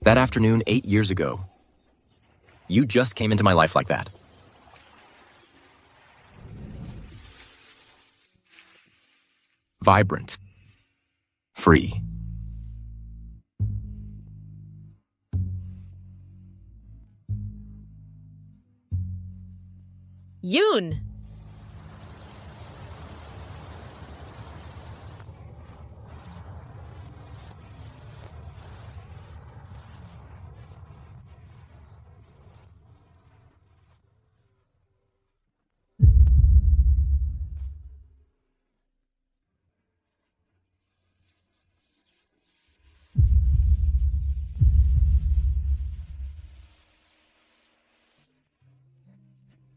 That afternoon 8 years ago, you just came into my life like that. Vibrant. Free. Yoon!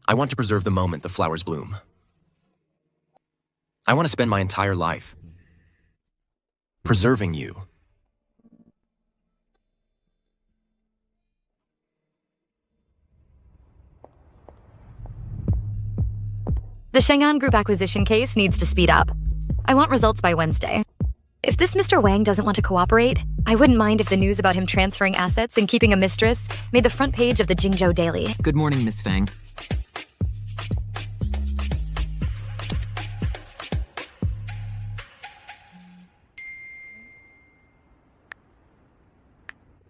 I want to preserve the moment the flowers bloom. I want to spend my entire life preserving you. The Chang'an Group acquisition case needs to speed up. I want results by Wednesday. If this Mr. Wang doesn't want to cooperate, I wouldn't mind if the news about him transferring assets and keeping a mistress made the front page of the Jingzhou Daily. Good morning, Miss Fang.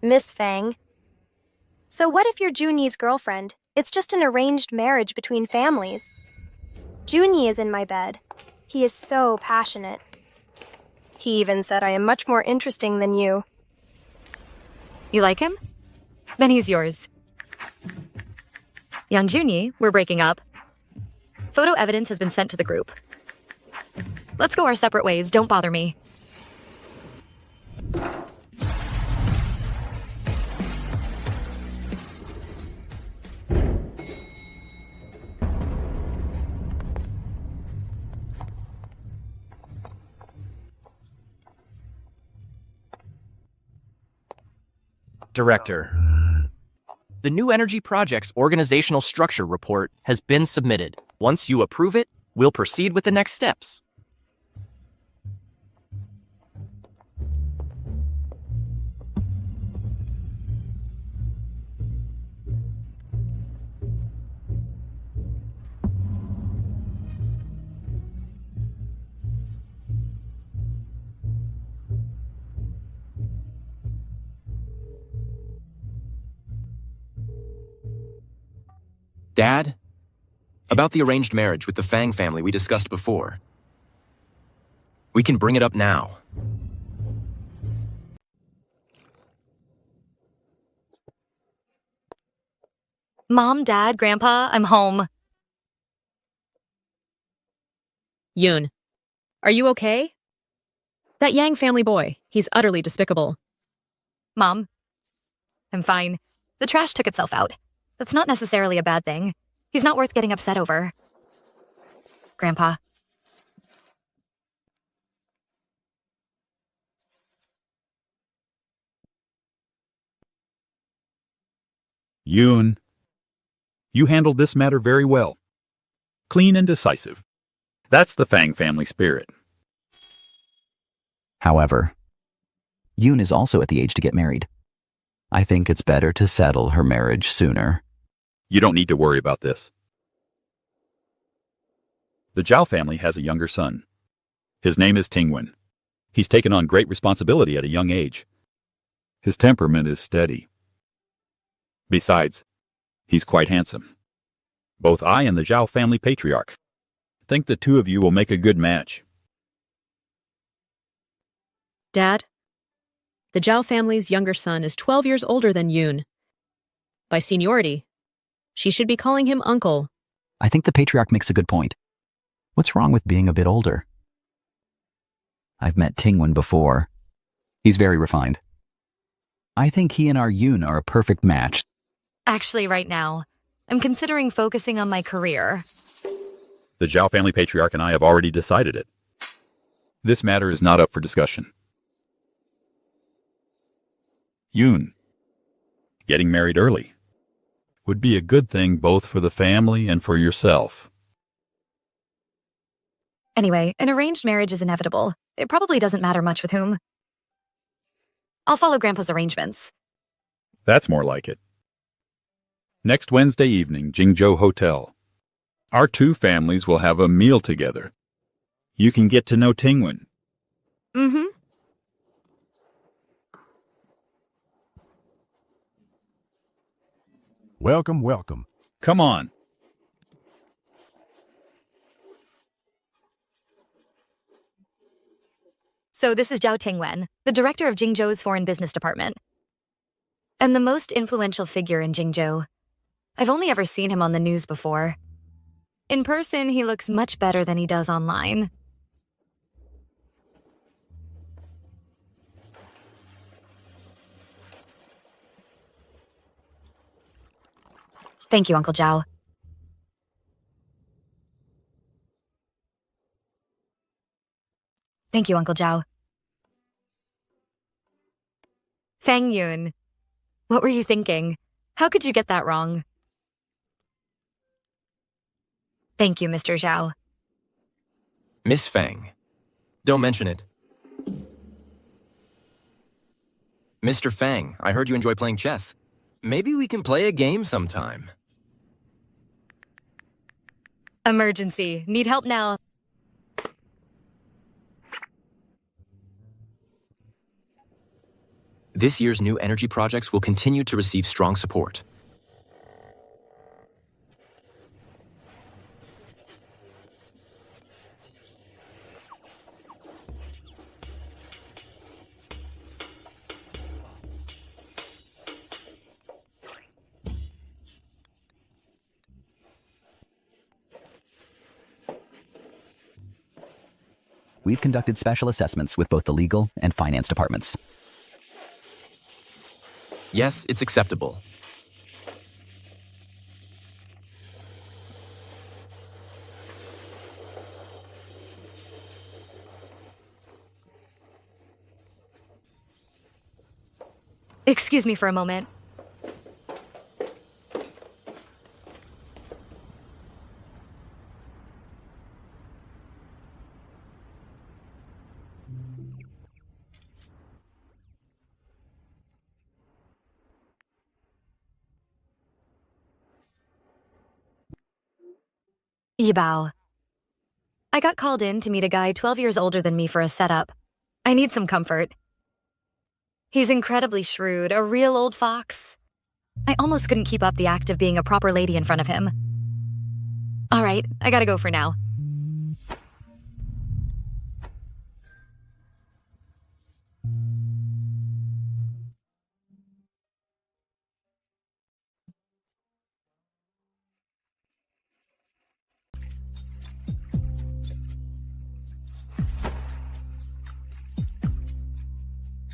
Miss Fang. So what if you're Junyi's girlfriend? It's just an arranged marriage between families. Junyi is in my bed. He is so passionate. He even said I am much more interesting than you. You like him? Then he's yours. Young Junyi, we're breaking up. Photo evidence has been sent to the group. Let's go our separate ways. Don't bother me. Director. The new energy project's organizational structure report has been submitted. Once you approve it, we'll proceed with the next steps. Dad, about the arranged marriage with the Fang family we discussed before. We can bring it up now. Mom, Dad, Grandpa, I'm home. Yoon, are you okay? That Yang family boy, he's utterly despicable. Mom, I'm fine. The trash took itself out. That's not necessarily a bad thing. He's not worth getting upset over. Grandpa. Yoon, you handled this matter very well. Clean and decisive. That's the Fang family spirit. However, Yoon is also at the age to get married. I think it's better to settle her marriage sooner. You don't need to worry about this. The Zhao family has a younger son. His name is Tingwen. He's taken on great responsibility at a young age. His temperament is steady. Besides, he's quite handsome. Both I and the Zhao family patriarch think the two of you will make a good match. Dad, the Zhao family's younger son is 12 years older than Yoon. By seniority, she should be calling him uncle. I think the patriarch makes a good point. What's wrong with being a bit older? I've met Tingwen before. He's very refined. I think he and our Yoon are a perfect match. Actually, right now, I'm considering focusing on my career. The Zhao family patriarch and I have already decided it. This matter is not up for discussion. Yoon, getting married early. would be a good thing both for the family and for yourself. Anyway, an arranged marriage is inevitable. It probably doesn't matter much with whom. I'll follow Grandpa's arrangements. That's more like it. Next Wednesday evening, Jingzhou Hotel. Our two families will have a meal together. You can get to know Tingwen. Mm-hmm. Welcome, welcome. Come on. So this is Zhao Tingwen, the director of Jingzhou's Foreign Business Department. And the most influential figure in Jingzhou. I've only ever seen him on the news before. In person, he looks much better than he does online. Thank you, Uncle Zhao. Thank you, Uncle Zhao. Fang Yun, what were you thinking? How could you get that wrong? Thank you, Mr. Zhao. Miss Fang. Don't mention it. Mr. Fang, I heard you enjoy playing chess. Maybe we can play a game sometime. Emergency. Need help now. This year's new energy projects will continue to receive strong support. We've conducted special assessments with both the legal and finance departments. Yes, it's acceptable. Excuse me for a moment. Yibao. I got called in to meet a guy 12 years older than me for a setup. I need some comfort. He's incredibly shrewd, a real old fox. I almost couldn't keep up the act of being a proper lady in front of him. All right, I gotta go for now.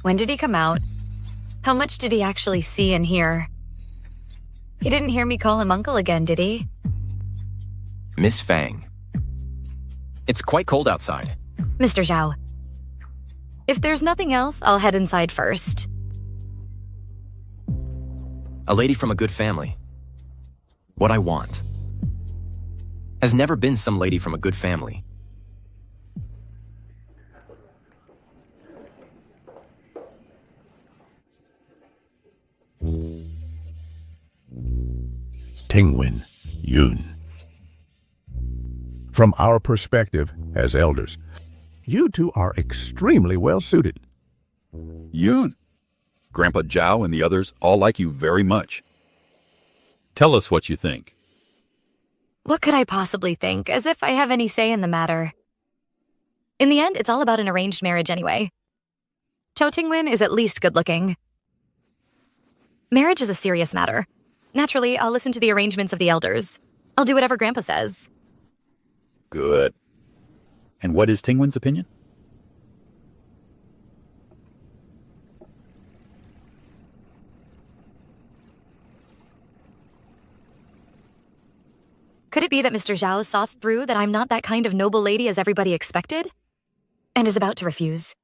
When did he come out? How much did he actually see and hear? He didn't hear me call him uncle again, did he? Miss Fang. It's quite cold outside. Mr. Zhao. If there's nothing else, I'll head inside first. A lady from a good family. What I want. Has never been some lady from a good family. Tingwen Yun. From our perspective as elders, you two are extremely well suited. Yun. Grandpa Zhao and the others all like you very much. Tell us what you think. What could I possibly think, as if I have any say in the matter? In the end, it's all about an arranged marriage anyway. Cho Tingwen is at least good-looking. Marriage is a serious matter. Naturally, I'll listen to the arrangements of the elders. I'll do whatever Grandpa says. Good. And what is Tingwen's opinion? Could it be that Mr. Zhao saw through that I'm not that kind of noble lady as everybody expected? And is about to refuse?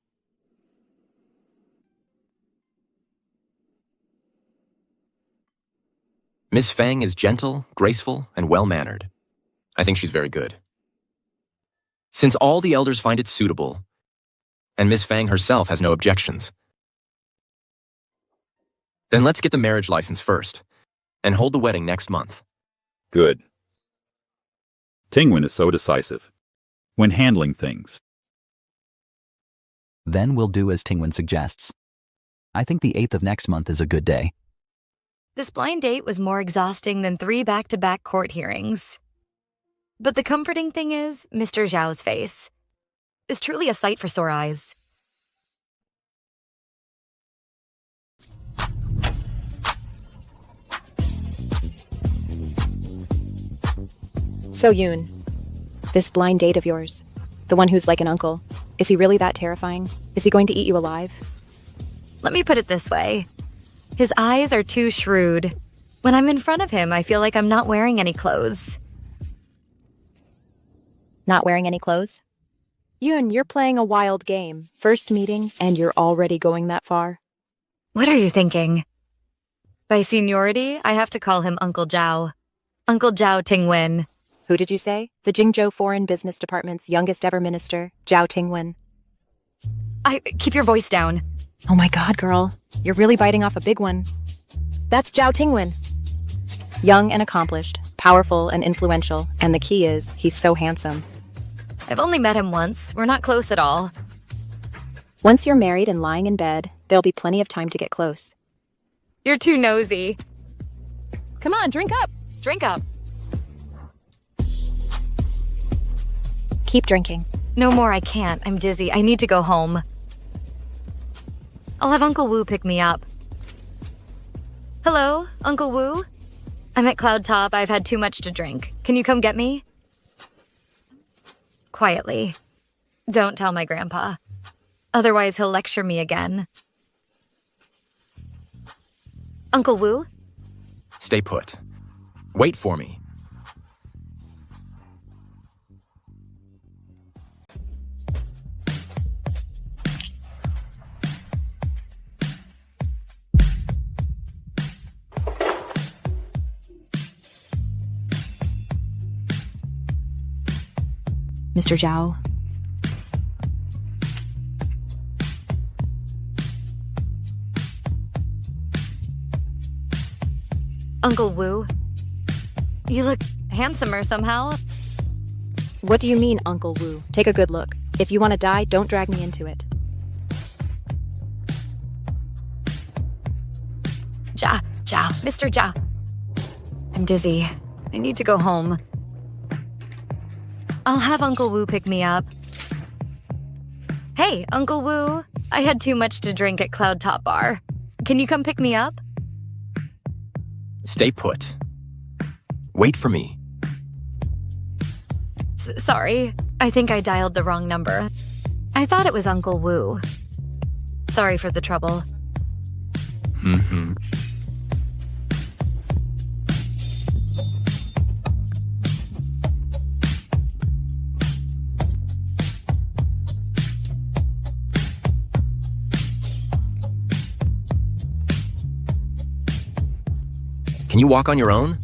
Miss Fang is gentle, graceful, and well-mannered. I think she's very good. Since all the elders find it suitable, and Miss Fang herself has no objections, then let's get the marriage license first, and hold the wedding next month. Good. Tingwen is so decisive when handling things. Then we'll do as Tingwen suggests. I think the 8th of next month is a good day. This blind date was more exhausting than 3 back-to-back court hearings. But the comforting thing is, Mr. Zhao's face is truly a sight for sore eyes. So Yoon, this blind date of yours, the one who's like an uncle, is he really that terrifying? Is he going to eat you alive? Let me put it this way. His eyes are too shrewd. When I'm in front of him, I feel like I'm not wearing any clothes. Not wearing any clothes? Yoon, you're playing a wild game. First meeting, and you're already going that far. What are you thinking? By seniority, I have to call him Uncle Zhao. Uncle Zhao Tingwen. Who did you say? The Jingzhou Foreign Business Department's youngest ever minister, Zhao Tingwen. Keep your voice down. Oh my god, girl. You're really biting off a big one. That's Zhao Tingwen. Young and accomplished, powerful and influential, and the key is, he's so handsome. I've only met him once. We're not close at all. Once you're married and lying in bed, there'll be plenty of time to get close. You're too nosy. Come on, drink up! Drink up. Keep drinking. No more, I can't. I'm dizzy. I need to go home. I'll have Uncle Wu pick me up. Hello, Uncle Wu? I'm at Cloud Top. I've had too much to drink. Can you come get me? Quietly. Don't tell my grandpa. Otherwise, he'll lecture me again. Uncle Wu? Stay put. Wait for me. Mr. Zhao. Uncle Wu? You look handsomer somehow. What do you mean, Uncle Wu? Take a good look. If you want to die, don't drag me into it. Zhao, Mr. Zhao. I'm dizzy. I need to go home. I'll have Uncle Wu pick me up. Hey, Uncle Wu. I had too much to drink at Cloud Top Bar. Can you come pick me up? Stay put. Wait for me. Sorry. I think I dialed the wrong number. I thought it was Uncle Wu. Sorry for the trouble. Mm-hmm. Can you walk on your own?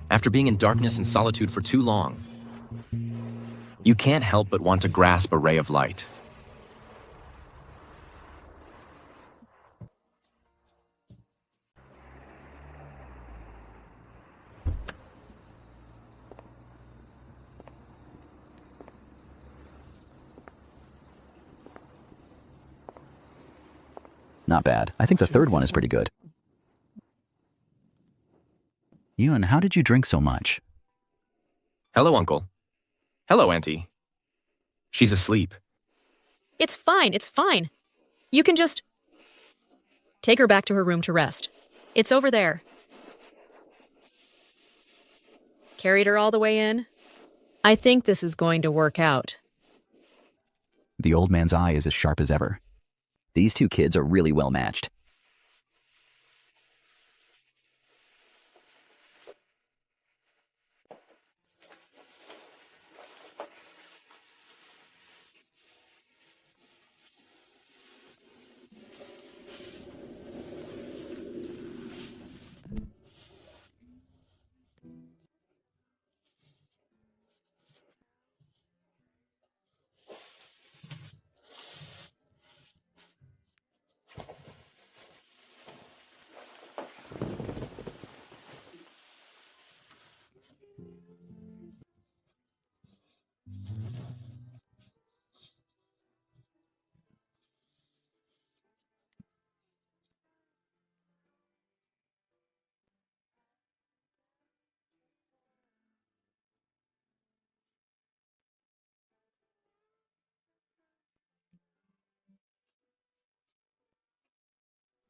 After being in darkness and solitude for too long, you can't help but want to grasp a ray of light. Not bad. I think the third one is pretty good. Yun, how did you drink so much? Hello, Uncle. Hello, Auntie. She's asleep. It's fine, it's fine. You can just take her back to her room to rest. It's over there. Carried her all the way in. I think this is going to work out. The old man's eye is as sharp as ever. These two kids are really well matched.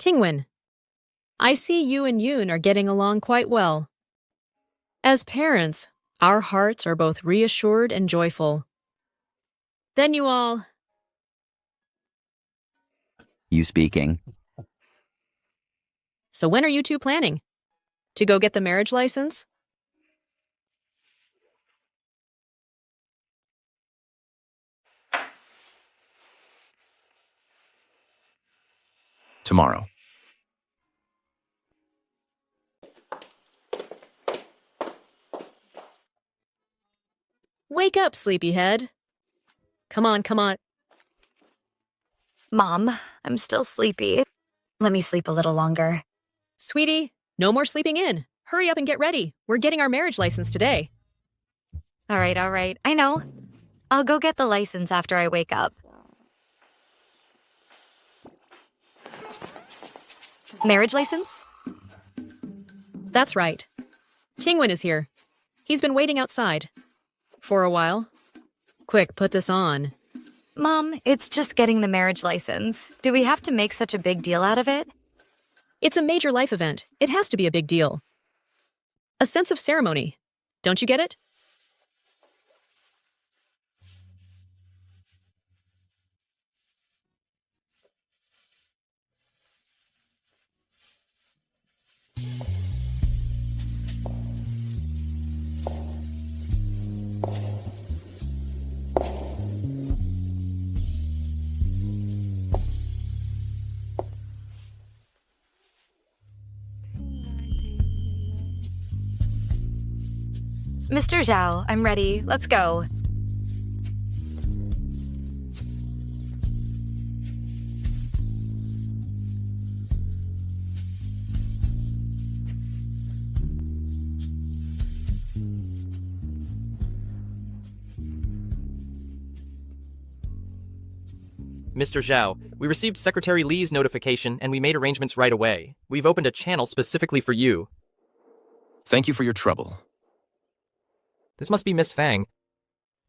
Tingwen, I see you and Yoon are getting along quite well. As parents, our hearts are both reassured and joyful. Then you all... You speaking? So when are you two planning? To go get the marriage license? Tomorrow. Wake up, sleepyhead. Come on, come on. Mom, I'm still sleepy. Let me sleep a little longer. Sweetie, no more sleeping in. Hurry up and get ready. We're getting our marriage license today. All right. I know. I'll go get the license after I wake up. Marriage license? That's right. Tingwen is here. He's been waiting outside. For a while. Quick, put this on. Mom, it's just getting the marriage license. Do we have to make such a big deal out of it? It's a major life event. It has to be a big deal. A sense of ceremony. Don't you get it? Mr. Zhao, I'm ready. Let's go. Mr. Zhao, we received Secretary Lee's notification and we made arrangements right away. We've opened a channel specifically for you. Thank you for your trouble. This must be Miss Fang.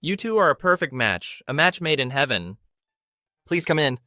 You two are a perfect match, a match made in heaven. Please come in.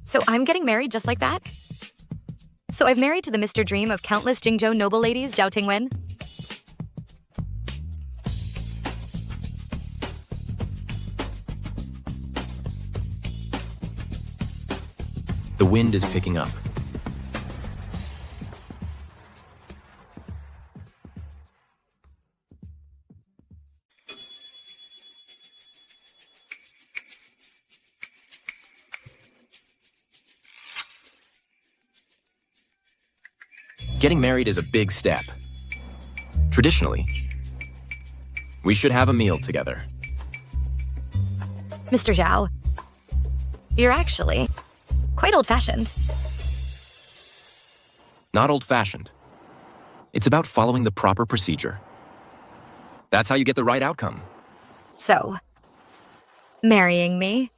So I'm getting married just like that? So I've married to the Mr. Dream of countless Jingzhou noble ladies, Zhao Tingwen? The wind is picking up. Getting married is a big step. Traditionally, we should have a meal together. Mr. Zhao, you're actually quite old-fashioned. Not old-fashioned. It's about following the proper procedure. That's how you get the right outcome. So, marrying me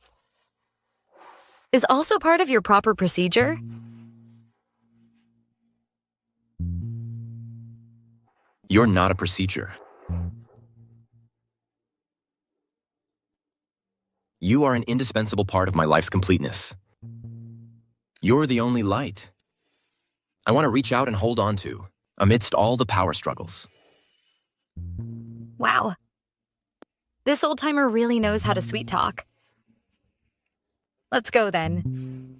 is also part of your proper procedure? You're not a procedure. You are an indispensable part of my life's completeness. You're the only light I want to reach out and hold on to amidst all the power struggles. Wow. This old-timer really knows how to sweet talk. Let's go then.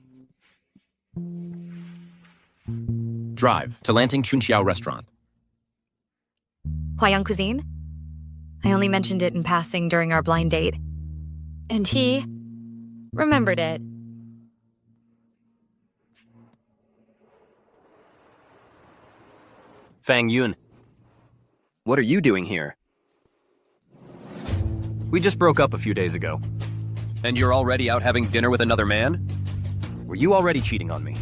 Drive to Lanting Chunqiao Restaurant. Huayang cuisine? I only mentioned it in passing during our blind date. And he remembered it. Fang Yun, what are you doing here? We just broke up a few days ago. And you're already out having dinner with another man? Were you already cheating on me?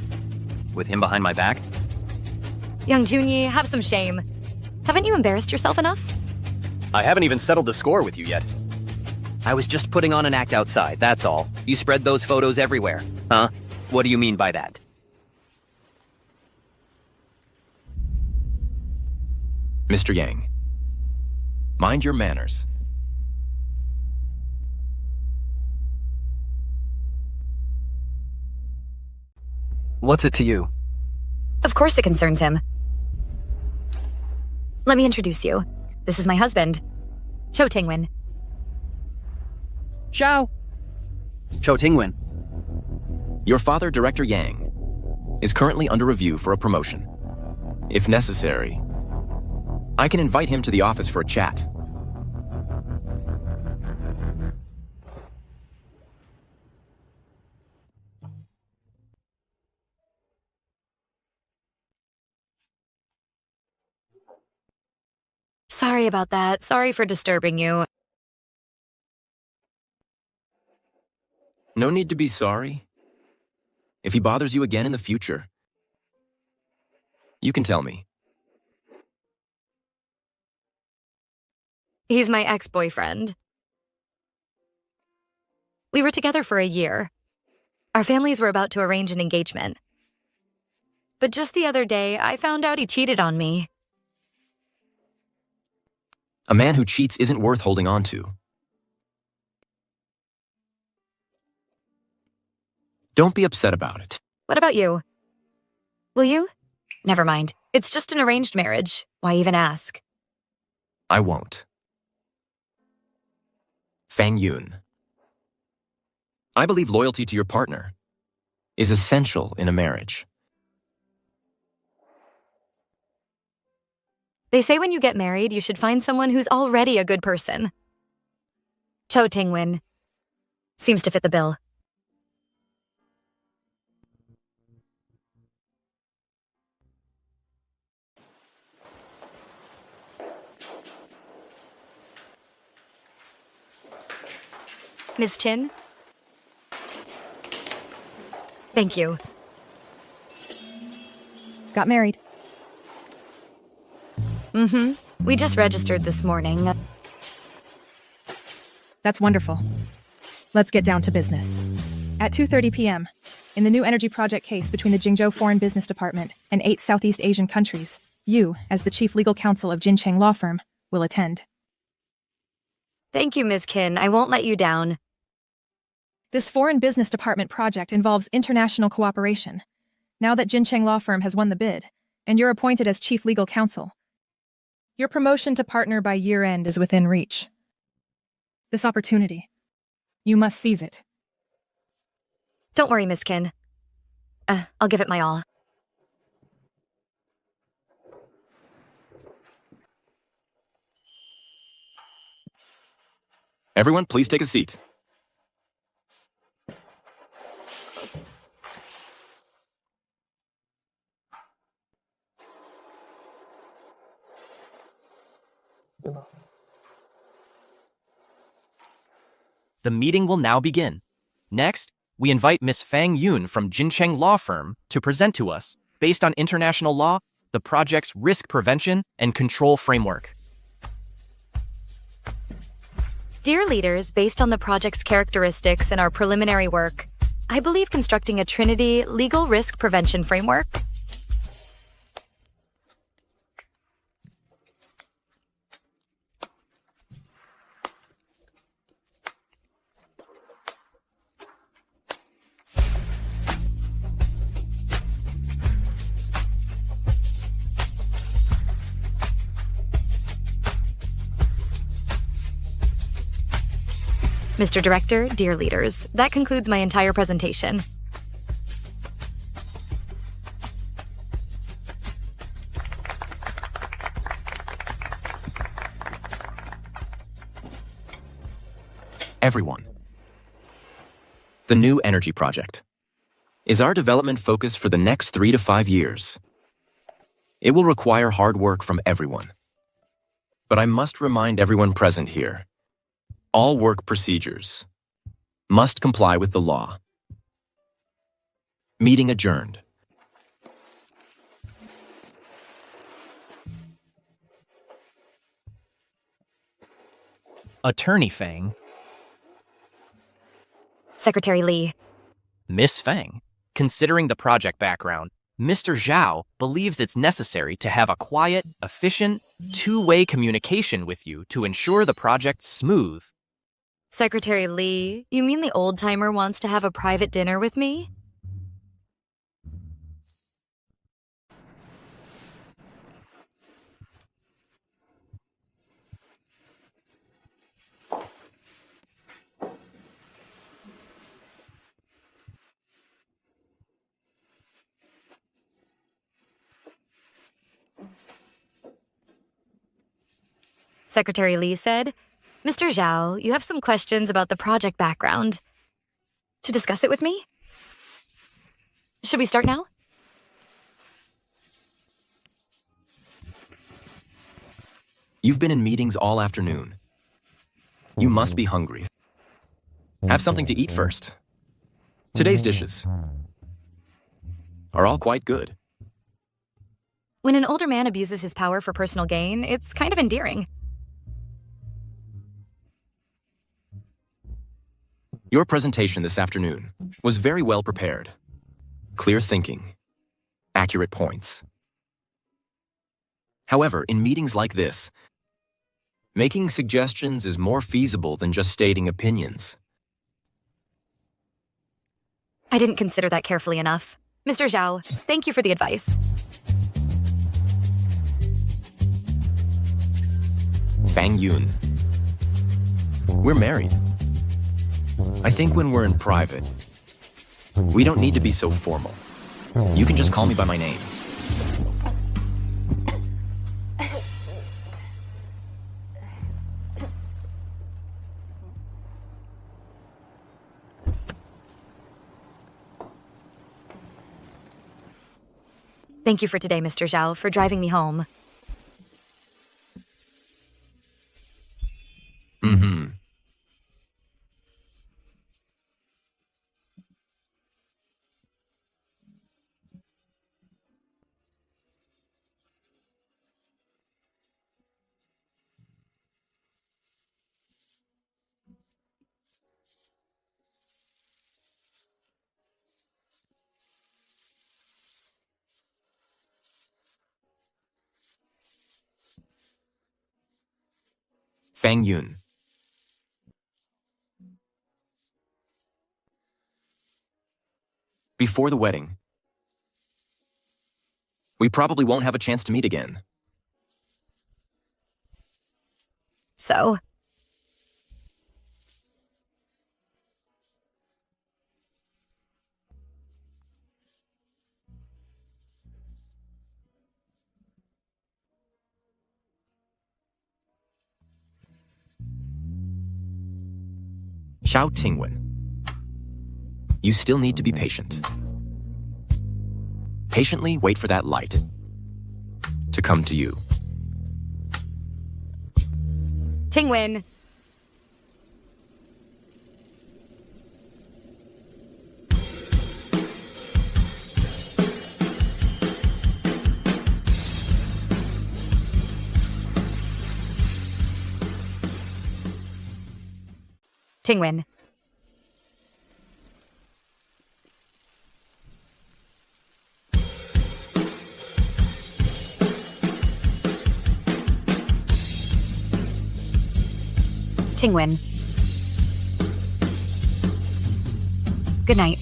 With him behind my back? Young Junyi, have some shame. Haven't you embarrassed yourself enough? I haven't even settled the score with you yet. I was just putting on an act outside, that's all. You spread those photos everywhere. Huh? What do you mean by that? Mr. Yang, mind your manners. What's it to you? Of course it concerns him. Let me introduce you. This is my husband, Cho Tingwen. Zhao. Cho Tingwen. Your father, Director Yang, is currently under review for a promotion. If necessary, I can invite him to the office for a chat. Sorry about that. Sorry for disturbing you. No need to be sorry. If he bothers you again in the future, you can tell me. He's my ex-boyfriend. We were together for a year. Our families were about to arrange an engagement. But just the other day, I found out he cheated on me. A man who cheats isn't worth holding on to. Don't be upset about it. What about you? Will you? Never mind. It's just an arranged marriage. Why even ask? I won't. Fang Yun. I believe loyalty to your partner is essential in a marriage. They say when you get married, you should find someone who's already a good person. Cho Tingwen seems to fit the bill. Ms. Chin? Thank you. Got married. We just registered this morning. That's wonderful. Let's get down to business. At 2:30 p.m., in the new energy project case between the Jingzhou Foreign Business Department and 8 Southeast Asian countries, you, as the chief legal counsel of Jincheng Law Firm, will attend. Thank you, Ms. Qin. I won't let you down. This Foreign Business Department project involves international cooperation. Now that Jincheng Law Firm has won the bid, and you're appointed as chief legal counsel, your promotion to partner by year-end is within reach. This opportunity, you must seize it. Don't worry, Ms. Qin. I'll give it my all. Everyone, please take a seat. The meeting will now begin. Next, we invite Ms. Fang Yun from Jincheng Law Firm to present to us, based on international law, the project's risk prevention and control framework. Dear leaders, based on the project's characteristics and our preliminary work, I believe constructing a Trinity legal risk prevention framework. Mr. Director, dear leaders, that concludes my entire presentation. Everyone. The new energy project is our development focus for the next 3 to 5 years. It will require hard work from everyone. But I must remind everyone present here, all work procedures must comply with the law. Meeting adjourned. Attorney Fang. Secretary Lee. Miss Fang. Considering the project background, Mr. Zhao believes it's necessary to have a quiet, efficient, two-way communication with you to ensure the project's smooth. Secretary Lee, you mean the old-timer wants to have a private dinner with me? Secretary Lee said, Mr. Zhao, you have some questions about the project background. To discuss it with me? Should we start now? You've been in meetings all afternoon. You must be hungry. Have something to eat first. Today's dishes are all quite good. When an older man abuses his power for personal gain, it's kind of endearing. Your presentation this afternoon was very well prepared. Clear thinking, accurate points. However, in meetings like this, making suggestions is more feasible than just stating opinions. I didn't consider that carefully enough. Mr. Zhao, thank you for the advice. Fang Yun. We're married. I think when we're in private, we don't need to be so formal. You can just call me by my name. Thank you for today, Mr. Zhao, for driving me home. Mm-hmm. Fang Yun. Before the wedding, we probably won't have a chance to meet again. So? Xiao Tingwen, you still need to be patient. Patiently wait for that light to come to you. Tingwin. Tingwin. Tingwin. Good night.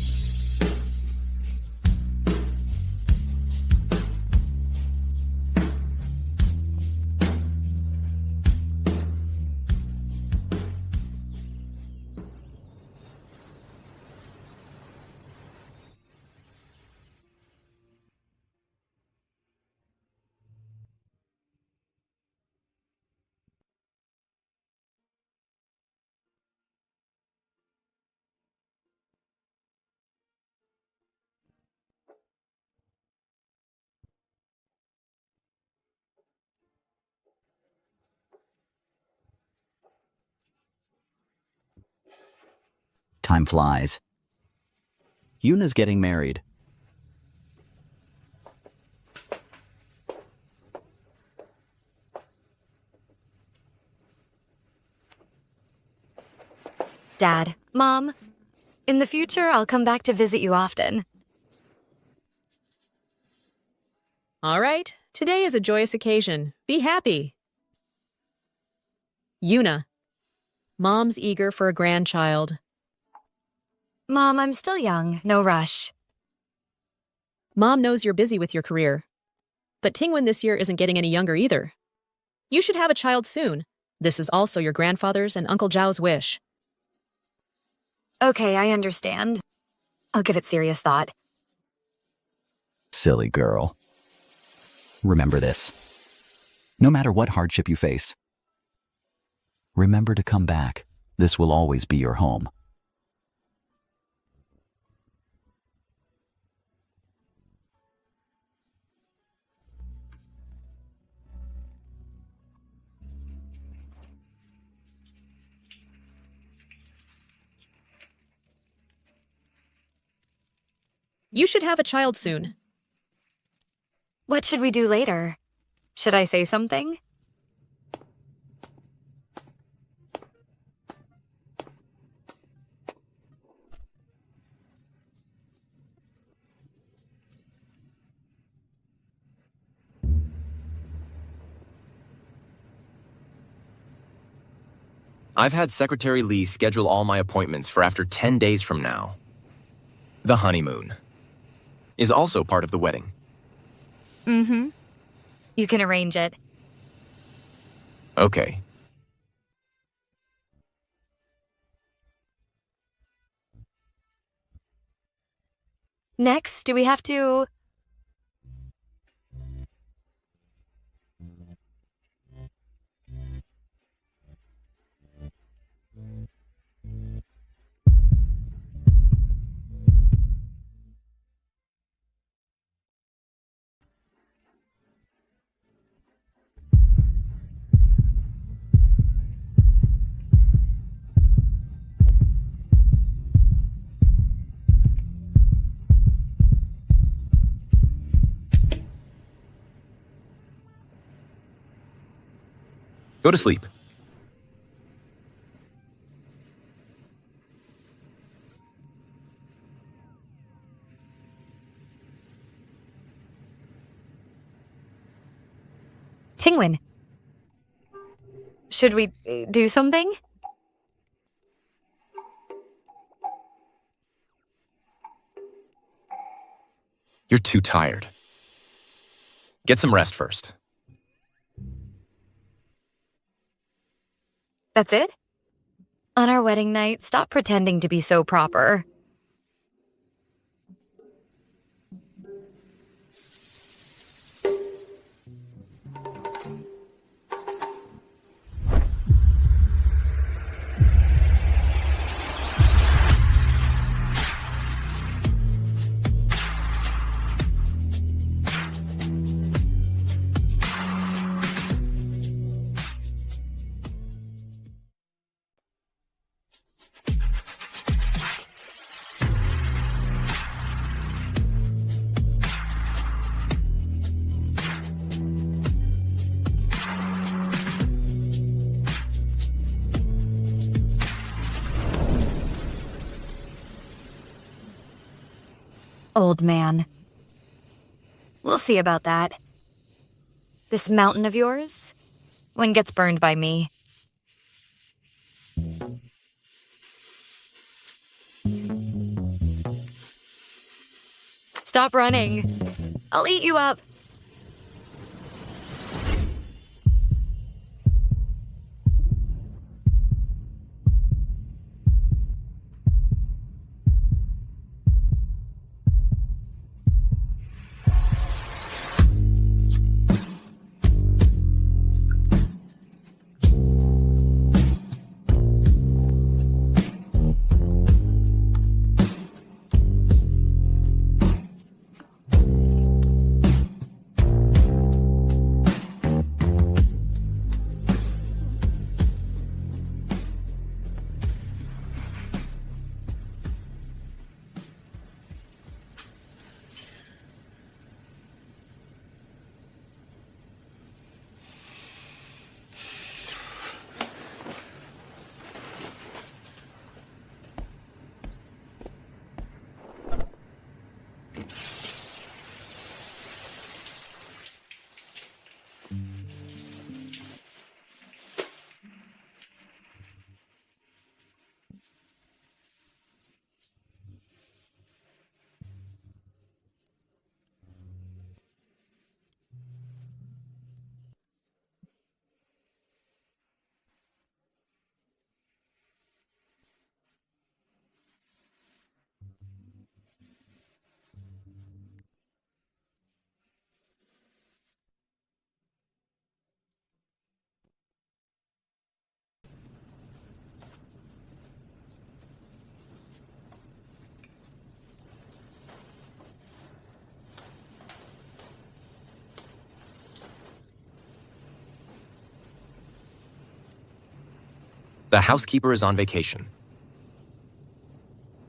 Time flies. Yuna's getting married. Dad, Mom, in the future, I'll come back to visit you often. All right, today is a joyous occasion. Be happy. Yuna. Mom's eager for a grandchild. Mom, I'm still young. No rush. Mom knows you're busy with your career. But Tingwin this year isn't getting any younger either. You should have a child soon. This is also your grandfather's and Uncle Zhao's wish. Okay, I understand. I'll give it serious thought. Silly girl. Remember this. No matter what hardship you face, remember to come back. This will always be your home. You should have a child soon. What should we do later? Should I say something? I've had Secretary Lee schedule all my appointments for after 10 days from now. The honeymoon is also part of the wedding. Mm-hmm. You can arrange it. Okay. Next, do we have to... Go to sleep. Tingwin. Should we do something? You're too tired. Get some rest first. That's it? On our wedding night, stop pretending to be so proper. Old man. We'll see about that. This mountain of yours? When gets burned by me. Stop running. I'll eat you up. The housekeeper is on vacation.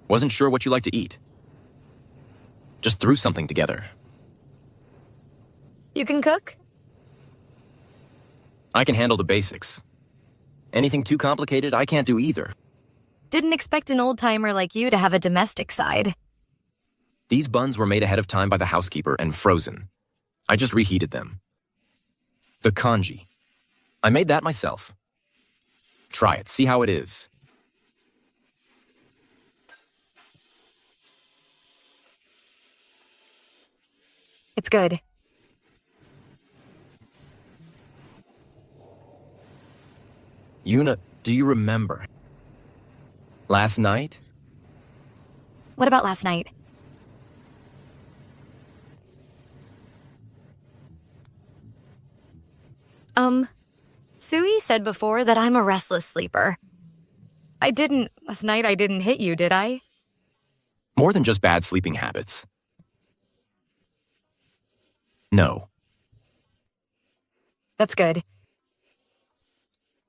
Wasn't sure what you like to eat. Just threw something together. You can cook? I can handle the basics. Anything too complicated, I can't do either. Didn't expect an old-timer like you to have a domestic side. These buns were made ahead of time by the housekeeper and frozen. I just reheated them. The congee. I made that myself. Try it, see how it is. It's good. Yuna, do you remember? Last night? What about last night? Sui said before that I'm a restless sleeper. Last night I didn't hit you, did I? More than just bad sleeping habits. No. That's good.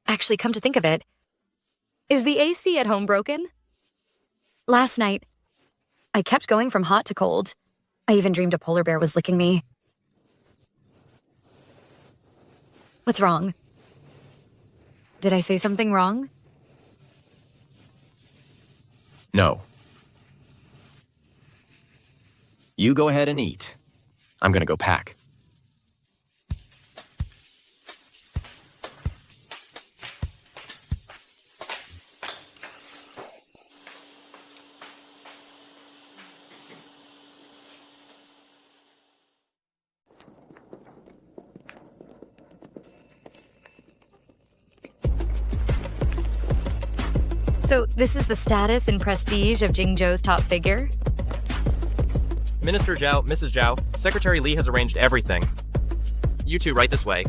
Actually, come to think of it, is the AC at home broken? Last night, I kept going from hot to cold. I even dreamed a polar bear was licking me. What's wrong? Did I say something wrong? No. You go ahead and eat. I'm gonna go pack. So this is the status and prestige of Jingzhou's top figure? Minister Zhao, Mrs. Zhao, Secretary Li has arranged everything. You two right this way.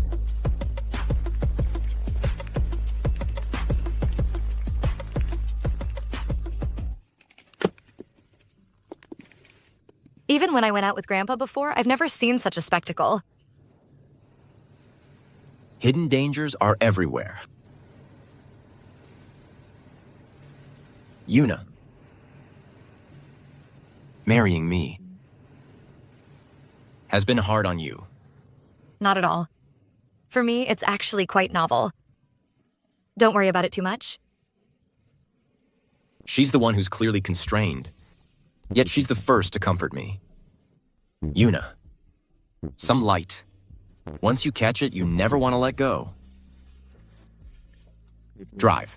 Even when I went out with Grandpa before, I've never seen such a spectacle. Hidden dangers are everywhere. Yuna. Marrying me has been hard on you. Not at all. For me, it's actually quite novel. Don't worry about it too much. She's the one who's clearly constrained. Yet she's the first to comfort me. Yuna. Some light. Once you catch it, you never want to let go. Drive.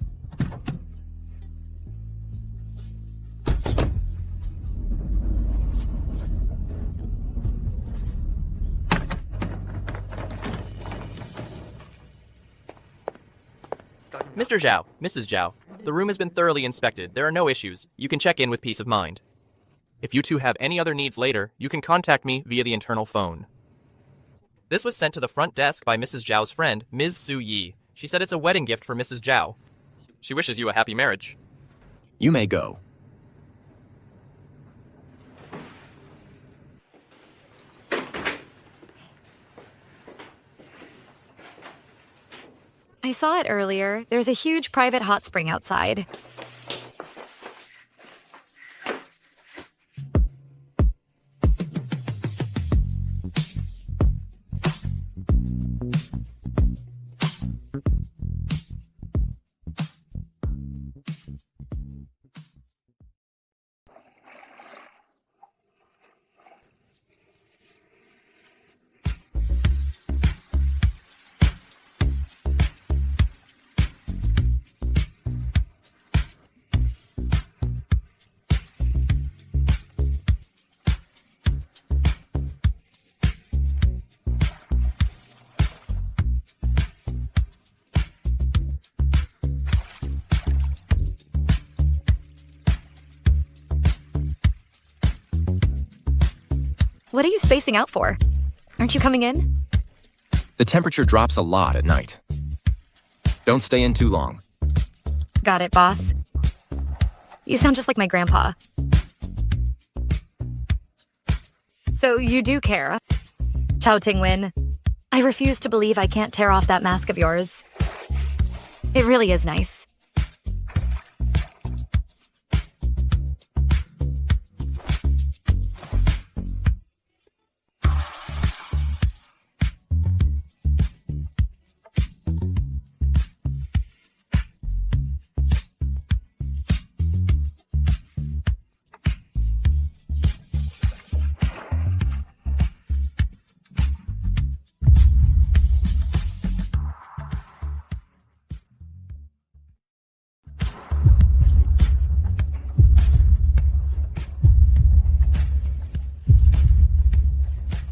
Mr. Zhao, Mrs. Zhao, the room has been thoroughly inspected. There are no issues. You can check in with peace of mind. If you two have any other needs later, you can contact me via the internal phone. This was sent to the front desk by Mrs. Zhao's friend, Ms. Su Yi. She said it's a wedding gift for Mrs. Zhao. She wishes you a happy marriage. You may go. I saw it earlier. There's a huge private hot spring outside. What are you spacing out for? Aren't you coming in? The temperature drops a lot at night. Don't stay in too long. Got it, boss. You sound just like my grandpa. So you do care. Chao Tingwen. I refuse to believe I can't tear off that mask of yours. It really is nice.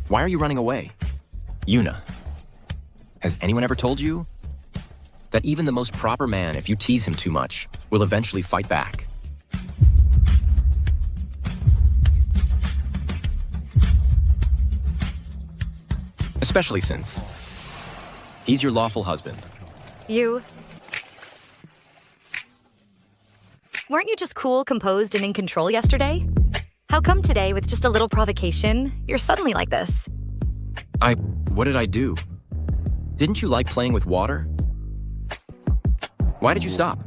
Why are you running away? Yuna, has anyone ever told you that even the most proper man, if you tease him too much, will eventually fight back? Especially since he's your lawful husband. You... Weren't you just cool, composed, and in control yesterday? How come today, with just a little provocation, you're suddenly like this? What did I do? Didn't you like playing with water? Why did you stop?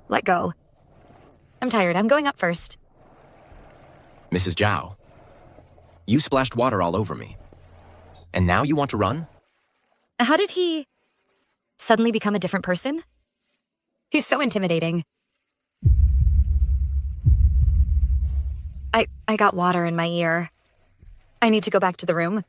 Let go. I'm tired. I'm going up first. Mrs. Zhao, you splashed water all over me. And now you want to run? How did he suddenly become a different person? He's so intimidating. I got water in my ear. I need to go back to the room.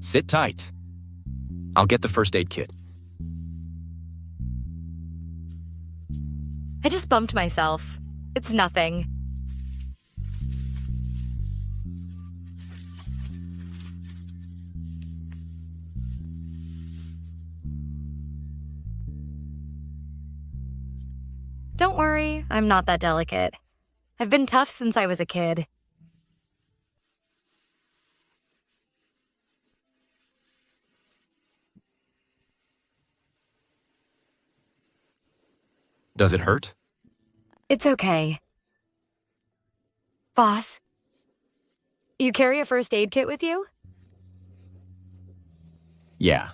Sit tight. I'll get the first aid kit. I just bumped myself. It's nothing. Don't worry, I'm not that delicate. I've been tough since I was a kid. Does it hurt? It's okay. Boss, you carry a first aid kit with you? Yeah.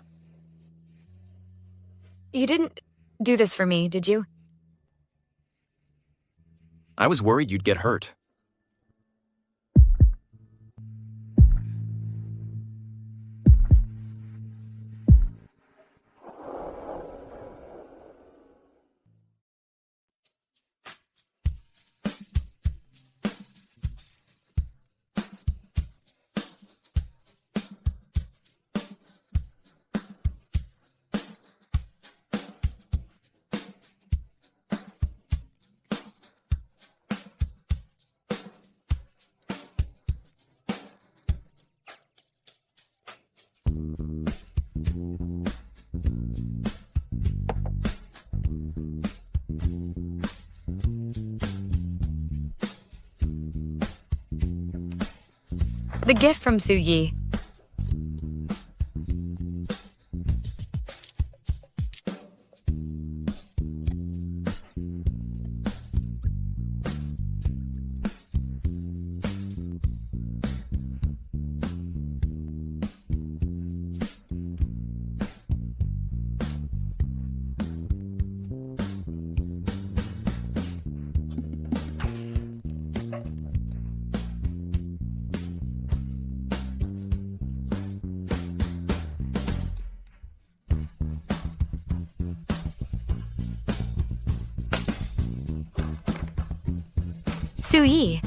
You didn't do this for me, did you? I was worried you'd get hurt. The gift from Su Yi. Su Yi.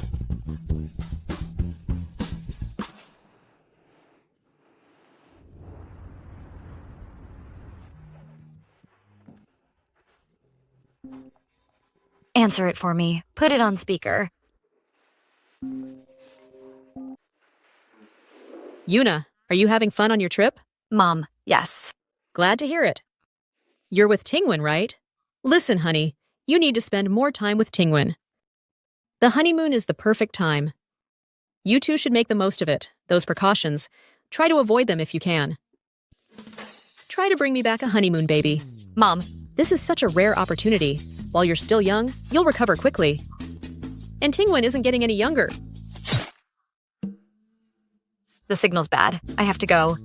Answer it for me. Put it on speaker. Yuna, are you having fun on your trip? Mom, yes. Glad to hear it. You're with Tingwen, right? Listen, honey, you need to spend more time with Tingwen. The honeymoon is the perfect time. You two should make the most of it. Those precautions. Try to avoid them if you can. Try to bring me back a honeymoon baby. Mom. This is such a rare opportunity. While you're still young, you'll recover quickly. And Tingwen isn't getting any younger. The signal's bad. I have to go.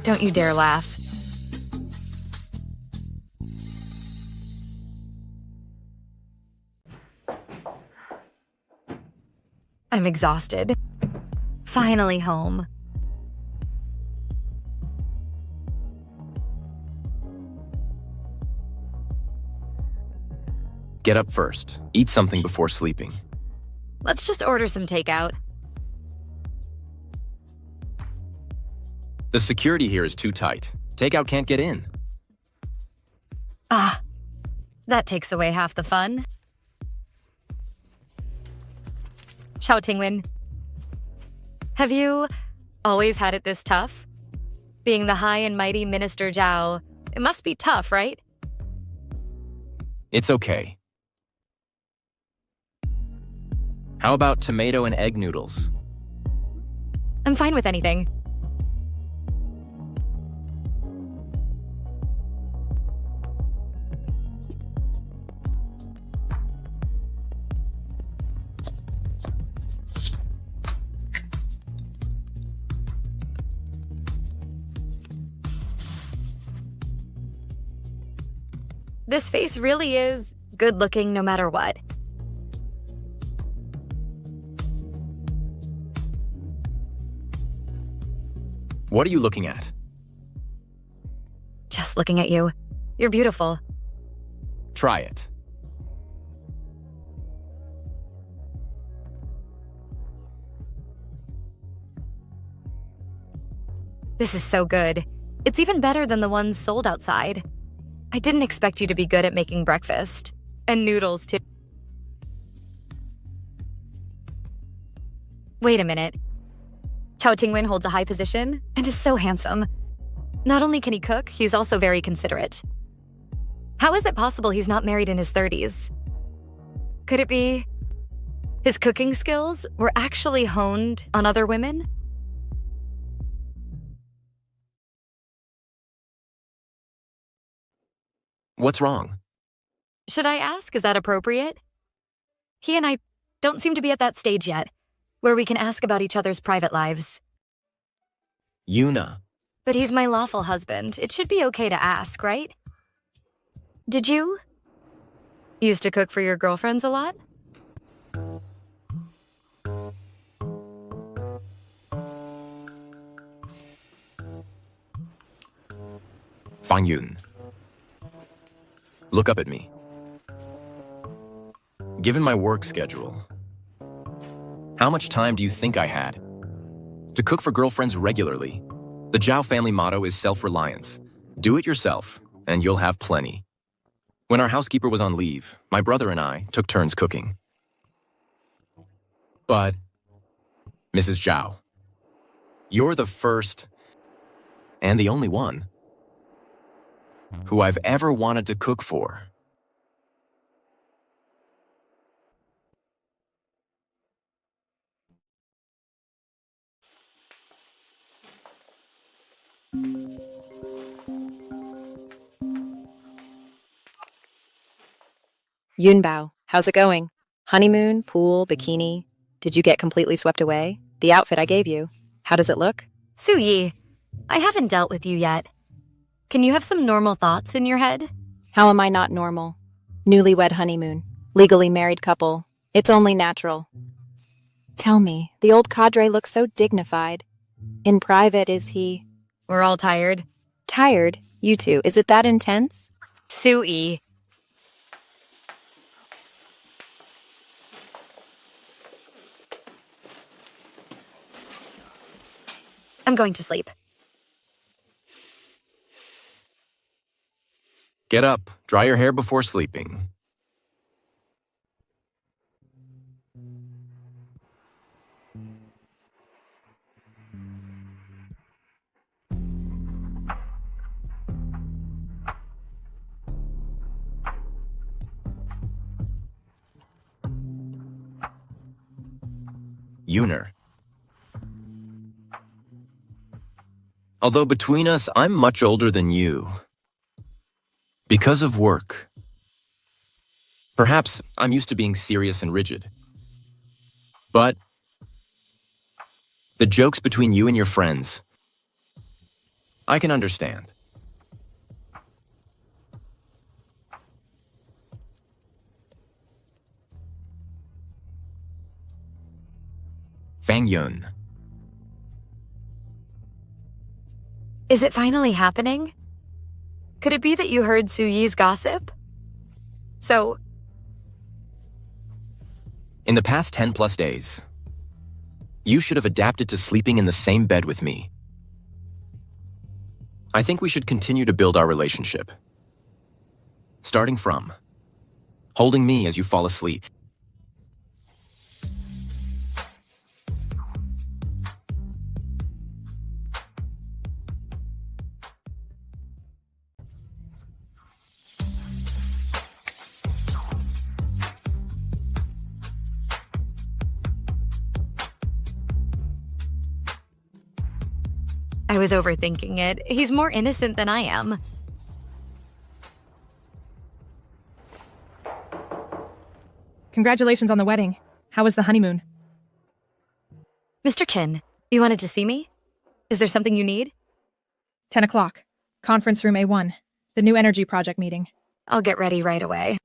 Don't you dare laugh. I'm exhausted. Finally home. Get up first. Eat something before sleeping. Let's just order some takeout. The security here is too tight. Takeout can't get in. Ah, that takes away half the fun. Xiao Tingwen, have you always had it this tough? Being the high and mighty Minister Zhao, it must be tough, right? It's okay. How about tomato and egg noodles? I'm fine with anything. This face really is good looking no matter what. What are you looking at? Just looking at you. You're beautiful. Try it. This is so good. It's even better than the ones sold outside. I didn't expect you to be good at making breakfast. And noodles, too. Wait a minute. Chao Tingwen holds a high position and is so handsome. Not only can he cook, he's also very considerate. How is it possible he's not married in his 30s? Could it be his cooking skills were actually honed on other women? What's wrong? Should I ask? Is that appropriate? He and I don't seem to be at that stage yet, where we can ask about each other's private lives. Yuna. But he's my lawful husband. It should be okay to ask, right? Did you used to cook for your girlfriends a lot? Fang Yun. Look up at me. Given my work schedule, how much time do you think I had? To cook for girlfriends regularly. The Zhao family motto is self-reliance. Do it yourself, and you'll have plenty. When our housekeeper was on leave, my brother and I took turns cooking. But, Mrs. Zhao, you're the first and the only one who I've ever wanted to cook for. Yunbao, how's it going? Honeymoon, pool, bikini? Did you get completely swept away? The outfit I gave you. How does it look? Su Yi, I haven't dealt with you yet. Can you have some normal thoughts in your head? How am I not normal? Newlywed honeymoon. Legally married couple. It's only natural. Tell me, the old cadre looks so dignified. In private, is he... We're all tired. Tired? You too. Is it that intense? Su Yi. I'm going to sleep. Get up, dry your hair before sleeping. Yuner. Although between us, I'm much older than you. Because of work. Perhaps I'm used to being serious and rigid. But the jokes between you and your friends, I can understand. Fang Yun. Is it finally happening? Could it be that you heard Su Yi's gossip? So... In the past 10 plus days, you should have adapted to sleeping in the same bed with me. I think we should continue to build our relationship. Starting from holding me as you fall asleep. I was overthinking it. He's more innocent than I am. Congratulations on the wedding. How was the honeymoon? Mr. Chen, you wanted to see me? Is there something you need? 10 o'clock. Conference room A1. The new energy project meeting. I'll get ready right away.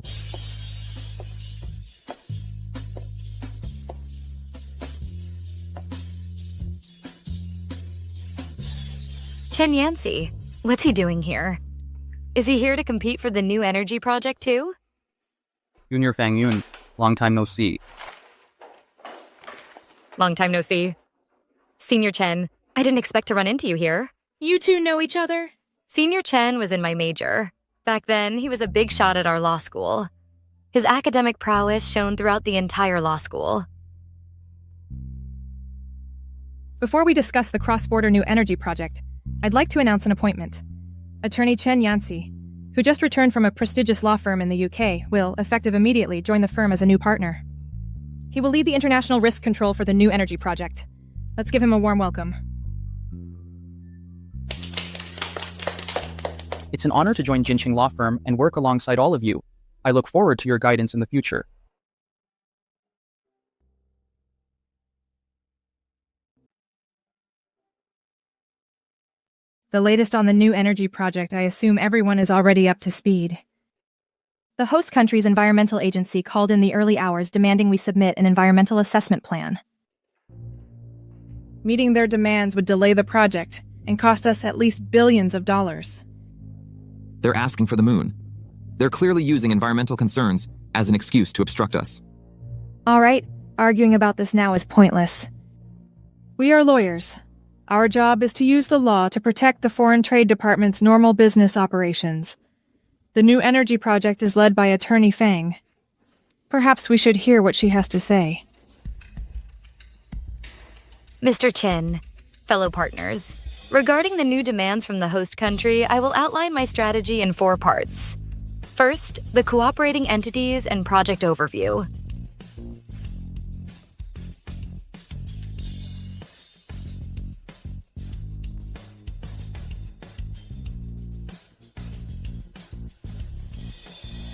Chen Yancy, what's he doing here? Is he here to compete for the new energy project too? Junior Fang Yun, long time no see. Long time no see. Senior Chen, I didn't expect to run into you here. You two know each other? Senior Chen was in my major. Back then, he was a big shot at our law school. His academic prowess shone throughout the entire law school. Before we discuss the cross-border new energy project, I'd like to announce an appointment. Attorney Chen Yanxi, who just returned from a prestigious law firm in the UK, will, effective immediately, join the firm as a new partner. He will lead the international risk control for the new energy project. Let's give him a warm welcome. It's an honor to join Jinqing Law Firm and work alongside all of you. I look forward to your guidance in the future. The latest on the new energy project, I assume everyone is already up to speed. The host country's environmental agency called in the early hours demanding we submit an environmental assessment plan. Meeting their demands would delay the project and cost us at least billions of dollars. They're asking for the moon. They're clearly using environmental concerns as an excuse to obstruct us. All right, arguing about this now is pointless. We are lawyers. Our job is to use the law to protect the Foreign Trade Department's normal business operations. The new energy project is led by Attorney Fang. Perhaps we should hear what she has to say. Mr. Chen, fellow partners, regarding the new demands from the host country, I will outline my strategy in 4 parts. First, the cooperating entities and project overview.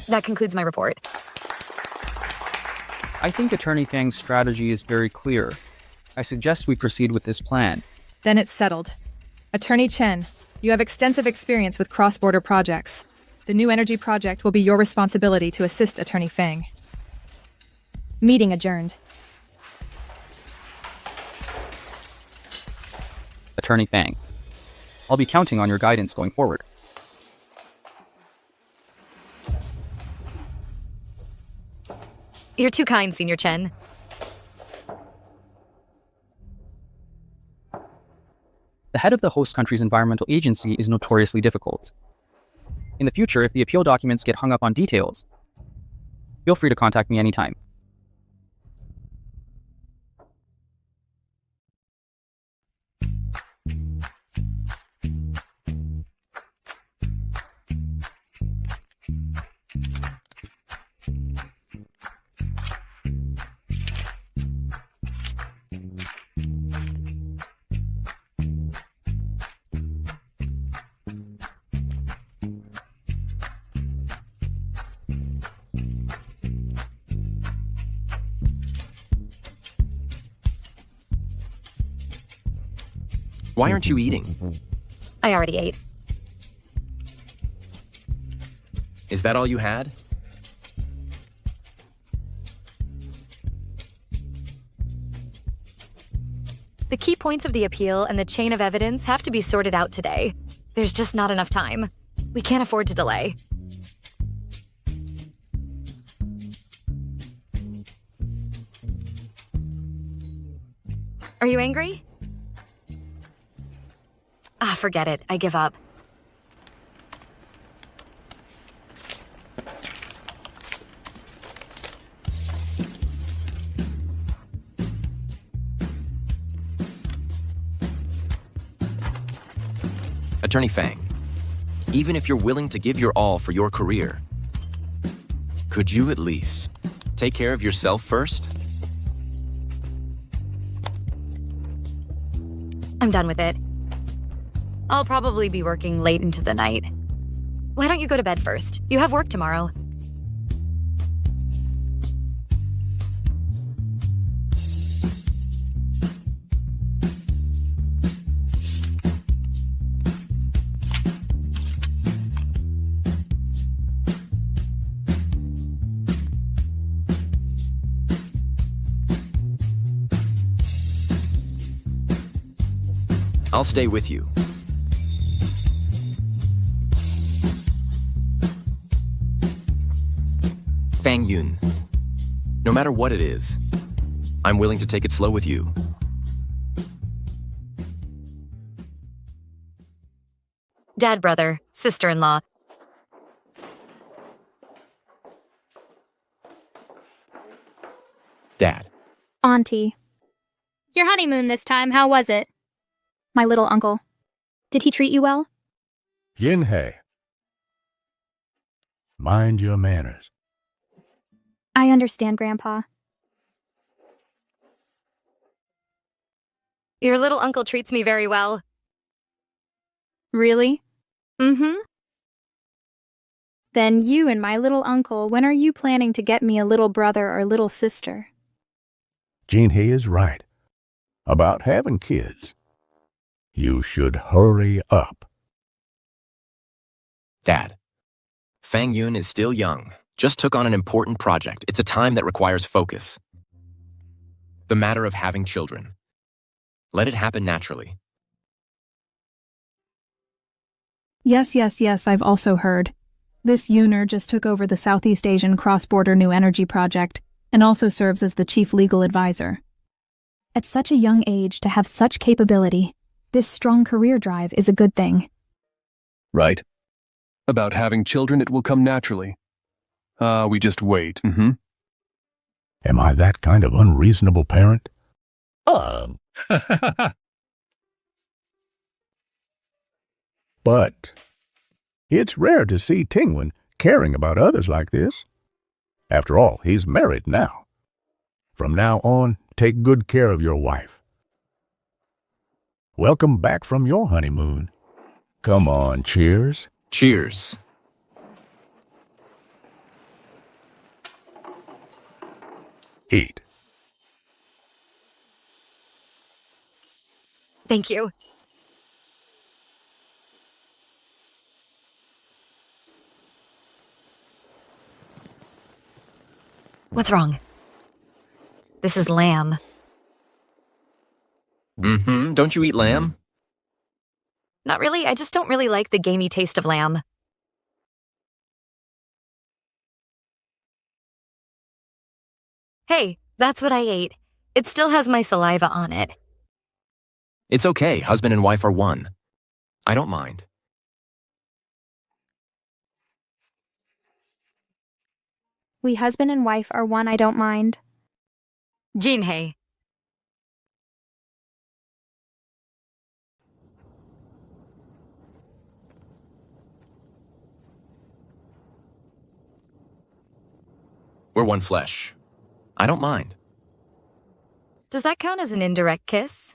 That concludes my report. I think Attorney Fang's strategy is very clear. I suggest we proceed with this plan. Then it's settled. Attorney Chen, you have extensive experience with cross-border projects. The new energy project will be your responsibility to assist Attorney Fang. Meeting adjourned. Attorney Fang, I'll be counting on your guidance going forward. You're too kind, Senior Chen. The head of the host country's environmental agency is notoriously difficult. In the future, if the appeal documents get hung up on details, feel free to contact me anytime. Why aren't you eating? I already ate. Is that all you had? The key points of the appeal and the chain of evidence have to be sorted out today. There's just not enough time. We can't afford to delay. Are you angry? Forget it. I give up. Attorney Fang, even if you're willing to give your all for your career, could you at least take care of yourself first? I'm done with it. I'll probably be working late into the night. Why don't you go to bed first? You have work tomorrow. I'll stay with you. Fang Yun, no matter what it is, I'm willing to take it slow with you. Dad, brother, sister-in-law. Dad. Auntie. Your honeymoon this time, how was it? My little uncle. Did he treat you well? Yin-hei. Mind your manners. I understand, Grandpa. Your little uncle treats me very well. Really? Mm-hmm. Then you and my little uncle, when are you planning to get me a little brother or little sister? Jin-hei is right about having kids. You should hurry up. Dad, Fang Yun is still young, just took on an important project. It's a time that requires focus. The matter of having children. Let it happen naturally. Yes, I've also heard. This Yuner just took over the Southeast Asian cross-border new energy project and also serves as the chief legal advisor. At such a young age to have such capability, this strong career drive is a good thing. Right. About having children, it will come naturally. We just wait. Am I that kind of unreasonable parent? But it's rare to see Tingwen caring about others like this. After all, he's married now. From now on, take good care of your wife. Welcome back from your honeymoon. Come on, cheers. Cheers. Eat. Thank you. What's wrong? This is lamb. Don't you eat lamb? Not really, I just don't really like the gamey taste of lamb. Hey, that's what I ate. It still has my saliva on it. It's okay, husband and wife are one. I don't mind. We husband and wife are one, I don't mind. Jin-hei. We're one flesh. I don't mind. Does that count as an indirect kiss?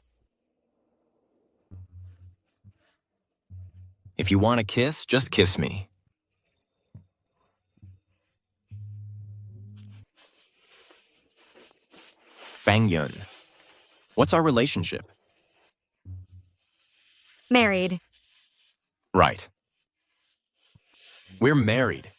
If you want a kiss, just kiss me. Fang Yun. What's our relationship? Married. Right. We're married.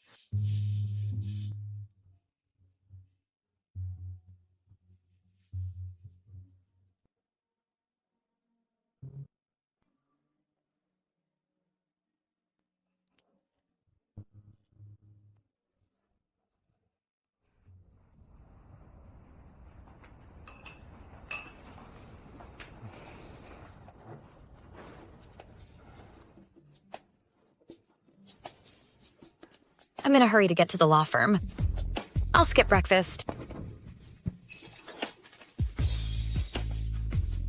I'm in a hurry to get to the law firm. I'll skip breakfast.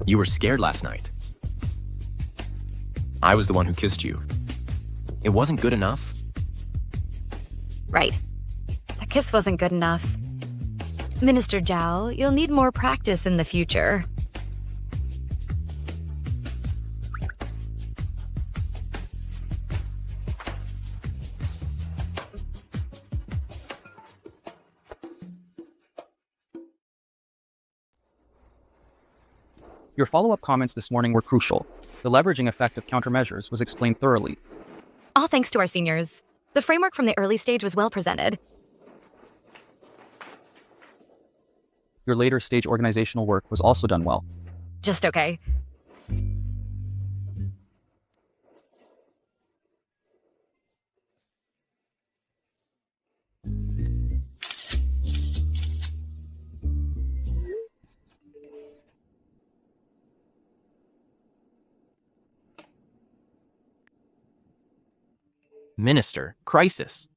You were scared last night. I was the one who kissed you. It wasn't good enough? Right. The kiss wasn't good enough. Minister Zhao, you'll need more practice in the future. Your follow-up comments this morning were crucial. The leveraging effect of countermeasures was explained thoroughly. All thanks to our seniors. The framework from the early stage was well presented. Your later stage organizational work was also done well. Just okay. Minister, crisis.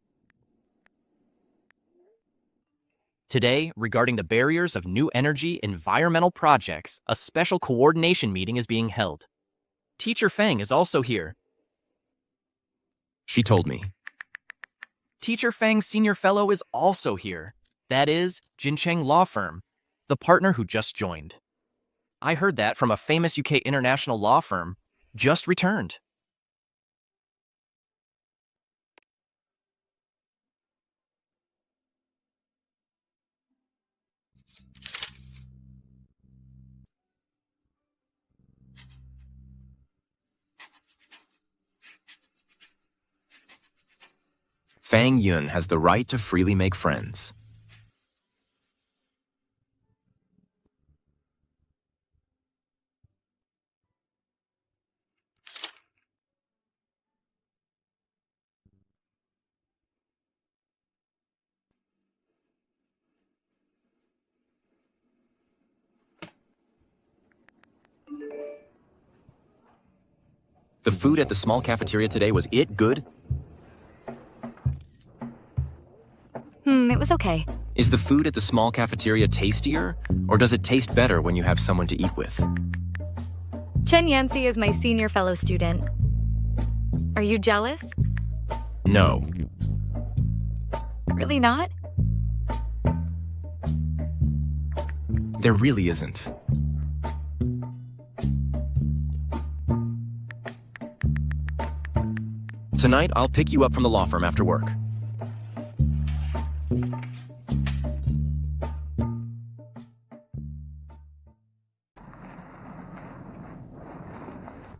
Today, regarding the barriers of new energy environmental projects, a special coordination meeting is being held. Teacher Fang is also here. She told me. Teacher Fang's senior fellow is also here. That is, Jincheng Law Firm, the partner who just joined. I heard that from a famous UK international law firm, just returned. Fang Yun has the right to freely make friends. The food at the small cafeteria today, was it good? It was okay. Is the food at the small cafeteria tastier, or does it taste better when you have someone to eat with? Chen Yancy is my senior fellow student. Are you jealous? No. Really not? There really isn't. Tonight, I'll pick you up from the law firm after work.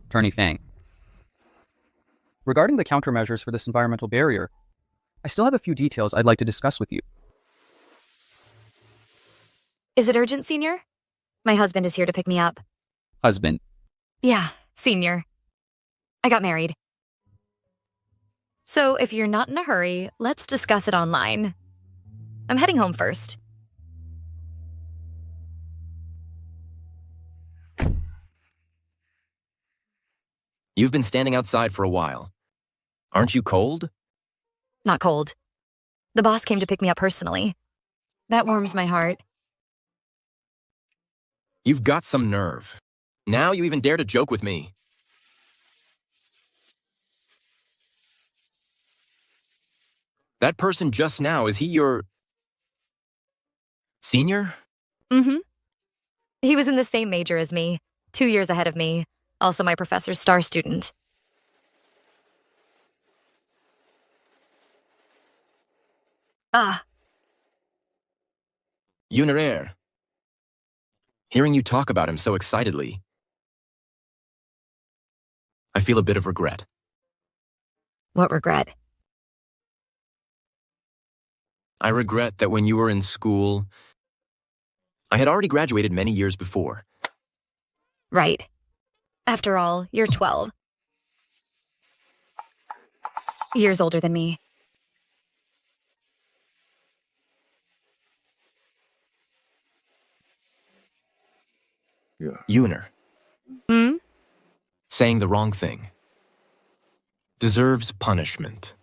Attorney Fang. Regarding the countermeasures for this environmental barrier, I still have a few details I'd like to discuss with you. Is it urgent, Senior? My husband is here to pick me up. Husband. Yeah, Senior. I got married. So if you're not in a hurry, let's discuss it online. I'm heading home first. You've been standing outside for a while. Aren't you cold? Not cold. The boss came to pick me up personally. That warms my heart. You've got some nerve. Now you even dare to joke with me. That person just now, is he your senior? Mm-hmm. He was in the same major as me, 2 years ahead of me. Also my professor's star student. Yunarer. Hearing you talk about him so excitedly, I feel a bit of regret. What regret? I regret that when you were in school, I had already graduated many years before. Right. After all, you're 12. Years older than me. Yuner. Hmm? Saying the wrong thing deserves punishment.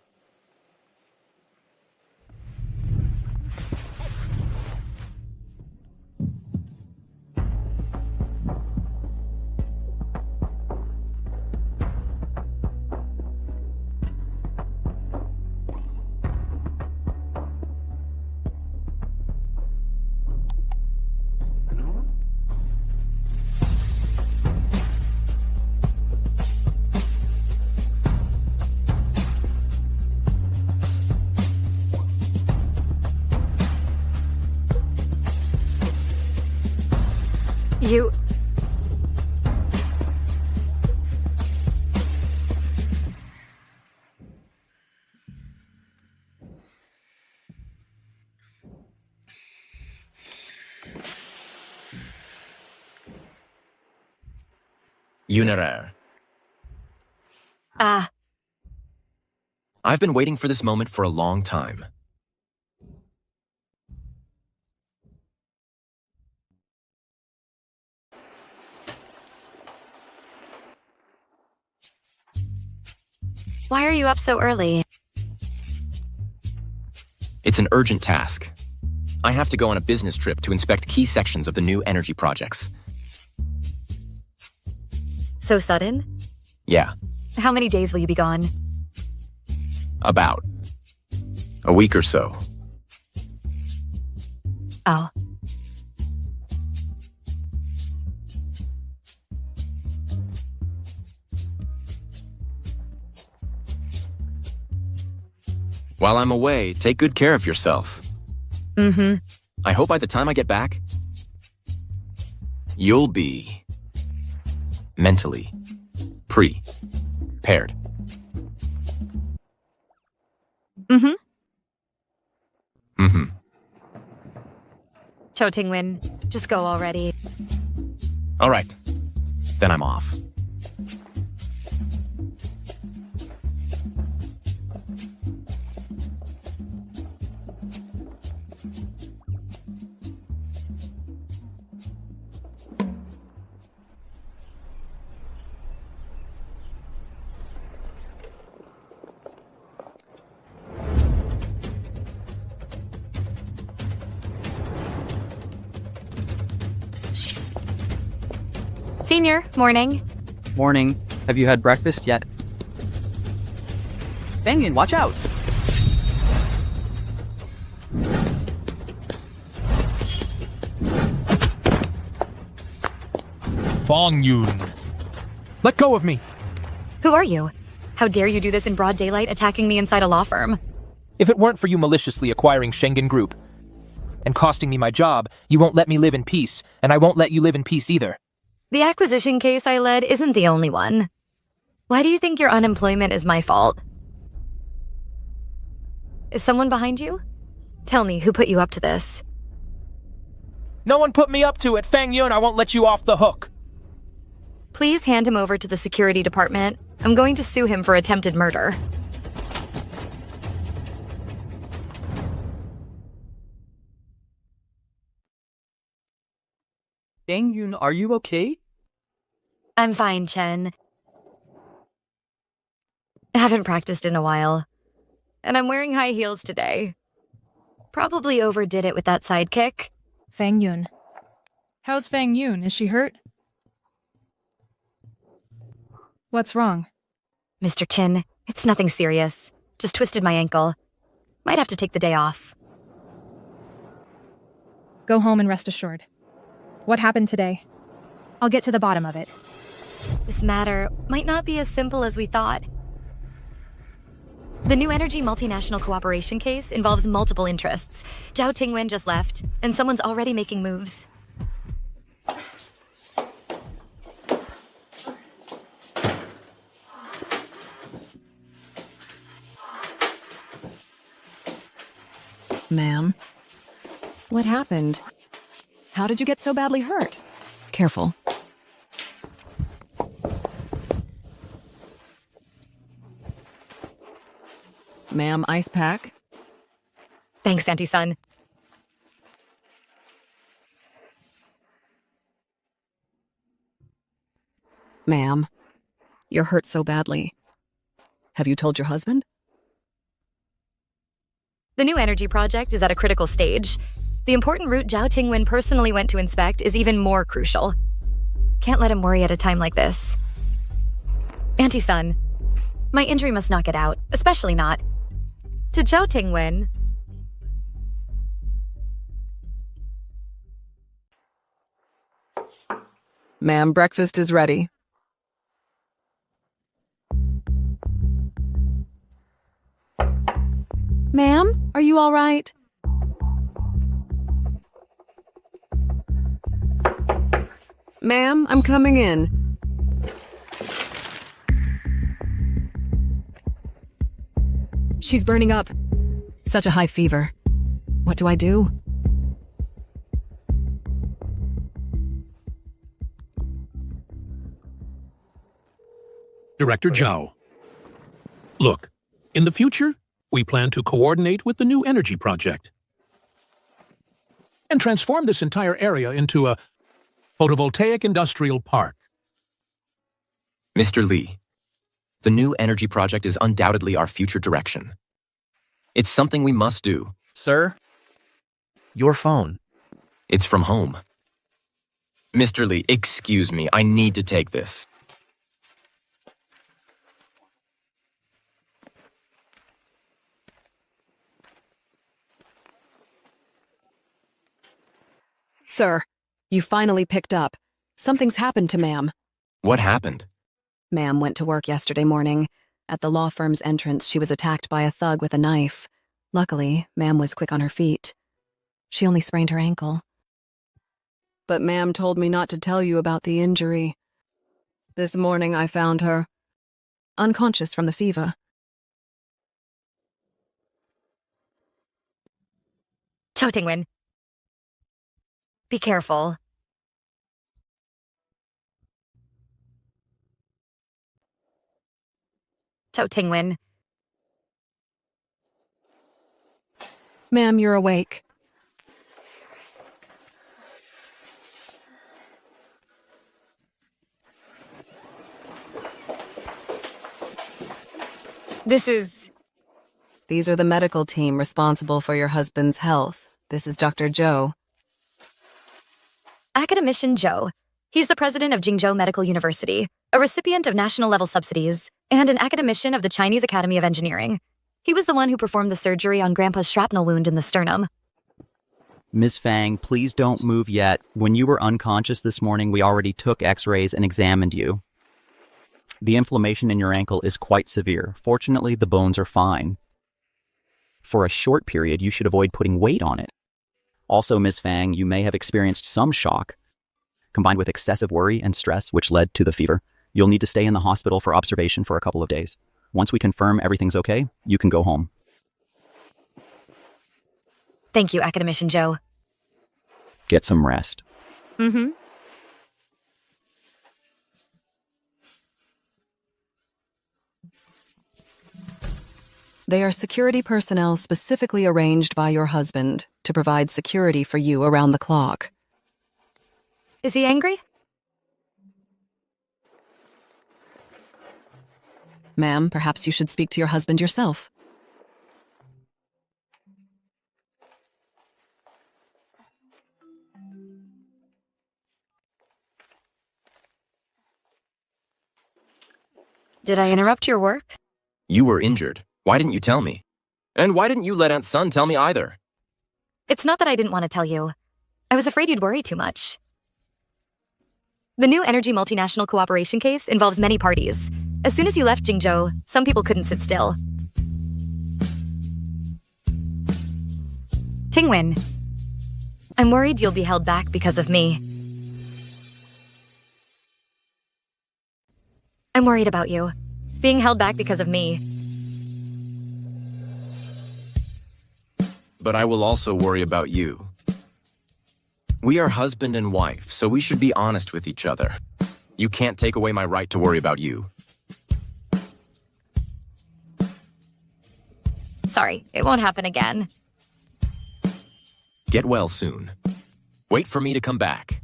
You... Yunarer. I've been waiting for this moment for a long time. Why are you up so early? It's an urgent task. I have to go on a business trip to inspect key sections of the new energy projects. So sudden? Yeah, How many days will you be gone? about a week or so. Oh. While I'm away, take good care of yourself. Mm-hmm. I hope by the time I get back, you'll be mentally prepared. Mm-hmm. Mm-hmm. Cho Tingwin, just go already. All right. Then I'm off. Senior, morning. Morning. Have you had breakfast yet? Bangin, watch out! Fong Yun. Let go of me. Who are you? How dare you do this in broad daylight, attacking me inside a law firm? If it weren't for you maliciously acquiring Schengen Group and costing me my job, you won't let me live in peace, and I won't let you live in peace either. The acquisition case I led isn't the only one. Why do you think your unemployment is my fault? Is someone behind you? Tell me, who put you up to this? No one put me up to it, Fang Yun. I won't let you off the hook. Please hand him over to the security department. I'm going to sue him for attempted murder. Bang Yun, are you okay? I'm fine, Chen. I haven't practiced in a while. And I'm wearing high heels today. Probably overdid it with that sidekick. Fang Yun. How's Fang Yun? Is she hurt? What's wrong? Mr. Chin, it's nothing serious. Just twisted my ankle. Might have to take the day off. Go home and rest assured. What happened today? I'll get to the bottom of it. This matter might not be as simple as we thought. The new energy multinational cooperation case involves multiple interests. Zhao Tingwen just left, and someone's already making moves. Ma'am, what happened? How did you get so badly hurt? Careful. Ma'am, ice pack? Thanks, Auntie Sun. Ma'am, you're hurt so badly. Have you told your husband? The new energy project is at a critical stage. The important route Zhao Tingwen personally went to inspect is even more crucial. Can't let him worry at a time like this. Auntie Sun, my injury must not get out, especially not to Zhao Tingwen. Ma'am, breakfast is ready. Ma'am, are you all right? Ma'am, I'm coming in. She's burning up. Such a high fever. What do I do? Director Zhao. Look, in the future, we plan to coordinate with the new energy project and transform this entire area into a photovoltaic industrial park. Mr. Lee, the new energy project is undoubtedly our future direction. It's something we must do. Sir, Your phone. It's from home. Mr. Lee, excuse me, I need to take this. Sir, you finally picked up. Something's happened to ma'am. What happened? Ma'am went to work yesterday morning. At the law firm's entrance, she was attacked by a thug with a knife. Luckily, ma'am was quick on her feet. She only sprained her ankle. But ma'am told me not to tell you about the injury. This morning I found her unconscious from the fever. Cho Tingwen. Be careful. Cho Tingwen. Ma'am, you're awake. These are the medical team responsible for your husband's health. This is Dr. Zhou. Academician Zhou. He's the president of Jingzhou Medical University, a recipient of national-level subsidies, and an academician of the Chinese Academy of Engineering. He was the one who performed the surgery on Grandpa's shrapnel wound in the sternum. Ms. Fang, please don't move yet. When you were unconscious this morning, we already took x-rays and examined you. The inflammation in your ankle is quite severe. Fortunately, the bones are fine. For a short period, you should avoid putting weight on it. Also, Ms. Fang, you may have experienced some shock, combined with excessive worry and stress, which led to the fever. You'll need to stay in the hospital for observation for a couple of days. Once we confirm everything's okay, you can go home. Thank you, Academician Zhou. Get some rest. Mm-hmm. They are security personnel specifically arranged by your husband to provide security for you around the clock. Is he angry? Ma'am, perhaps you should speak to your husband yourself. Did I interrupt your work? You were injured. Why didn't you tell me? And why didn't you let Aunt Sun tell me either? It's not that I didn't want to tell you. I was afraid you'd worry too much. The new energy multinational cooperation case involves many parties. As soon as you left Jingzhou, some people couldn't sit still. Tingwen, I'm worried you'll be held back because of me. I'm worried about you. Being held back because of me. But I will also worry about you. We are husband and wife, so we should be honest with each other. You can't take away my right to worry about you. Sorry, it won't happen again. Get well soon. Wait for me to come back.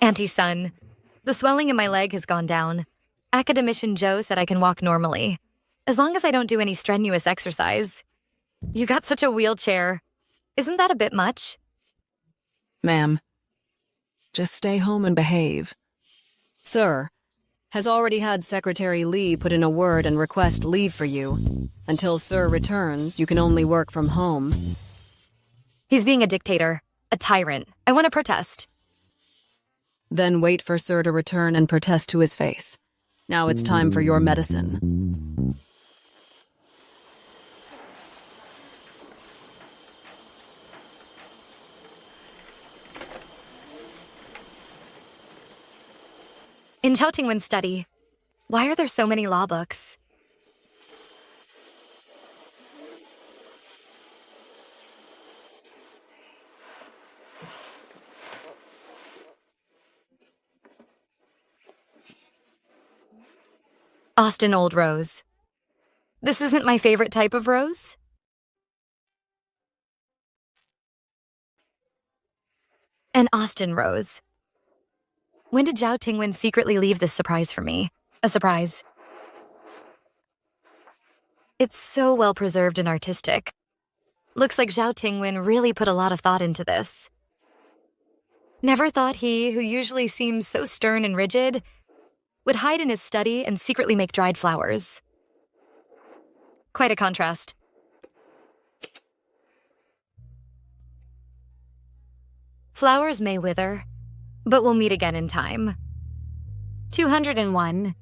Auntie Sun, the swelling in my leg has gone down. Academician Zhou said I can walk normally, as long as I don't do any strenuous exercise. You got such a wheelchair. Isn't that a bit much? Ma'am, just stay home and behave. Sir, has already had Secretary Lee put in a word and request leave for you. Until Sir returns, you can only work from home. He's being a dictator, a tyrant. I want to protest. Then wait for Sir to return and protest to his face. Now it's time for your medicine. In Chao Tingwen's study, why are there so many law books? Austin Old Rose. This isn't my favorite type of rose. An Austin rose. When did Zhao Tingwen secretly leave this surprise for me? A surprise. It's so well preserved and artistic. Looks like Zhao Tingwen really put a lot of thought into this. Never thought he, who usually seems so stern and rigid, would hide in his study and secretly make dried flowers. Quite a contrast. Flowers may wither, but we'll meet again in time. 201.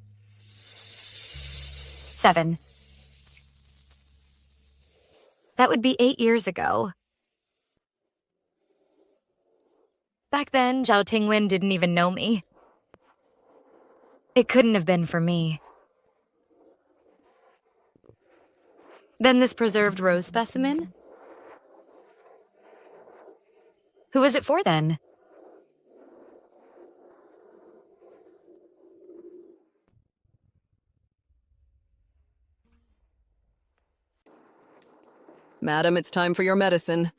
7. That would be 8 years ago. Back then, Zhao Tingwen didn't even know me. It couldn't have been for me. Then this preserved rose specimen? Who was it for then? Madam, it's time for your medicine.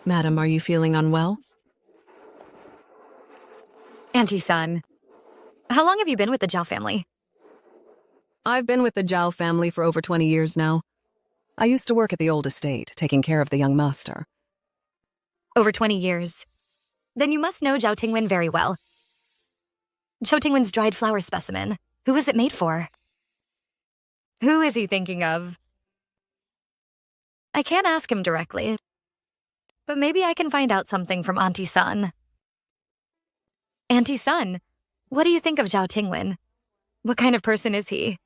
Madam, are you feeling unwell? Auntie Sun, how long have you been with the Zhao family? I've been with the Zhao family for over 20 years now. I used to work at the old estate, taking care of the young master. Over 20 years. Then you must know Zhao Tingwen very well. Zhao Tingwen's dried flower specimen. Who is it made for? Who is he thinking of? I can't ask him directly, but maybe I can find out something from Auntie Sun. Auntie Sun, what do you think of Zhao Tingwen? What kind of person is he?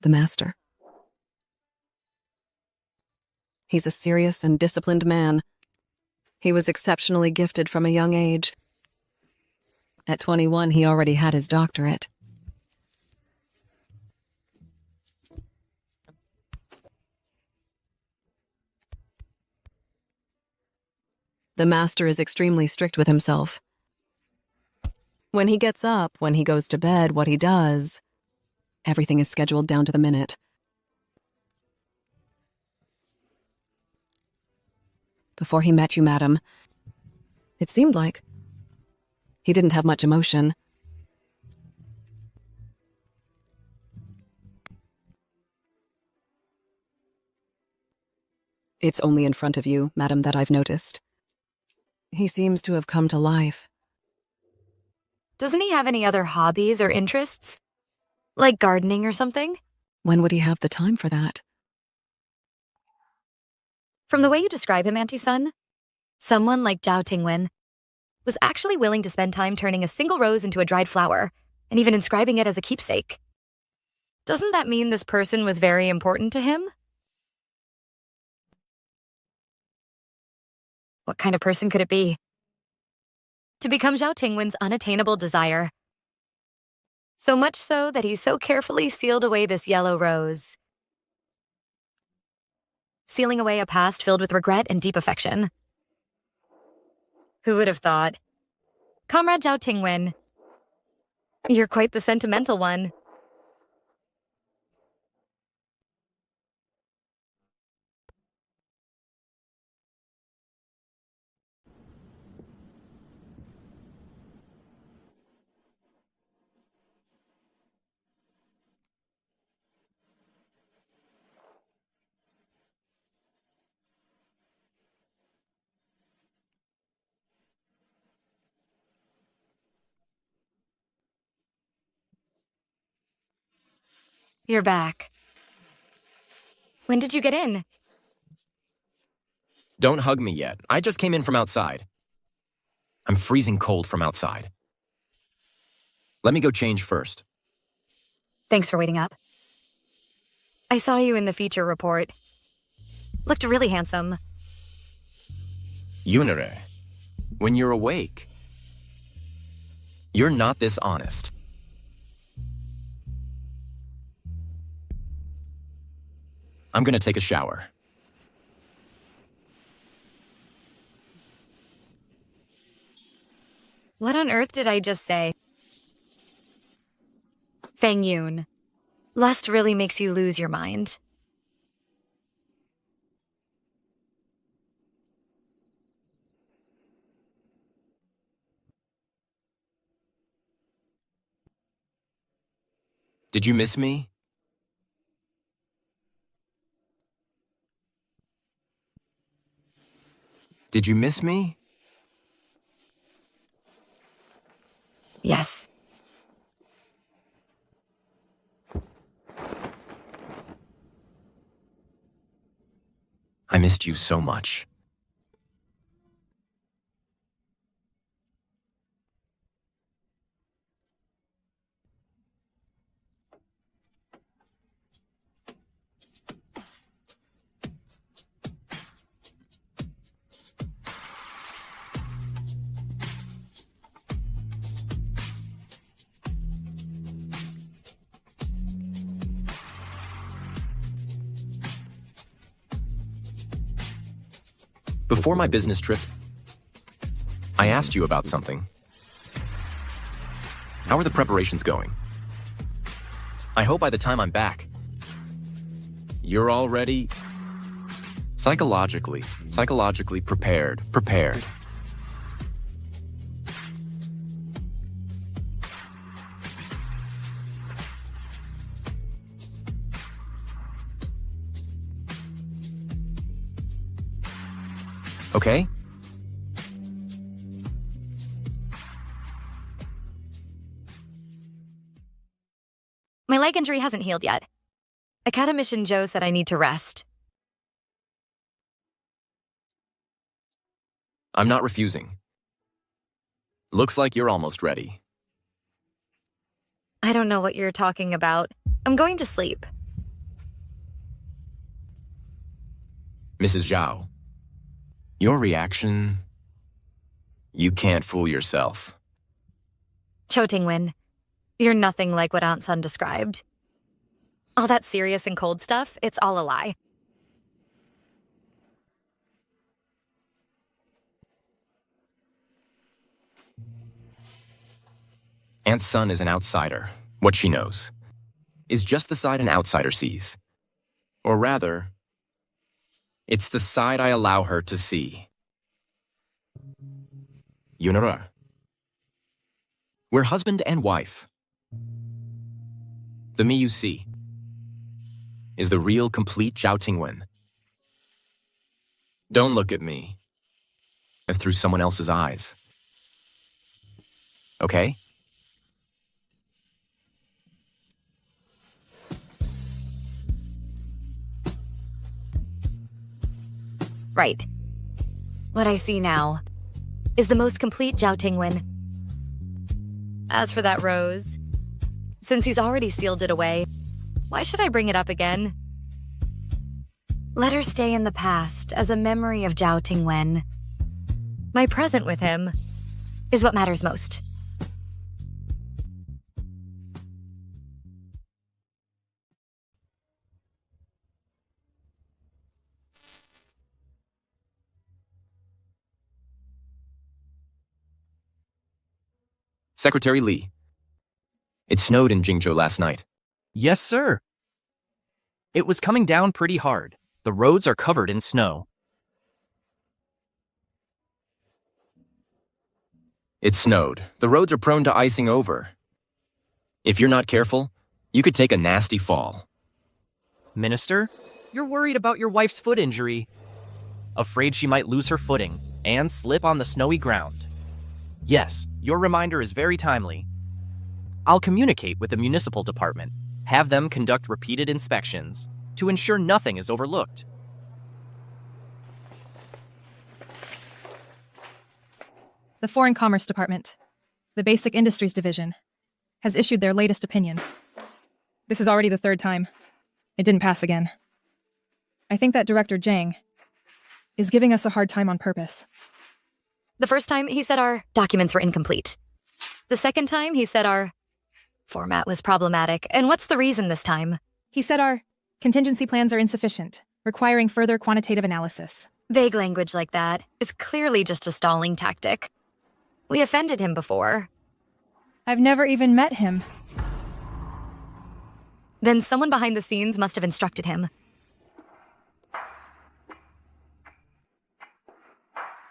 The master. He's a serious and disciplined man. He was exceptionally gifted from a young age. At 21, he already had his doctorate. The master is extremely strict with himself. When he gets up, when he goes to bed, what he does, everything is scheduled down to the minute. Before he met you, madam, it seemed like he didn't have much emotion. It's only in front of you, madam, that I've noticed. He seems to have come to life. Doesn't he have any other hobbies or interests? Like gardening or something? When would he have the time for that? From the way you describe him, Auntie Sun, someone like Zhao Tingwen was actually willing to spend time turning a single rose into a dried flower and even inscribing it as a keepsake. Doesn't that mean this person was very important to him? What kind of person could it be? To become Zhao Tingwen's unattainable desire. So much so that he so carefully sealed away this yellow rose. Sealing away a past filled with regret and deep affection. Who would have thought? Comrade Zhao Tingwen, you're quite the sentimental one. You're back. When did you get in? Don't hug me yet. I just came in from outside. I'm freezing cold from outside. Let me go change first. Thanks for waiting up. I saw you in the feature report. Looked really handsome. Yunere, when you're awake, you're not this honest. I'm gonna take a shower. What on earth did I just say? Fang Yoon. Lust really makes you lose your mind. Did you miss me? Did you miss me? Yes. I missed you so much. Before my business trip, I asked you about something. How are the preparations going? I hope by the time I'm back, you're already psychologically prepared. Okay? My leg injury hasn't healed yet. Academician Joe said I need to rest. I'm not refusing. Looks like you're almost ready. I don't know what you're talking about. I'm going to sleep. Mrs. Zhao, your reaction... You can't fool yourself. Cho Tingwen, you're nothing like what Aunt Sun described. All that serious and cold stuff, it's all a lie. Aunt Sun is an outsider. What she knows is just the side an outsider sees. Or rather, it's the side I allow her to see. Yunara. We're husband and wife. The me you see is the real, complete Zhao Tingwen. Don't look at me through someone else's eyes. Okay? Right. What I see now is the most complete Zhao Tingwen. As for that rose, since he's already sealed it away, why should I bring it up again? Let her stay in the past as a memory of Zhao Tingwen. My present with him is what matters most. Secretary Lee. It snowed in Jingzhou last night. Yes, sir. It was coming down pretty hard. The roads are covered in snow. It snowed. The roads are prone to icing over. If you're not careful, you could take a nasty fall. Minister, you're worried about your wife's foot injury. Afraid she might lose her footing and slip on the snowy ground. Yes, your reminder is very timely. I'll communicate with the municipal department, have them conduct repeated inspections to ensure nothing is overlooked. The Foreign Commerce Department, the Basic Industries Division, has issued their latest opinion. This is already the third time. It didn't pass again. I think that Director Zhang is giving us a hard time on purpose. The first time, he said our documents were incomplete. The second time, he said our format was problematic. And what's the reason this time? He said our contingency plans are insufficient, requiring further quantitative analysis. Vague language like that is clearly just a stalling tactic. We offended him before. I've never even met him. Then someone behind the scenes must have instructed him.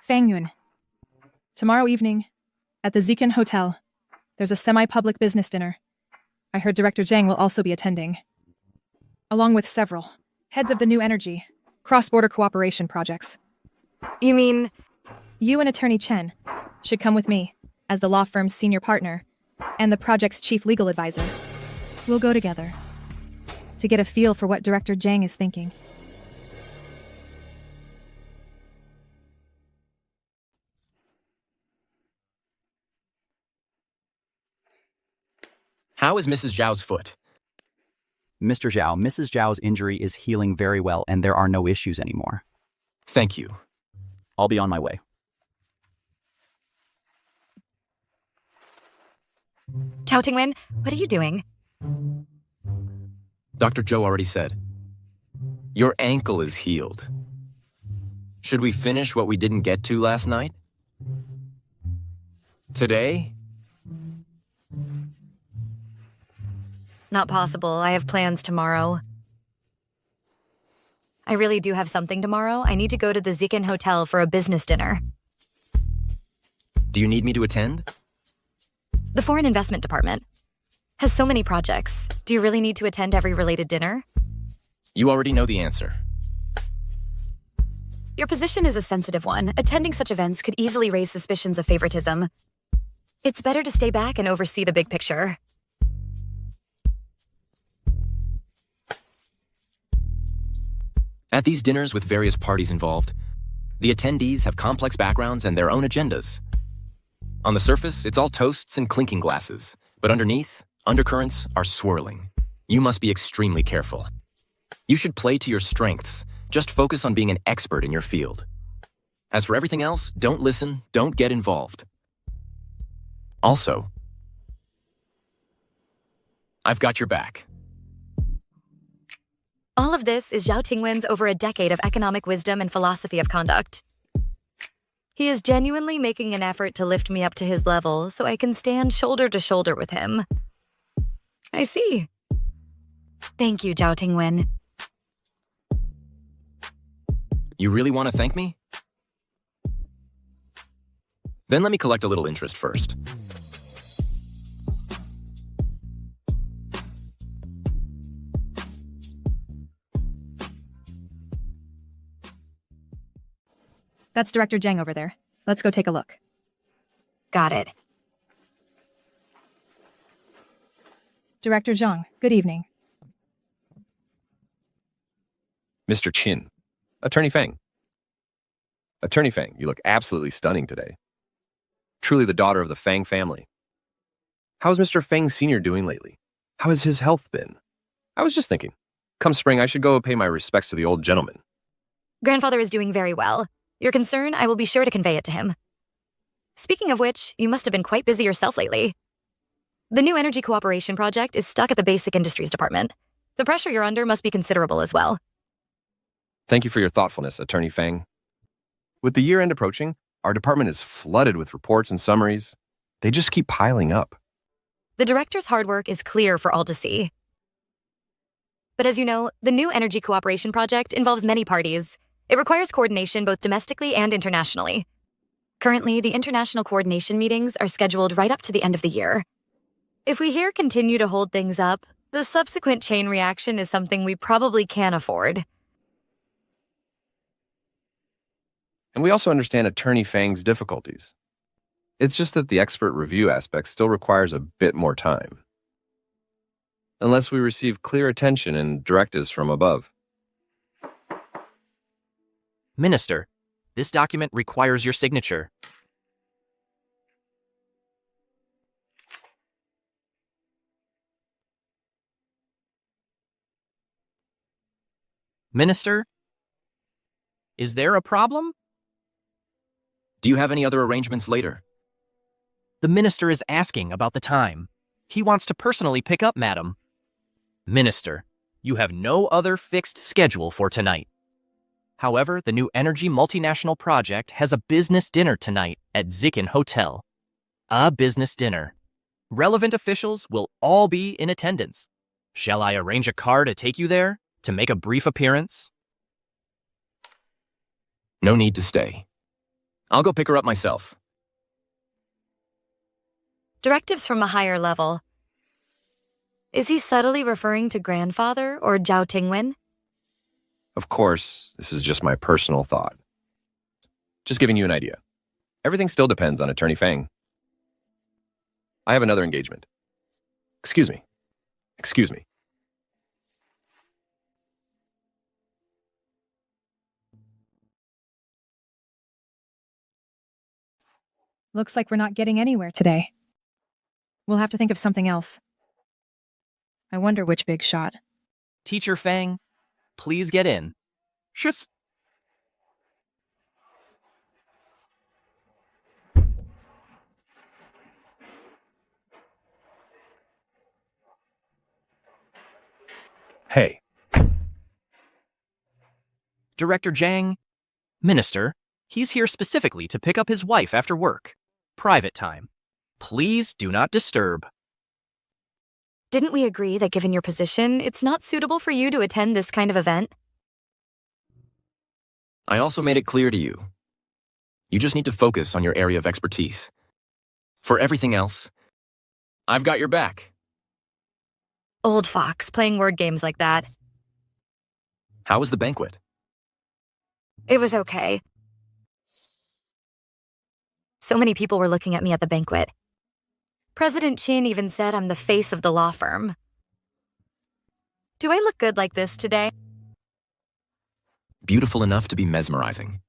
Fang Yun. Tomorrow evening, at the Zikin Hotel, there's a semi-public business dinner. I heard Director Zhang will also be attending, along with several heads of the new energy, cross-border cooperation projects. You mean... You and Attorney Chen should come with me as the law firm's senior partner and the project's chief legal advisor. We'll go together to get a feel for what Director Zhang is thinking. How is Mrs. Zhao's foot? Mr. Zhao, Mrs. Zhao's injury is healing very well, and there are no issues anymore. Thank you. I'll be on my way. Zhao Tingwen, what are you doing? Dr. Zhou already said. Your ankle is healed. Should we finish what we didn't get to last night? Today? Not possible. I have plans tomorrow. I really do have something tomorrow. I need to go to the Zikin Hotel for a business dinner. Do you need me to attend? The Foreign Investment Department has so many projects. Do you really need to attend every related dinner? You already know the answer. Your position is a sensitive one. Attending such events could easily raise suspicions of favoritism. It's better to stay back and oversee the big picture. At these dinners with various parties involved, the attendees have complex backgrounds and their own agendas. On the surface, it's all toasts and clinking glasses, but underneath, undercurrents are swirling. You must be extremely careful. You should play to your strengths. Just focus on being an expert in your field. As for everything else, don't listen, don't get involved. Also, I've got your back. All of this is Zhao Tingwen's over a decade of economic wisdom and philosophy of conduct. He is genuinely making an effort to lift me up to his level so I can stand shoulder to shoulder with him. I see. Thank you, Zhao Tingwen. You really want to thank me? Then let me collect a little interest first. That's Director Zhang over there. Let's go take a look. Got it. Director Zhang, good evening. Mr. Qin. Attorney Fang. Attorney Fang, you look absolutely stunning today. Truly the daughter of the Fang family. How's Mr. Fang Sr. doing lately? How has his health been? I was just thinking, come spring, I should go pay my respects to the old gentleman. Grandfather is doing very well. Your concern, I will be sure to convey it to him. Speaking of which, you must have been quite busy yourself lately. The new energy cooperation project is stuck at the Basic Industries Department. The pressure you're under must be considerable as well. Thank you for your thoughtfulness, Attorney Fang. With the year-end approaching, our department is flooded with reports and summaries. They just keep piling up. The director's hard work is clear for all to see. But as you know, the new energy cooperation project involves many parties. It requires coordination both domestically and internationally. Currently, the international coordination meetings are scheduled right up to the end of the year. If we here continue to hold things up, the subsequent chain reaction is something we probably can't afford. And we also understand Attorney Fang's difficulties. It's just that the expert review aspect still requires a bit more time. Unless we receive clear attention and directives from above. Minister, this document requires your signature. Minister, is there a problem? Do you have any other arrangements later? The minister is asking about the time. He wants to personally pick up Madam. Minister, you have no other fixed schedule for tonight. However, the new energy multinational project has a business dinner tonight at Zikin Hotel. A business dinner. Relevant officials will all be in attendance. Shall I arrange a car to take you there, to make a brief appearance? No need to stay. I'll go pick her up myself. Directives from a higher level. Is he subtly referring to grandfather or Zhao Tingwen? Of course, this is just my personal thought. Just giving you an idea. Everything still depends on Attorney Fang. I have another engagement. Excuse me. Excuse me. Looks like we're not getting anywhere today. We'll have to think of something else. I wonder which big shot. Teacher Fang, please get in. Shush. Hey. Director Zhang, Minister, he's here specifically to pick up his wife after work. Private time. Please do not disturb. Didn't we agree that given your position, it's not suitable for you to attend this kind of event? I also made it clear to you. You just need to focus on your area of expertise. For everything else, I've got your back. Old fox, playing word games like that. How was the banquet? It was okay. So many people were looking at me at the banquet. President Qin even said I'm the face of the law firm. Do I look good like this today? Beautiful enough to be mesmerizing.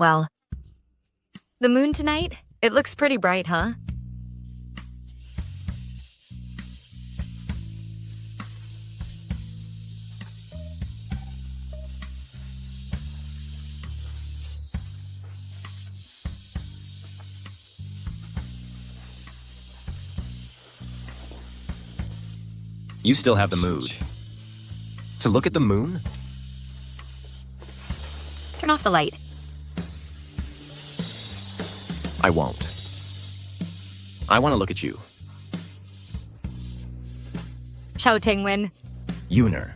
Well. The moon tonight? It looks pretty bright, huh? You still have the mood. To look at the moon? Turn off the light. I won't. I want to look at you. Zhao Tingwen. Yuner.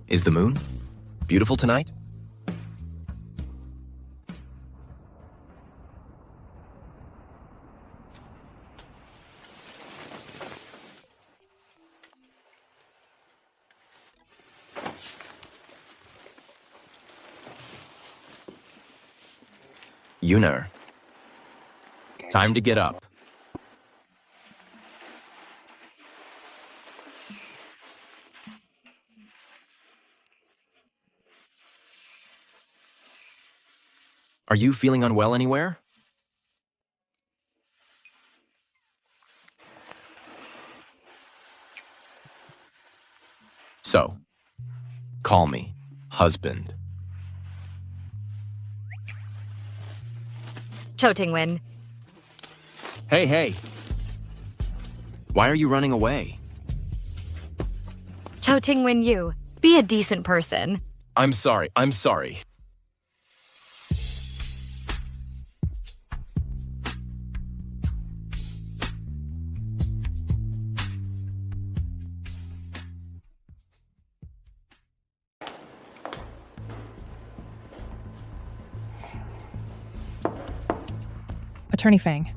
Is the moon beautiful tonight? Yuner. Time to get up. Are you feeling unwell anywhere? So, call me, husband. Zhao Tingwen. Hey. Why are you running away? Zhao Tingwen, you. Be a decent person. I'm sorry. Attorney Fang.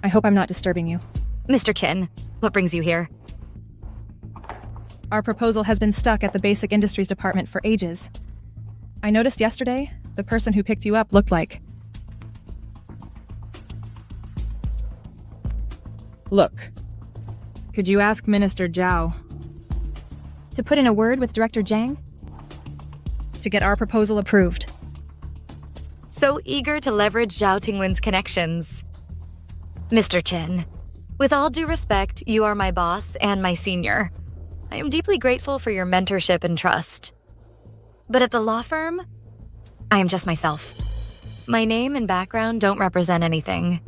I hope I'm not disturbing you. Mr. Qin, what brings you here? Our proposal has been stuck at the Basic Industries Department for ages. I noticed yesterday, the person who picked you up looked like... Look. Could you ask Minister Zhao to put in a word with Director Zhang? to get our proposal approved. So eager to leverage Zhao Tingwen's connections. Mr. Chen, with all due respect, you are my boss and my senior. I am deeply grateful for your mentorship and trust. But at the law firm, I am just myself. My name and background don't represent anything.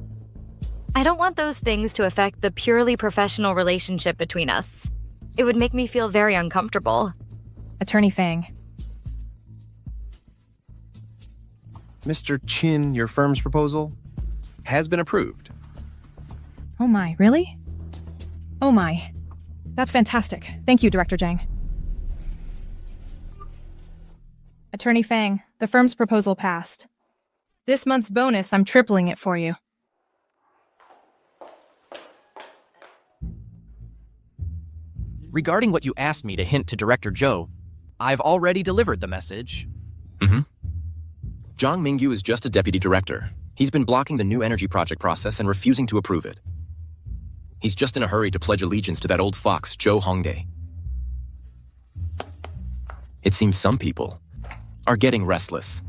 I don't want those things to affect the purely professional relationship between us. It would make me feel very uncomfortable. Attorney Fang. Mr. Chin, your firm's proposal has been approved. Oh my, really? Oh my. That's fantastic. Thank you, Director Zhang. Attorney Fang, the firm's proposal passed. This month's bonus, I'm tripling it for you. Regarding what you asked me to hint to Director Zhou, I've already delivered the message. Zhang Mingyu is just a deputy director. He's been blocking the new energy project process and refusing to approve it. He's just in a hurry to pledge allegiance to that old fox, Zhou Hongdai. It seems some people are getting restless.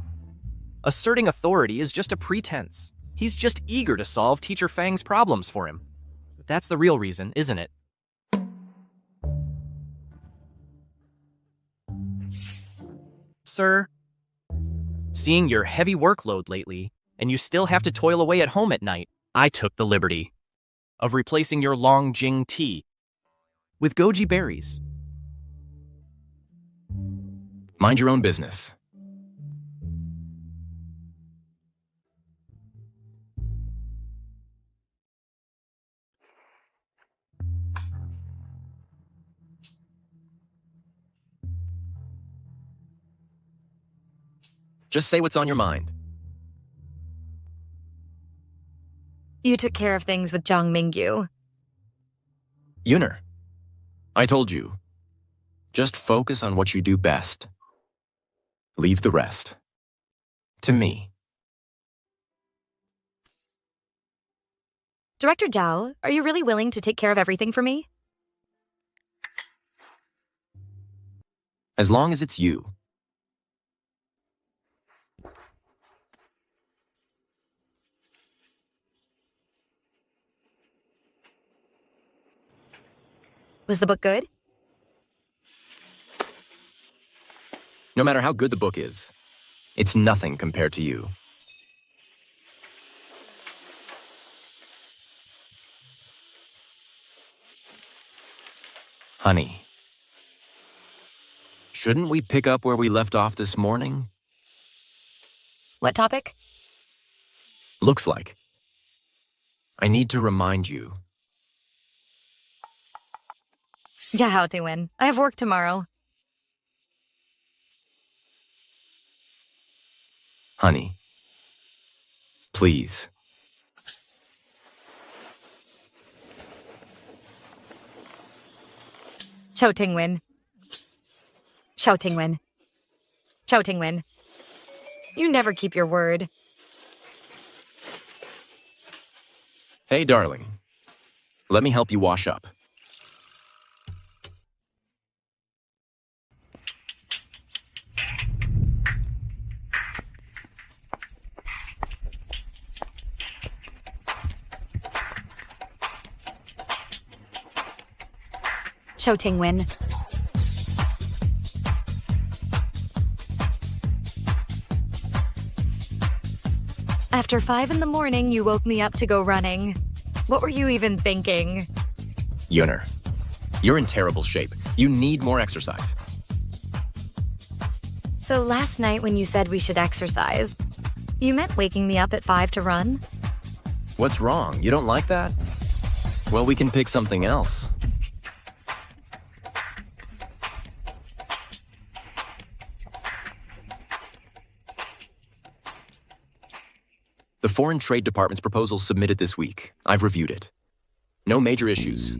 Asserting authority is just a pretense. He's just eager to solve Teacher Fang's problems for him. That's the real reason, isn't it? Sir, seeing your heavy workload lately, and you still have to toil away at home at night, I took the liberty of replacing your long Jing tea with goji berries. Mind your own business. Just say what's on your mind. You took care of things with Zhang Mingyu. Yuner, I told you. Just focus on what you do best. Leave the rest to me. Director Zhao, are you really willing to take care of everything for me? As long as it's you. Was the book good? No matter how good the book is, it's nothing compared to you. Honey, shouldn't we pick up where we left off this morning? What topic? Looks like. I need to remind you. Yeah, Hao Tingwen. I have work tomorrow. Honey, please. Zhao Tingwen. Zhao Tingwen. Zhao Tingwen. You never keep your word. Hey, darling. Let me help you wash up. Zhao Tingwen. After 5 in the morning, you woke me up to go running. What were you even thinking? Yuner, you're in terrible shape. You need more exercise. So last night when you said we should exercise, you meant waking me up at 5 to run? What's wrong? You don't like that? Well, we can pick something else. The Foreign Trade Department's proposal submitted this week. I've reviewed it. No major issues.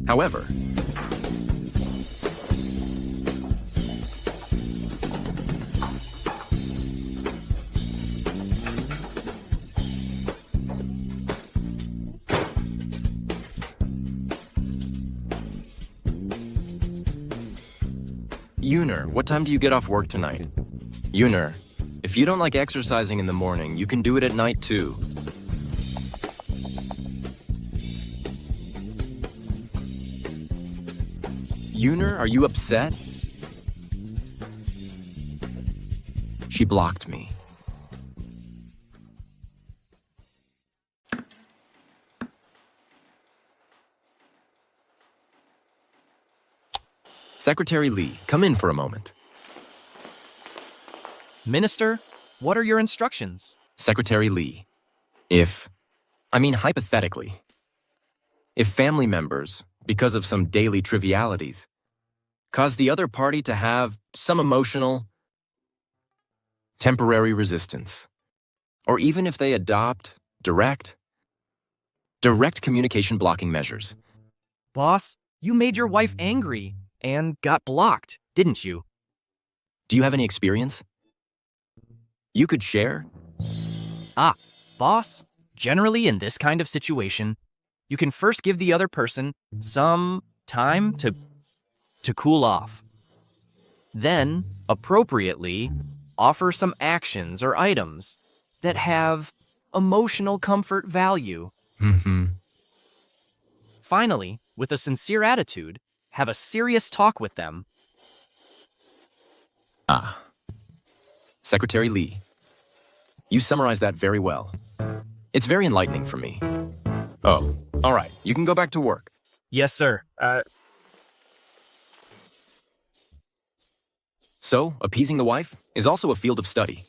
However, Yuner, what time do you get off work tonight? Yuner, if you don't like exercising in the morning, you can do it at night too. Yuner, are you upset? She blocked me. Secretary Lee, come in for a moment. Minister, what are your instructions? Secretary Lee, hypothetically, if family members, because of some daily trivialities, cause the other party to have some emotional, temporary resistance, or even if they adopt direct communication blocking measures. Boss, you made your wife angry and got blocked, didn't you? Do you have any experience you could share? Boss, generally in this kind of situation, you can first give the other person some time to cool off. Then, appropriately, offer some actions or items that have emotional comfort value. Finally, with a sincere attitude, have a serious talk with them. Secretary Lee, you summarized that very well. It's very enlightening for me. Oh, all right, you can go back to work. Yes, sir. So, appeasing the wife is also a field of study.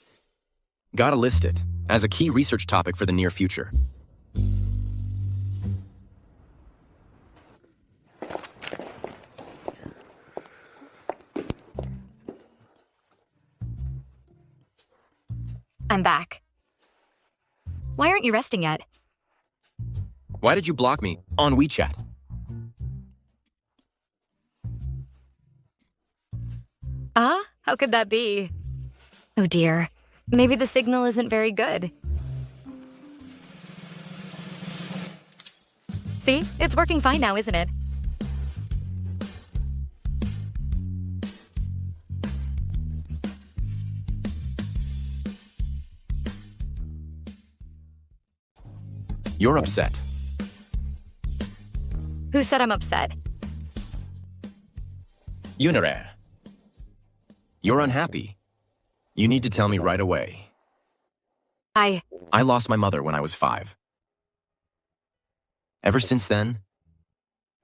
Gotta list it as a key research topic for the near future. I'm back. Why aren't you resting yet? Why did you block me on WeChat? How could that be? Oh dear. Maybe the signal isn't very good. See? It's working fine now, isn't it? You're upset. Who said I'm upset? Yuner, you're unhappy. You need to tell me right away. I lost my mother when I was 5. Ever since then,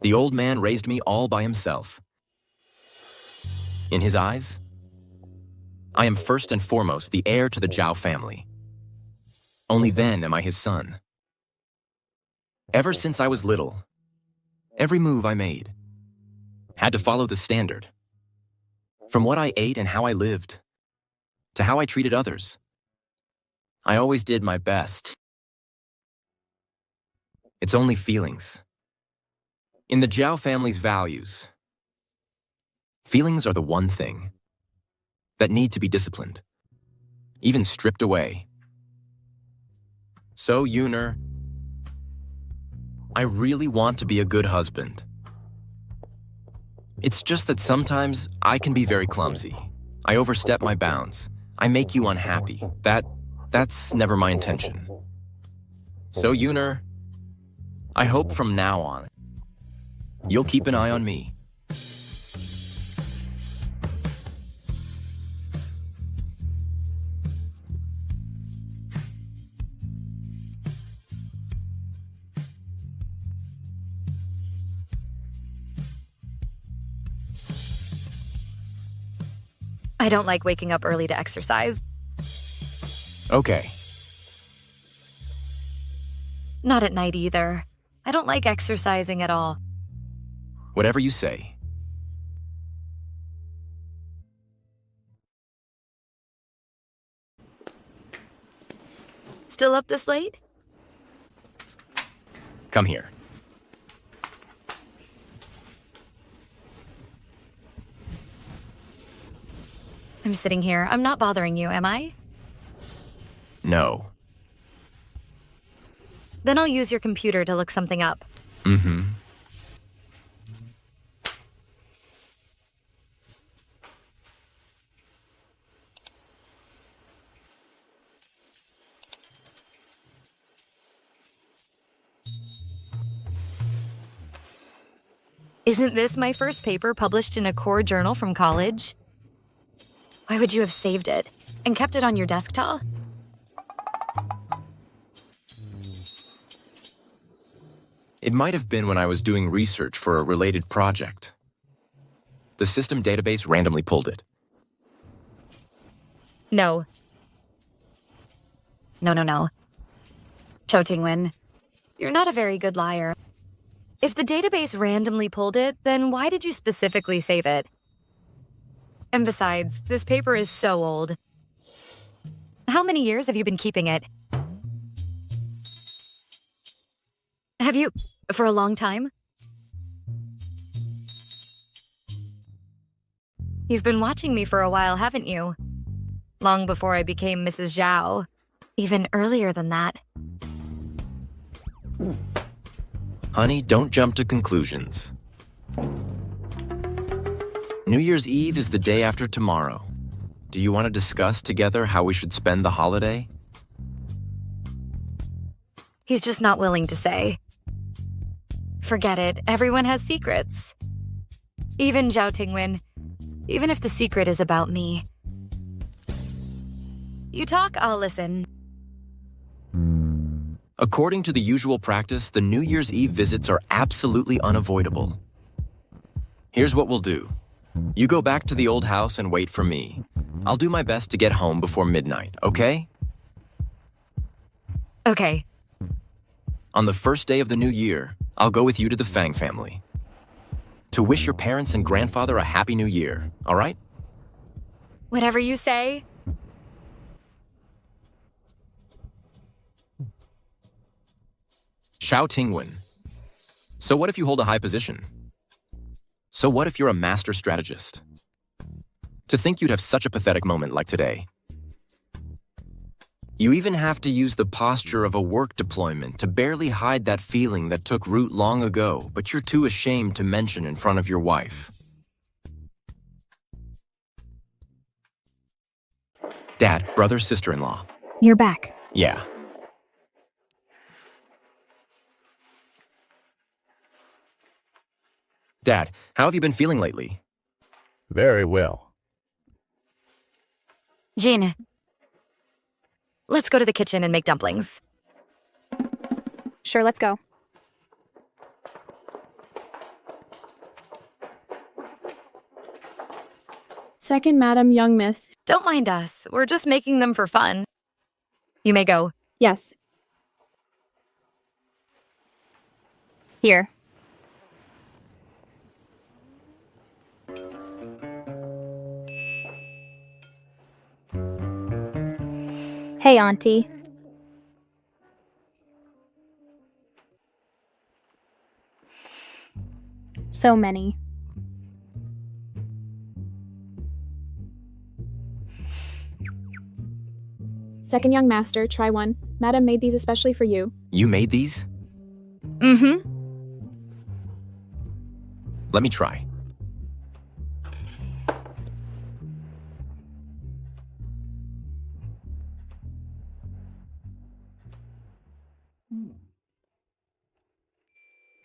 the old man raised me all by himself. In his eyes, I am first and foremost the heir to the Zhao family. Only then am I his son. Ever since I was little, every move I made had to follow the standard. From what I ate and how I lived, to how I treated others, I always did my best. It's only feelings. In the Zhao family's values, feelings are the one thing that need to be disciplined, even stripped away. So, Yuner, I really want to be a good husband. It's just that sometimes I can be very clumsy. I overstep my bounds. I make you unhappy. That's never my intention. So, Yuner, I hope from now on, you'll keep an eye on me. I don't like waking up early to exercise. Okay. Not at night either. I don't like exercising at all. Whatever you say. Still up this late? Come here. I'm sitting here. I'm not bothering you, am I? No. Then I'll use your computer to look something up. Isn't this my first paper published in a core journal from college? Why would you have saved it and kept it on your desktop? It might have been when I was doing research for a related project. The system database randomly pulled it. No. No. Cho Tingwen, you're not a very good liar. If the database randomly pulled it, then why did you specifically save it? And besides, this paper is so old. How many years have you been keeping it? Have you... for a long time? You've been watching me for a while, haven't you? Long before I became Mrs. Zhao. Even earlier than that. Honey, don't jump to conclusions. New Year's Eve is the day after tomorrow. Do you want to discuss together how we should spend the holiday? He's just not willing to say. Forget it. Everyone has secrets. Even Zhao Tingwen. Even if the secret is about me. You talk, I'll listen. According to the usual practice, the New Year's Eve visits are absolutely unavoidable. Here's what we'll do. You go back to the old house and wait for me. I'll do my best to get home before midnight, okay? Okay. On the first day of the new year, I'll go with you to the Fang family. To wish your parents and grandfather a happy new year, all right? Whatever you say. Xiao Tingwen. So what if you hold a high position? So what if you're a master strategist? To think you'd have such a pathetic moment like today. You even have to use the posture of a work deployment to barely hide that feeling that took root long ago, but you're too ashamed to mention in front of your wife. Dad, brother, sister-in-law. You're back. Yeah. Dad, how have you been feeling lately? Very well. Jin. Let's go to the kitchen and make dumplings. Sure, let's go. Second, Madam, young miss. Don't mind us. We're just making them for fun. You may go. Yes. Here. Hey, Auntie. So many. Second young master, try one. Madam made these especially for you. You made these? Mm-hmm. Let me try.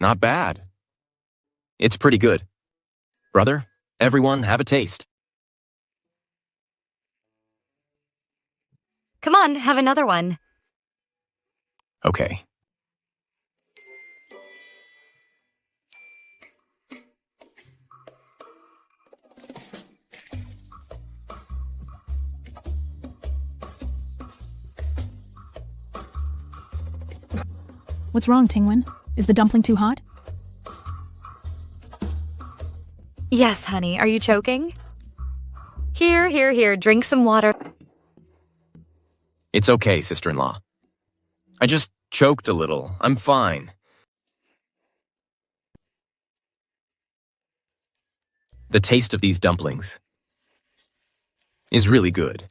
Not bad. It's pretty good. Brother, everyone have a taste. Come on, have another one. Okay. What's wrong, Tingwen? Is the dumpling too hot? Yes, honey. Are you choking? Here. Drink some water. It's okay, sister-in-law. I just choked a little. I'm fine. The taste of these dumplings is really good.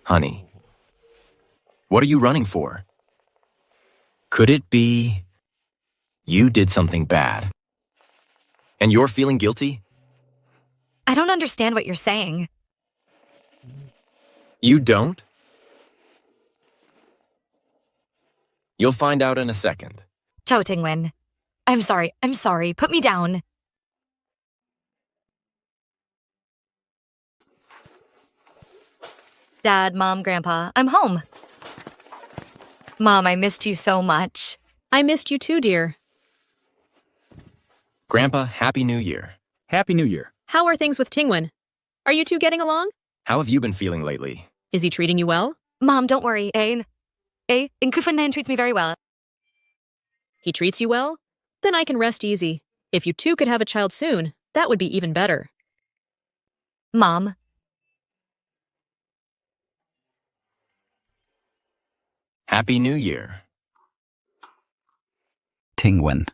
Honey, what are you running for? Could it be you did something bad? And you're feeling guilty? I don't understand what you're saying. You don't? You'll find out in a second. Cho Tingwen. I'm sorry. Put me down. Dad, Mom, Grandpa, I'm home. Mom, I missed you so much. I missed you too, dear. Grandpa, Happy New Year. Happy New Year. How are things with Tingwen? Are you two getting along? How have you been feeling lately? Is he treating you well? Mom, don't worry. Nkufunen treats me very well. He treats you well? Then I can rest easy. If you two could have a child soon, that would be even better. Mom. Happy New Year. Tingwen.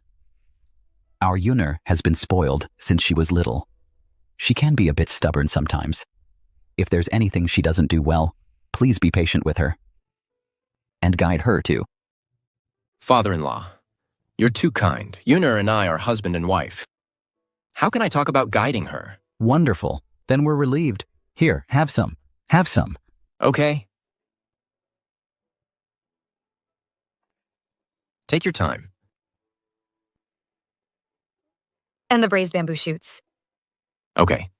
Our Yuner has been spoiled since she was little. She can be a bit stubborn sometimes. If there's anything she doesn't do well, please be patient with her. And guide her too. Father-in-law, you're too kind. Yuner and I are husband and wife. How can I talk about guiding her? Wonderful. Then we're relieved. Here, have some. Have some. Okay. Take your time. And the braised bamboo shoots. Okay.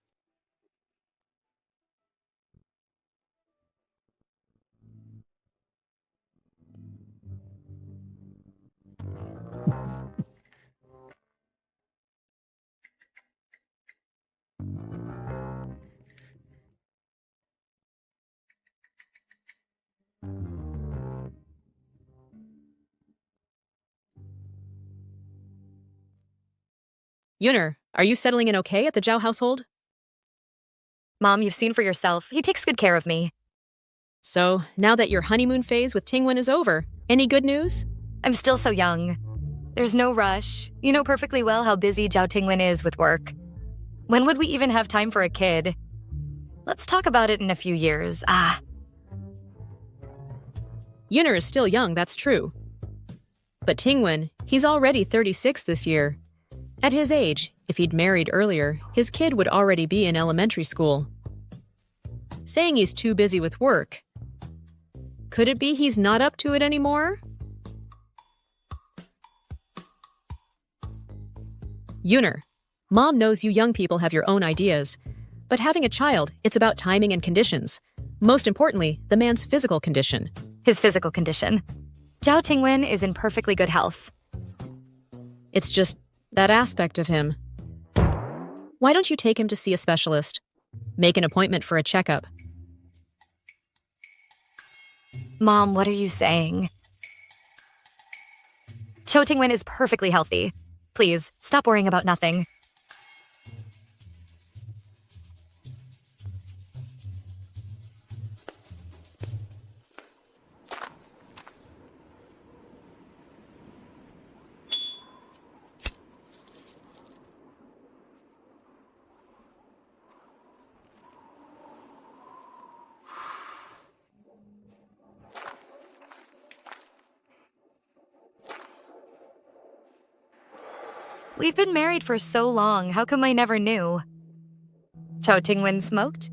Yuner, are you settling in okay at the Zhao household? Mom, you've seen for yourself. He takes good care of me. So, now that your honeymoon phase with Tingwen is over, any good news? I'm still so young. There's no rush. You know perfectly well how busy Zhao Tingwen is with work. When would we even have time for a kid? Let's talk about it in a few years. Yuner is still young, that's true. But Tingwen, he's already 36 this year. At his age, if he'd married earlier, his kid would already be in elementary school. Saying he's too busy with work. Could it be he's not up to it anymore? Yuner, Mom knows you young people have your own ideas. But having a child, it's about timing and conditions. Most importantly, the man's physical condition. His physical condition. Zhao Tingwen is in perfectly good health. It's just that aspect of him. Why don't you take him to see a specialist? Make an appointment for a checkup. Mom, what are you saying? Cho Tingwen is perfectly healthy. Please, stop worrying about nothing. We've been married for so long, how come I never knew? Cho Tingwen smoked?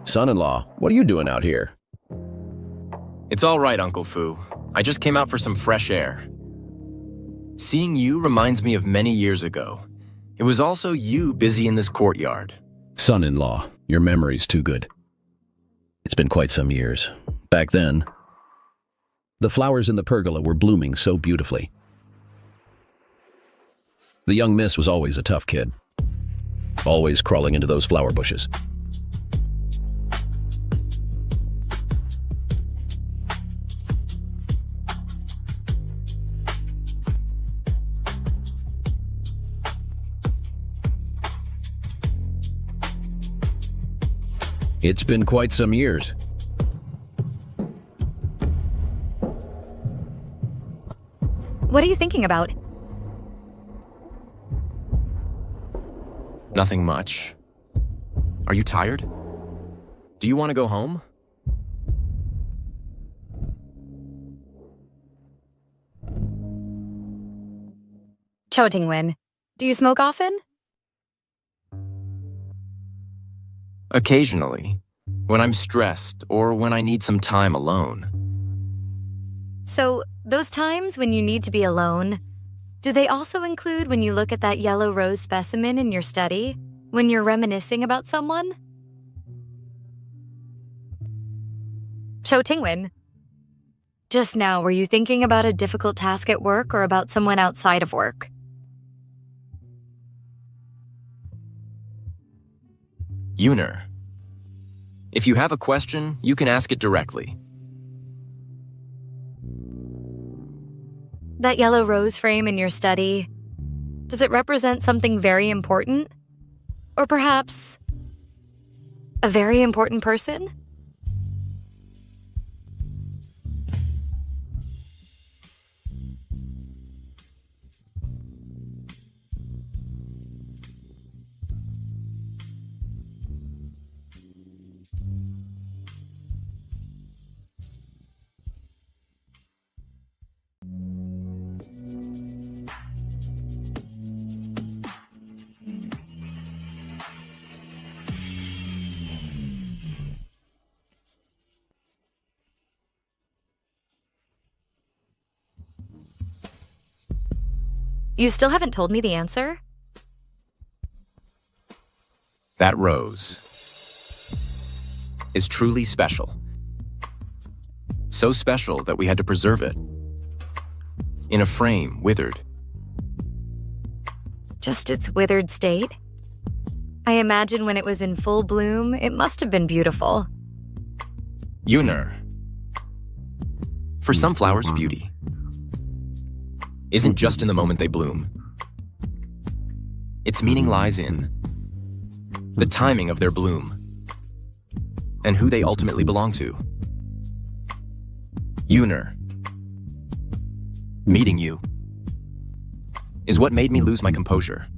Son-in-law, what are you doing out here? It's all right, Uncle Fu. I just came out for some fresh air. Seeing you reminds me of many years ago. It was also you busy in this courtyard. Son-in-law, your memory's too good. It's been quite some years. Back then, the flowers in the pergola were blooming so beautifully. The young miss was always a tough kid, always crawling into those flower bushes. It's been quite some years. What are you thinking about? Nothing much. Are you tired? Do you want to go home? Cho Tingwen, do you smoke often? Occasionally, when I'm stressed or when I need some time alone. So, those times when you need to be alone, do they also include when you look at that yellow rose specimen in your study? When you're reminiscing about someone? Cho Tingwen, just now, were you thinking about a difficult task at work or about someone outside of work? Yuner. If you have a question, you can ask it directly. That yellow rose frame in your study, does it represent something very important? Or perhaps a very important person? You still haven't told me the answer? That rose is truly special. So special that we had to preserve it. In a frame, withered. Just its withered state? I imagine when it was in full bloom, it must have been beautiful. Yuner. For some flowers, beauty isn't just in the moment they bloom. Its meaning lies in the timing of their bloom and who they ultimately belong to. Yuner, meeting you is what made me lose my composure.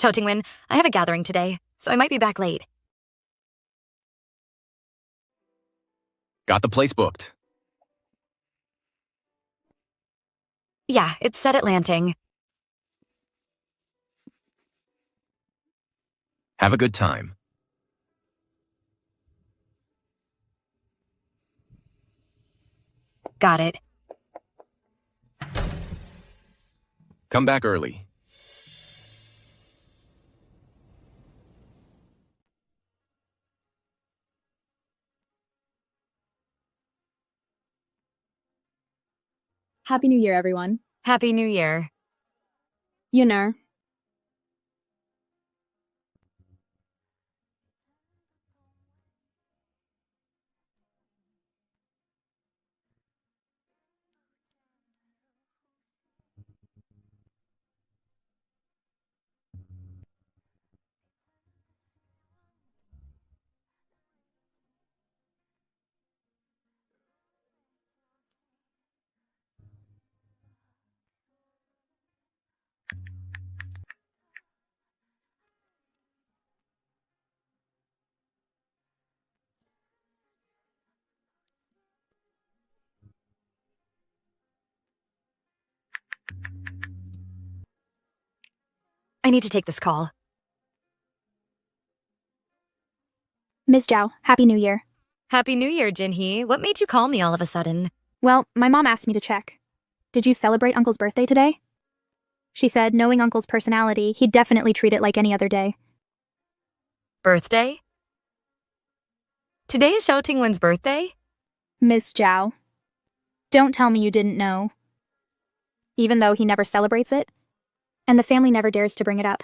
Cho Tingwen, I have a gathering today, so I might be back late. Got the place booked. Yeah, it's set at Lanting. Have a good time. Got it. Come back early. Happy New Year, everyone. Happy New Year. Yuner. I need to take this call. Ms. Zhao, Happy New Year. Happy New Year, Jinhee. What made you call me all of a sudden? Well, my mom asked me to check. Did you celebrate Uncle's birthday today? She said, knowing Uncle's personality, he'd definitely treat it like any other day. Birthday? Today is Cho Tingwen's birthday? Ms. Zhao. Don't tell me you didn't know. Even though he never celebrates it, and the family never dares to bring it up.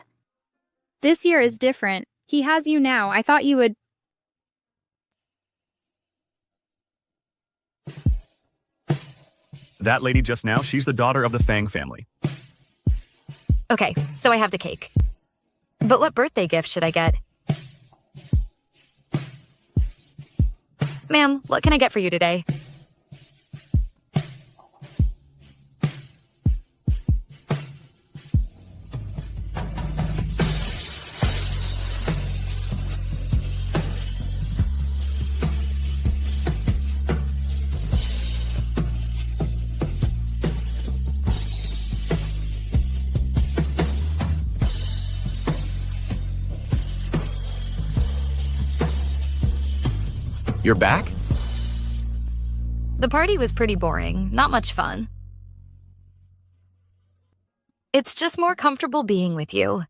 This year is different. He has you now. I thought you would... That lady just now, she's the daughter of the Fang family. Okay, so I have the cake. But what birthday gift should I get? Ma'am, what can I get for you today? You're back? The party was pretty boring, not much fun. It's just more comfortable being with you.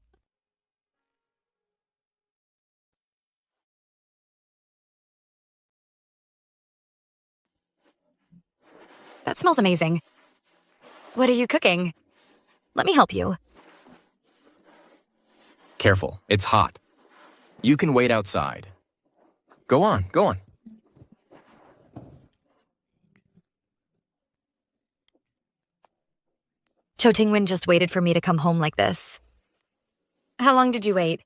That smells amazing. What are you cooking? Let me help you. Careful, it's hot. You can wait outside. Go on, go on. Cho Tingwen just waited for me to come home like this. How long did you wait?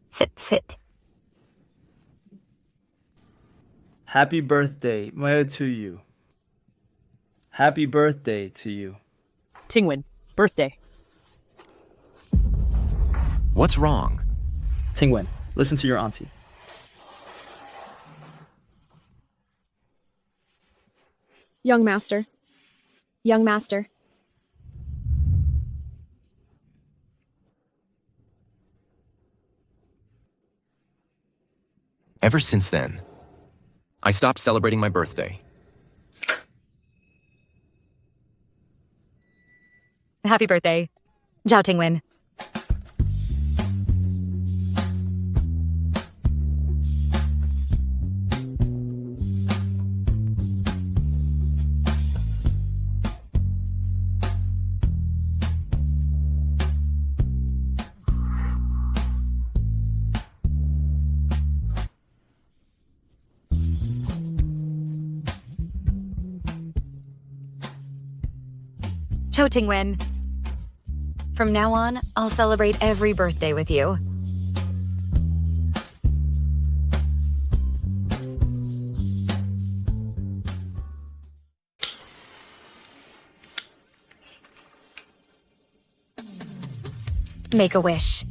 Sit. Happy birthday, to you. Happy birthday to you. Tingwen, birthday. What's wrong? Tingwen, listen to your auntie. Young master. Young master. Ever since then, I stopped celebrating my birthday. Happy birthday, Zhao Tingwen. Cho Tingwen. From now on, I'll celebrate every birthday with you. Make a wish.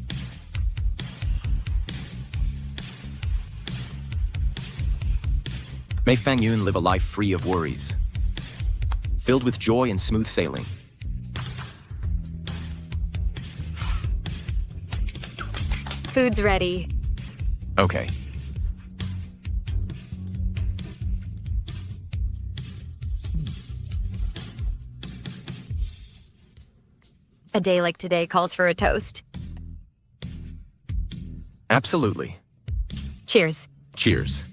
May Fang Yun live a life free of worries, filled with joy and smooth sailing. Food's ready. Okay. A day like today calls for a toast. Absolutely. Cheers. Cheers.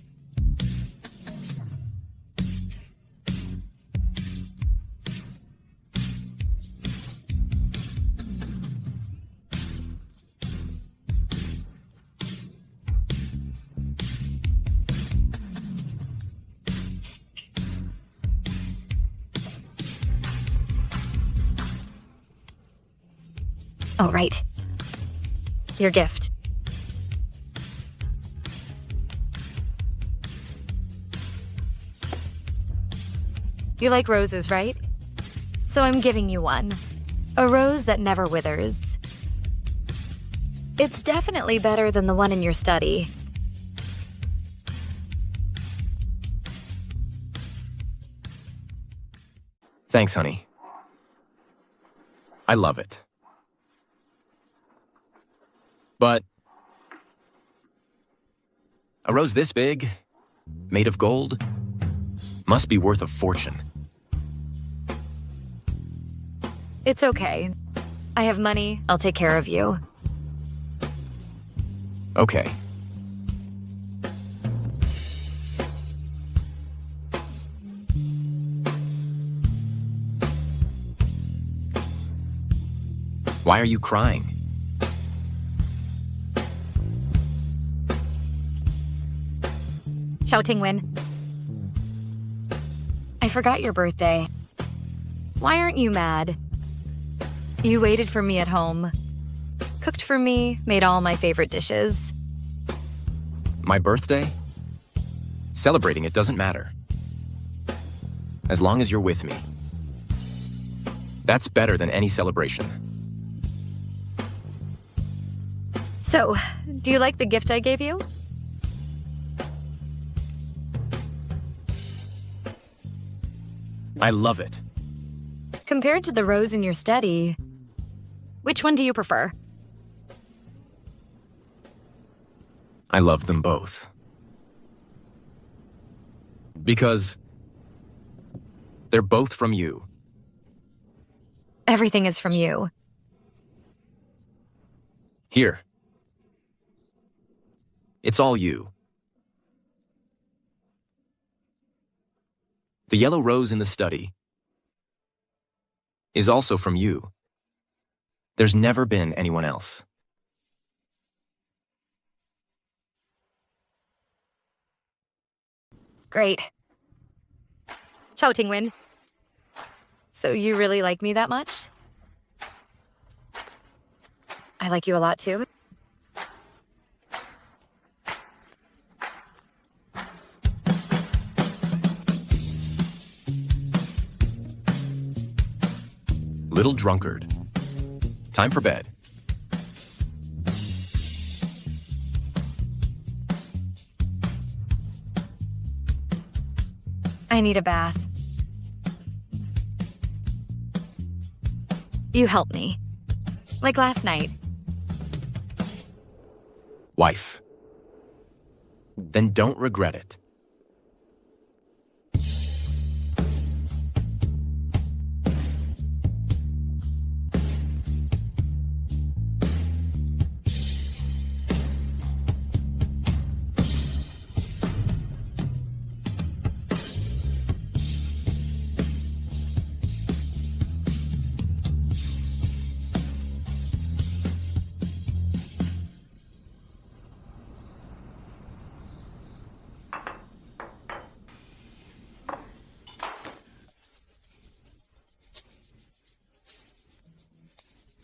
Oh, right. Your gift. You like roses, right? So I'm giving you one. A rose that never withers. It's definitely better than the one in your study. Thanks, honey. I love it. But a rose this big, made of gold, must be worth a fortune. It's okay. I have money. I'll take care of you. Okay. Why are you crying? Zhao Tingwen. I forgot your birthday. Why aren't you mad? You waited for me at home. Cooked for me, made all my favorite dishes. My birthday? Celebrating it doesn't matter. As long as you're with me. That's better than any celebration. So, do you like the gift I gave you? I love it. Compared to the rose in your study, which one do you prefer? I love them both. Because they're both from you. Everything is from you. Here. It's all you. The yellow rose in the study is also from you. There's never been anyone else. Great. Ciao, Tingwen. So you really like me that much? I like you a lot too. Little drunkard. Time for bed. I need a bath. You help me. Like last night. Wife. Then don't regret it.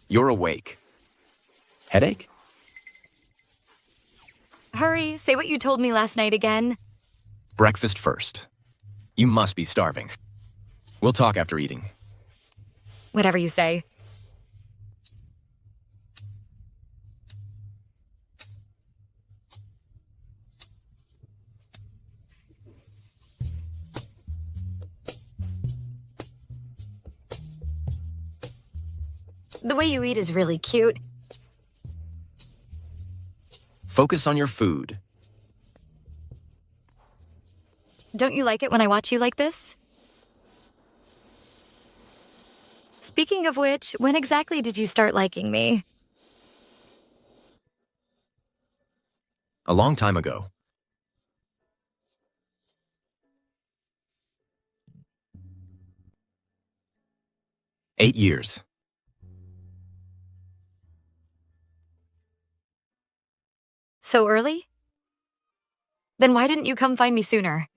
You're awake. Headache? Hurry, say what you told me last night again. Breakfast first. You must be starving. We'll talk after eating. Whatever you say. The way you eat is really cute. Focus on your food. Don't you like it when I watch you like this? Speaking of which, when exactly did you start liking me? A long time ago. Eight years. So early? Then why didn't you come find me sooner?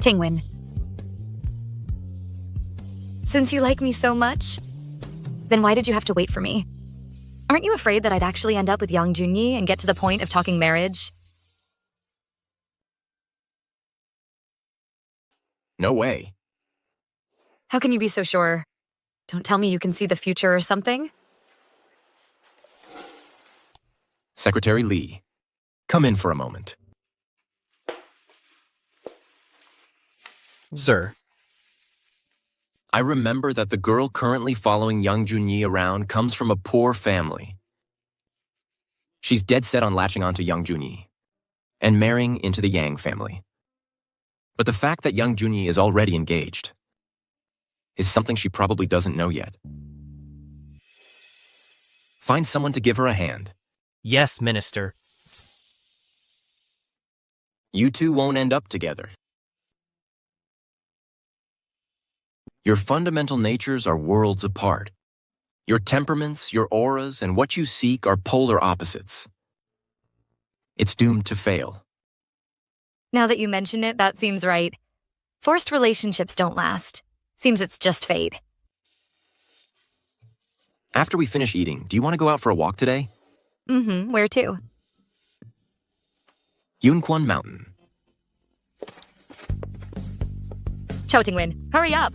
Tingwen. Since you like me so much, then why did you have to wait for me? Aren't you afraid that I'd actually end up with Yang Junyi and get to the point of talking marriage? No way. How can you be so sure? Don't tell me you can see the future or something? Secretary Lee, come in for a moment. Sir. I remember that the girl currently following Yang Junyi around comes from a poor family. She's dead set on latching onto Yang Junyi and marrying into the Yang family. But the fact that Yang Junyi is already engaged is something she probably doesn't know yet. Find someone to give her a hand. Yes, Minister. You two won't end up together. Your fundamental natures are worlds apart. Your temperaments, your auras, and what you seek are polar opposites. It's doomed to fail. Now that you mention it, that seems right. Forced relationships don't last. Seems it's just fate. After we finish eating, do you want to go out for a walk today? Where to? Yunquan Mountain. Cho Tingwen, hurry up!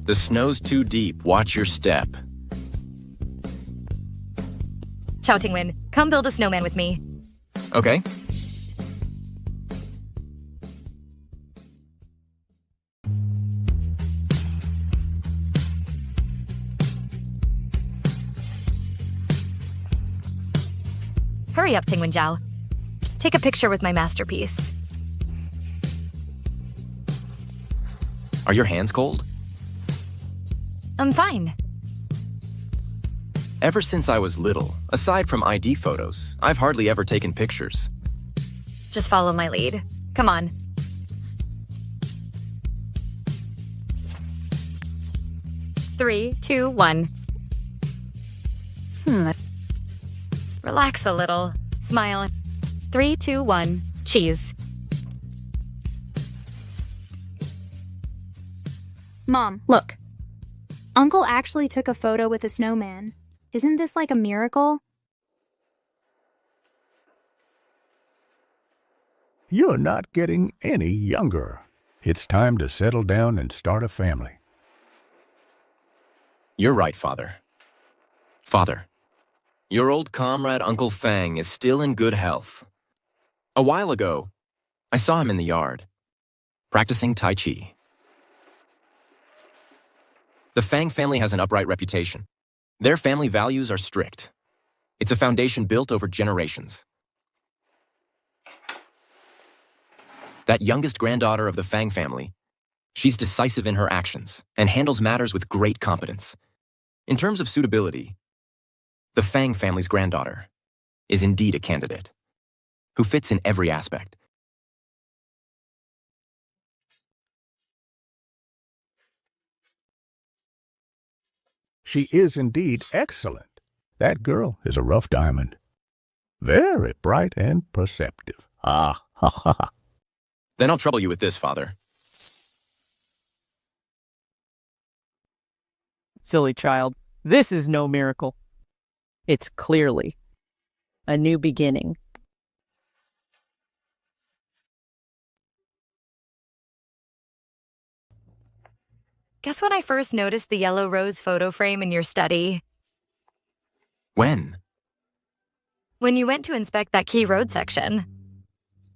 The snow's too deep. Watch your step. Cho Tingwen, come build a snowman with me. Okay. Hurry up, Tingwen Zhao. Take a picture with my masterpiece. Are your hands cold? I'm fine. Ever since I was little, aside from ID photos, I've hardly ever taken pictures. Just follow my lead. Come on. Three, two, one. Relax a little. Smile. 3, 2, 1. Cheese. Mom, look. Uncle actually took a photo with a snowman. Isn't this like a miracle? You're not getting any younger. It's time to settle down and start a family. You're right, Father. Father, your old comrade Uncle Fang is still in good health. A while ago, I saw him in the yard, practicing Tai Chi. The Fang family has an upright reputation. Their family values are strict. It's a foundation built over generations. That youngest granddaughter of the Fang family, she's decisive in her actions and handles matters with great competence. In terms of suitability, the Fang family's granddaughter is indeed a candidate who fits in every aspect. She is indeed excellent. That girl is a rough diamond. Very bright and perceptive. Ah, ha, ha, ha. Then I'll trouble you with this, Father. Silly child, this is no miracle. It's clearly a new beginning. Guess when I first noticed the yellow rose photo frame in your study? When? When you went to inspect that key road section.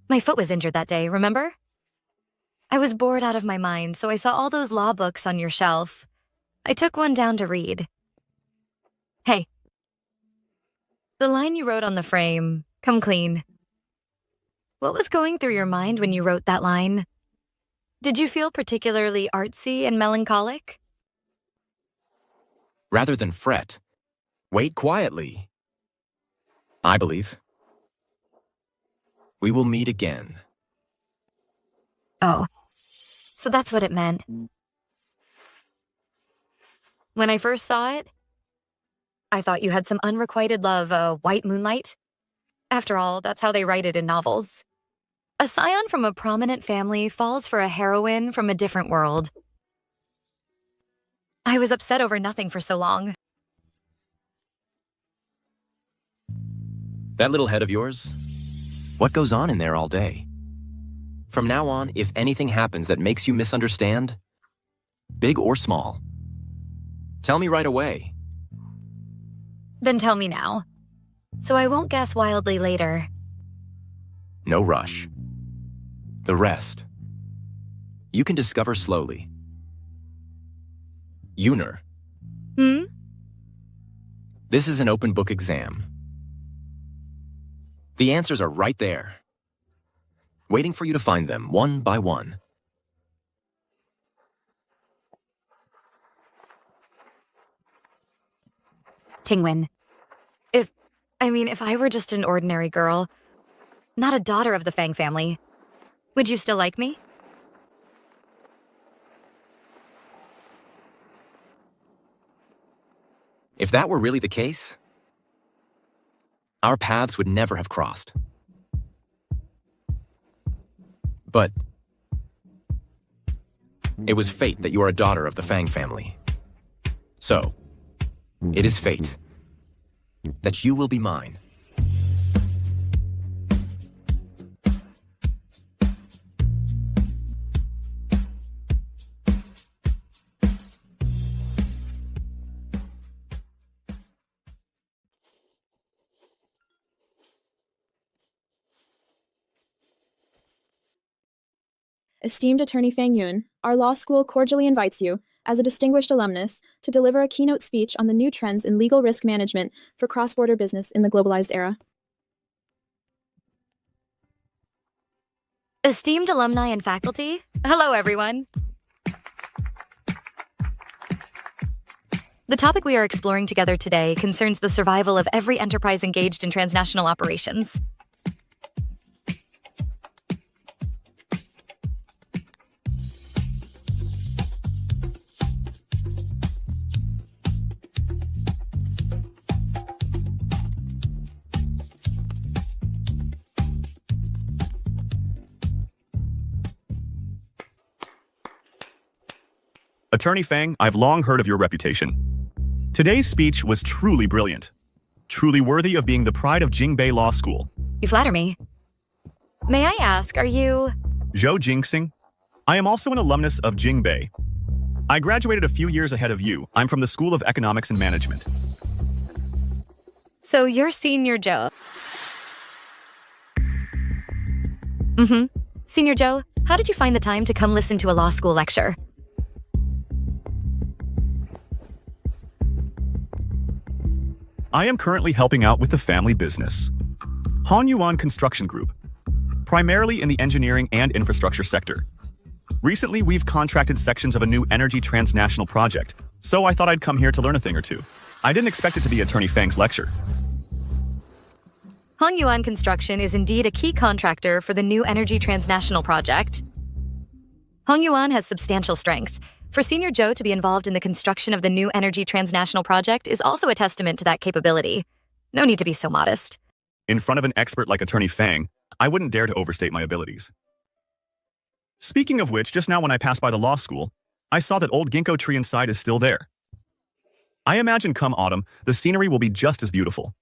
My foot was injured that day, remember? I was bored out of my mind, so I saw all those law books on your shelf. I took one down to read. Hey. The line you wrote on the frame, come clean. What was going through your mind when you wrote that line? Did you feel particularly artsy and melancholic? Rather than fret, wait quietly. I believe. We will meet again. Oh, so that's what it meant. When I first saw it, I thought you had some unrequited love, white moonlight. After all, that's how they write it in novels. A scion from a prominent family falls for a heroine from a different world. I was upset over nothing for so long. That little head of yours? What goes on in there all day? From now on, if anything happens that makes you misunderstand, big or small, tell me right away. Then tell me now, so I won't guess wildly later. No rush. The rest, you can discover slowly. Yuner. This is an open book exam. The answers are right there, waiting for you to find them one by one. Tingwen, if I were just an ordinary girl, not a daughter of the Fang family, would you still like me? If that were really the case, our paths would never have crossed. But it was fate that you are a daughter of the Fang family. So, it is fate that you will be mine. Esteemed Attorney Fang Yun, our law school cordially invites you, as a distinguished alumnus, to deliver a keynote speech on the new trends in legal risk management for cross-border business in the globalized era. Esteemed alumni and faculty, hello everyone. The topic we are exploring together today concerns the survival of every enterprise engaged in transnational operations. Attorney Fang, I've long heard of your reputation. Today's speech was truly brilliant, truly worthy of being the pride of Jingbei Law School. You flatter me. May I ask, are you... Zhou Jingxing. I am also an alumnus of Jingbei. I graduated a few years ahead of you. I'm from the School of Economics and Management. So you're Senior Joe. Senior Joe, how did you find the time to come listen to a law school lecture? I am currently helping out with the family business, Han Yuan Construction Group, primarily in the engineering and infrastructure sector. Recently, we've contracted sections of a new energy transnational project, so I thought I'd come here to learn a thing or two. I didn't expect it to be Attorney Fang's lecture. Han Yuan Construction is indeed a key contractor for the new energy transnational project. Han Yuan has substantial strength. For Senior Joe to be involved in the construction of the new energy transnational project is also a testament to that capability. No need to be so modest. In front of an expert like Attorney Fang, I wouldn't dare to overstate my abilities. Speaking of which, just now when I passed by the law school, I saw that old ginkgo tree inside is still there. I imagine come autumn, the scenery will be just as beautiful.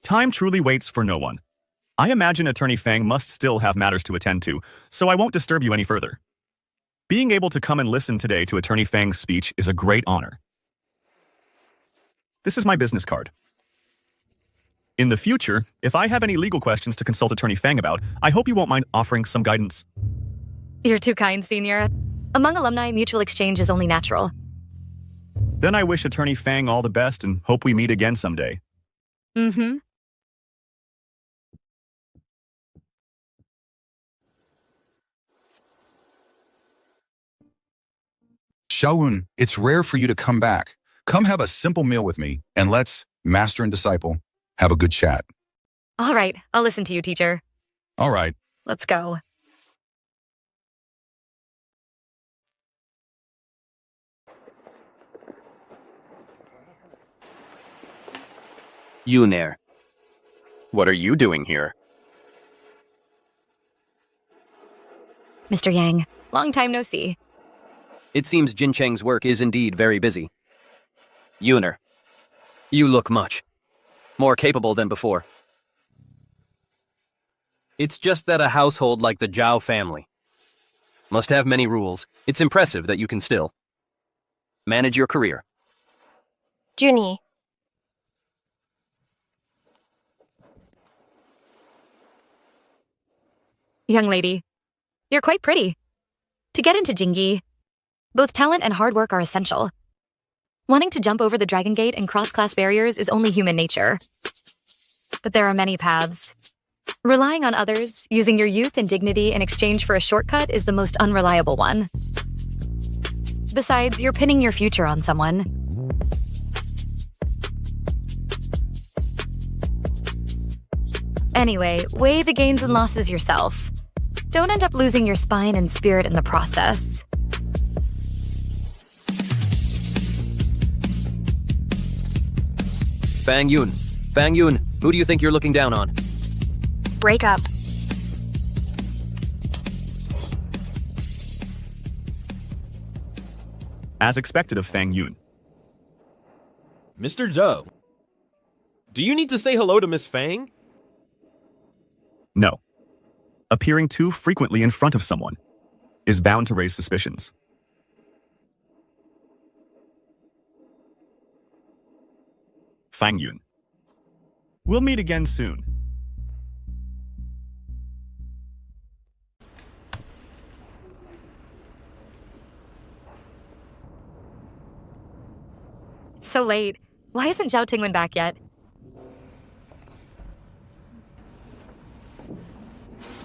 Time truly waits for no one. I imagine Attorney Fang must still have matters to attend to, so I won't disturb you any further. Being able to come and listen today to Attorney Fang's speech is a great honor. This is my business card. In the future, if I have any legal questions to consult Attorney Fang about, I hope you won't mind offering some guidance. You're too kind, Senior. Among alumni, mutual exchange is only natural. Then I wish Attorney Fang all the best and hope we meet again someday. Shaun, it's rare for you to come back. Come have a simple meal with me, and let's, master and disciple, have a good chat. All right, I'll listen to you, teacher. All right. Let's go. Yun there. What are you doing here? Mr. Yang, long time no see. It seems Jin Cheng's work is indeed very busy. Yuner, you look much more capable than before. It's just that a household like the Zhao family must have many rules. It's impressive that you can still manage your career. Junie. Young lady, you're quite pretty. To get into Jingyi, both talent and hard work are essential. Wanting to jump over the Dragon Gate and cross class barriers is only human nature. But there are many paths. Relying on others, using your youth and dignity in exchange for a shortcut is the most unreliable one. Besides, you're pinning your future on someone. Anyway, weigh the gains and losses yourself. Don't end up losing your spine and spirit in the process. Fang Yun. Fang Yun, who do you think you're looking down on? Break up. As expected of Fang Yun. Mr. Zhou, do you need to say hello to Miss Fang? No. Appearing too frequently in front of someone is bound to raise suspicions. Fang Yun. We'll meet again soon. It's so late. Why isn't Zhao Tingwen back yet?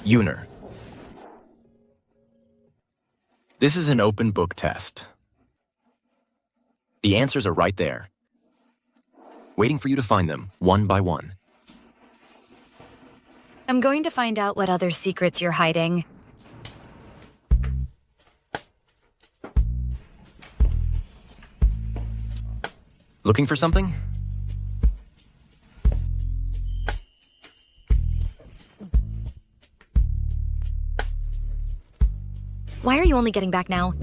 Yuner. This is an open book test. The answers are right there, waiting for you to find them one by one. I'm going to find out what other secrets you're hiding. Looking for something? Why are you only getting back now?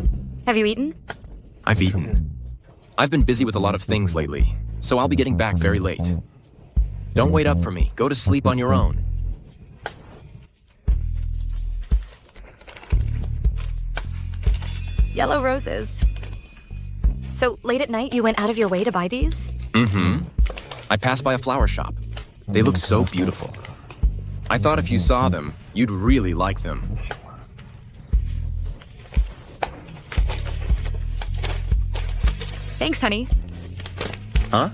Have you eaten? I've eaten. I've been busy with a lot of things lately, so I'll be getting back very late. Don't wait up for me. Go to sleep on your own. Yellow roses. So late at night you went out of your way to buy these? Mm-hmm. I passed by a flower shop. They look so beautiful. I thought if you saw them, you'd really like them. Thanks, honey. Huh?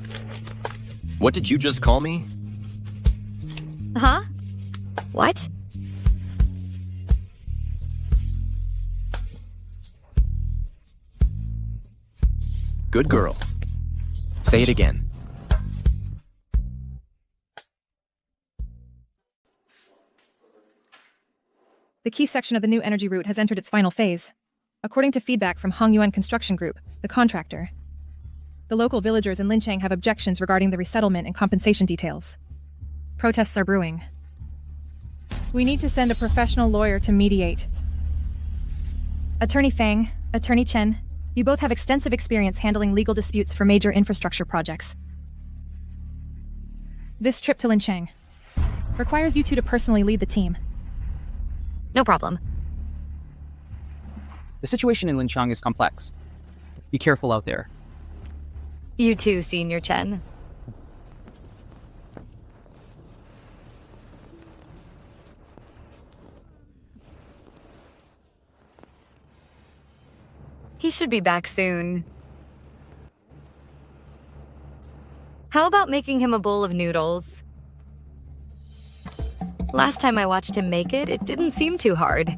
What did you just call me? Huh? What? Good girl. Say it again. The key section of the new energy route has entered its final phase. According to feedback from Hongyuan Construction Group, the contractor, the local villagers in Linchang have objections regarding the resettlement and compensation details. Protests are brewing. We need to send a professional lawyer to mediate. Attorney Fang, Attorney Chen, you both have extensive experience handling legal disputes for major infrastructure projects. This trip to Linchang requires you two to personally lead the team. No problem. The situation in Linchang is complex. Be careful out there. You too, Senior Chen. He should be back soon. How about making him a bowl of noodles? Last time I watched him make it, it didn't seem too hard.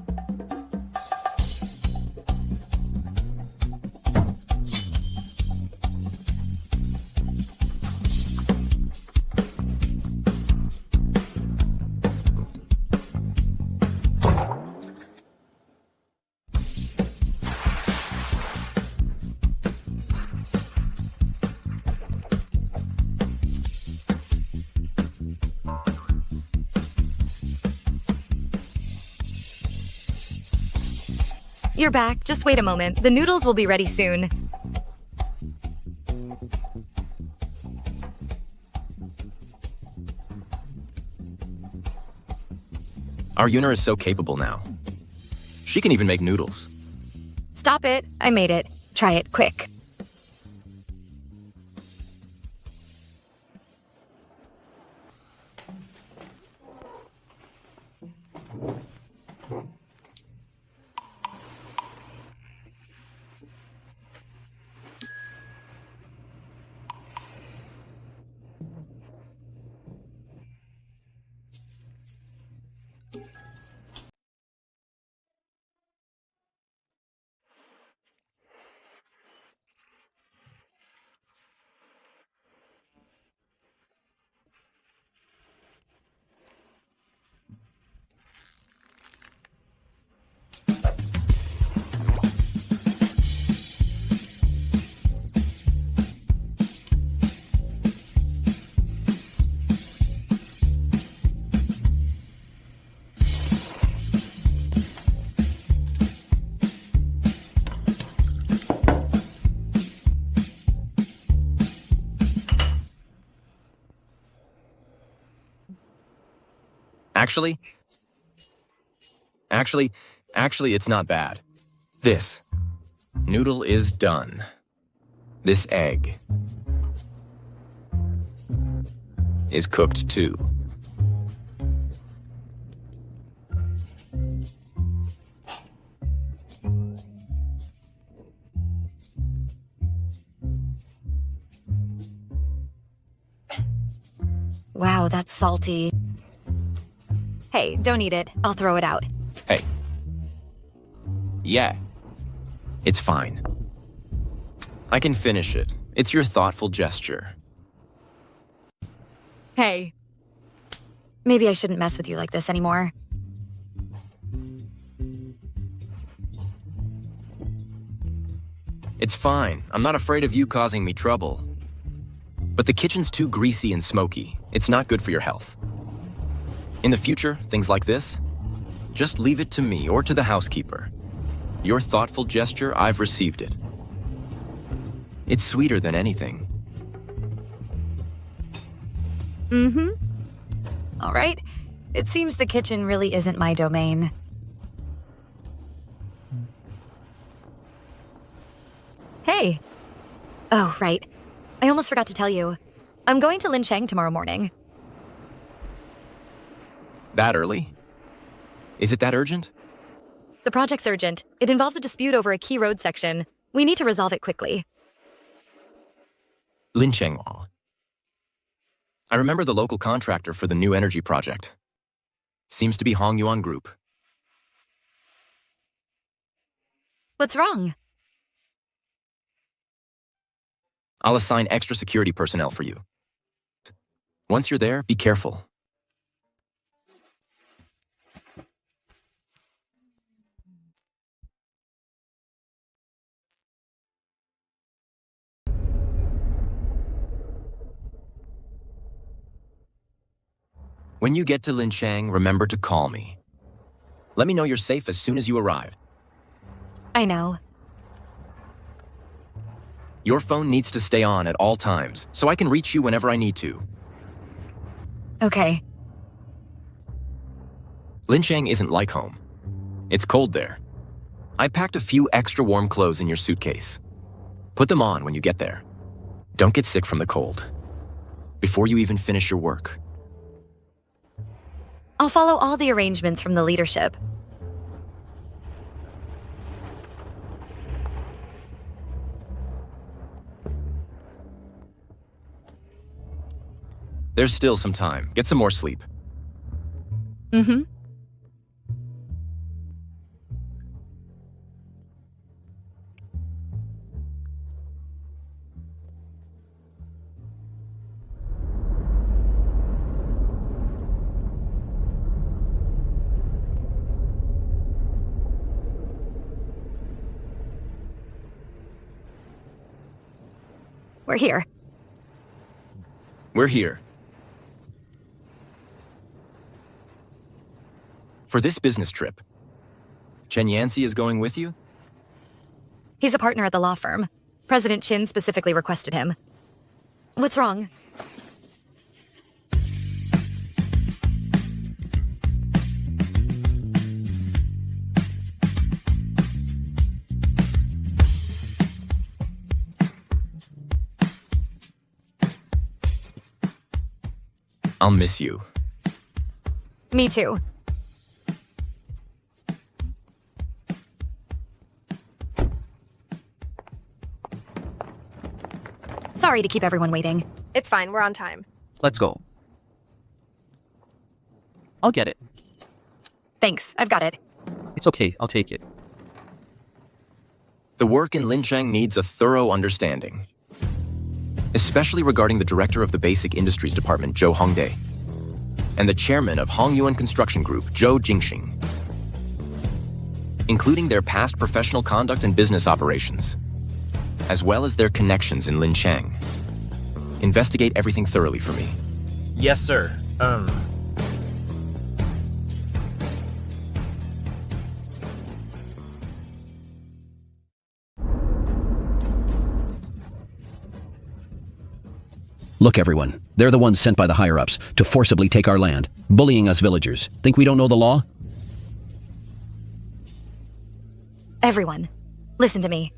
You're back. Just wait a moment. The noodles will be ready soon. Our Yuner is so capable now. She can even make noodles. Stop it. I made it. Try it quick. Actually, it's not bad. This noodle is done. This egg is cooked too. Wow, that's salty. Hey, don't eat it. I'll throw it out. Hey. Yeah. It's fine. I can finish it. It's your thoughtful gesture. Hey. Maybe I shouldn't mess with you like this anymore. It's fine. I'm not afraid of you causing me trouble. But the kitchen's too greasy and smoky. It's not good for your health. In the future, things like this, just leave it to me or to the housekeeper. Your thoughtful gesture, I've received it. It's sweeter than anything. Mm-hmm. All right. It seems the kitchen really isn't my domain. Hey. Oh, right. I almost forgot to tell you. I'm going to Lincheng tomorrow morning. That early? Is it that urgent? The project's urgent. It involves a dispute over a key road section. We need to resolve it quickly. Lincheng Law. I remember the local contractor for the new energy project. Seems to be Hongyuan Group. What's wrong? I'll assign extra security personnel for you. Once you're there, be careful. When you get to Lincheng, remember to call me. Let me know you're safe as soon as you arrive. I know. Your phone needs to stay on at all times, so I can reach you whenever I need to. Okay. Lincheng isn't like home. It's cold there. I packed a few extra warm clothes in your suitcase. Put them on when you get there. Don't get sick from the cold. Before you even finish your work. I'll follow all the arrangements from the leadership. There's still some time. Get some more sleep. Mm-hmm. We're here. We're here. For this business trip, Chen Yancy is going with you? He's a partner at the law firm. President Chin specifically requested him. What's wrong? I'll miss you. Me too. Sorry to keep everyone waiting. It's fine, we're on time. Let's go. I'll get it. Thanks, I've got it. It's okay, I'll take it. The work in Lincheng needs a thorough understanding, especially regarding the director of the Basic Industries Department, Zhou Hongdae, and the chairman of Hongyuan Construction Group, Zhou Jingxing, including their past professional conduct and business operations, as well as their connections in Lincheng. Investigate everything thoroughly for me. Yes, sir. Look, everyone, they're the ones sent by the higher-ups to forcibly take our land, bullying us villagers. Think we don't know the law? Everyone, listen to me.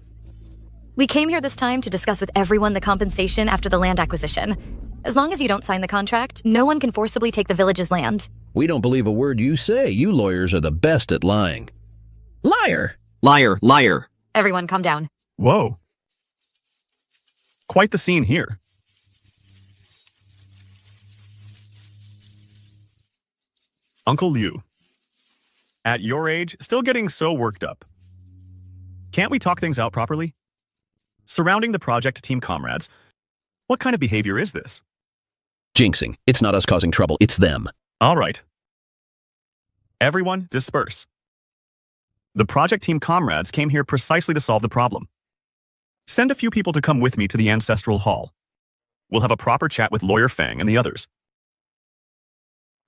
We came here this time to discuss with everyone the compensation after the land acquisition. As long as you don't sign the contract, no one can forcibly take the village's land. We don't believe a word you say. You lawyers are the best at lying. Liar! Liar, liar. Everyone, calm down. Whoa. Quite the scene here. Uncle Liu. At your age, still getting so worked up. Can't we talk things out properly? Surrounding the project team comrades, what kind of behavior is this? Jinxing. It's not us causing trouble, it's them. All right. Everyone, disperse. The project team comrades came here precisely to solve the problem. Send a few people to come with me to the ancestral hall. We'll have a proper chat with Lawyer Fang and the others.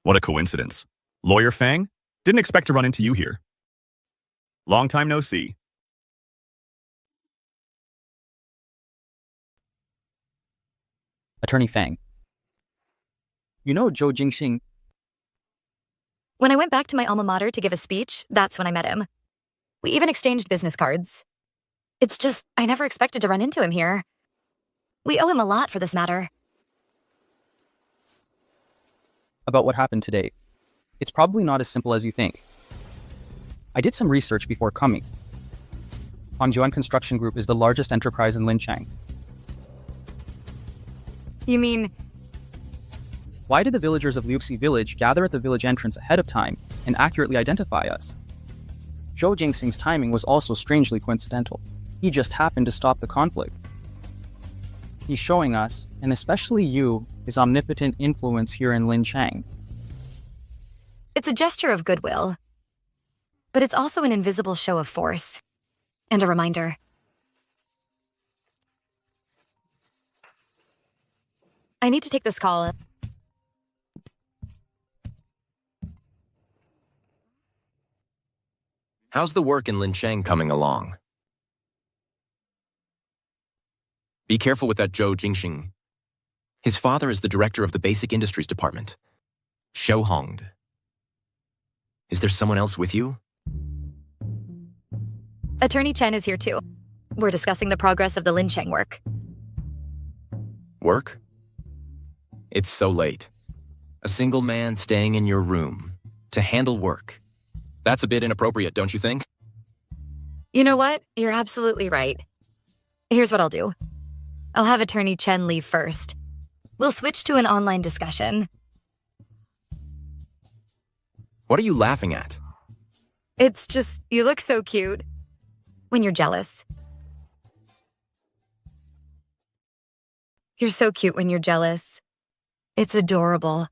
What a coincidence. Lawyer Fang? Didn't expect to run into you here. Long time no see. Attorney Fang. You know Zhou Jingxing. When I went back to my alma mater to give a speech, that's when I met him. We even exchanged business cards. It's just, I never expected to run into him here. We owe him a lot for this matter. About what happened today. It's probably not as simple as you think. I did some research before coming. Hongjuan Construction Group is the largest enterprise in Linchang. You mean... Why did the villagers of Liuxi village gather at the village entrance ahead of time and accurately identify us? Zhou Jingxing's timing was also strangely coincidental. He just happened to stop the conflict. He's showing us, and especially you, his omnipotent influence here in Linchang. It's a gesture of goodwill. But it's also an invisible show of force. And a reminder. I need to take this call. How's the work in Linchang coming along? Be careful with that Zhou Jingxing. His father is the director of the Basic Industries Department. Shou Honged. Is there someone else with you? Attorney Chen is here too. We're discussing the progress of the Linchang work. Work? It's so late. A single man staying in your room to handle work. That's a bit inappropriate, don't you think? You know what? You're absolutely right. Here's what I'll do. I'll have Attorney Chen leave first. We'll switch to an online discussion. What are you laughing at? It's just, you look so cute. When you're jealous. You're so cute when you're jealous. It's adorable.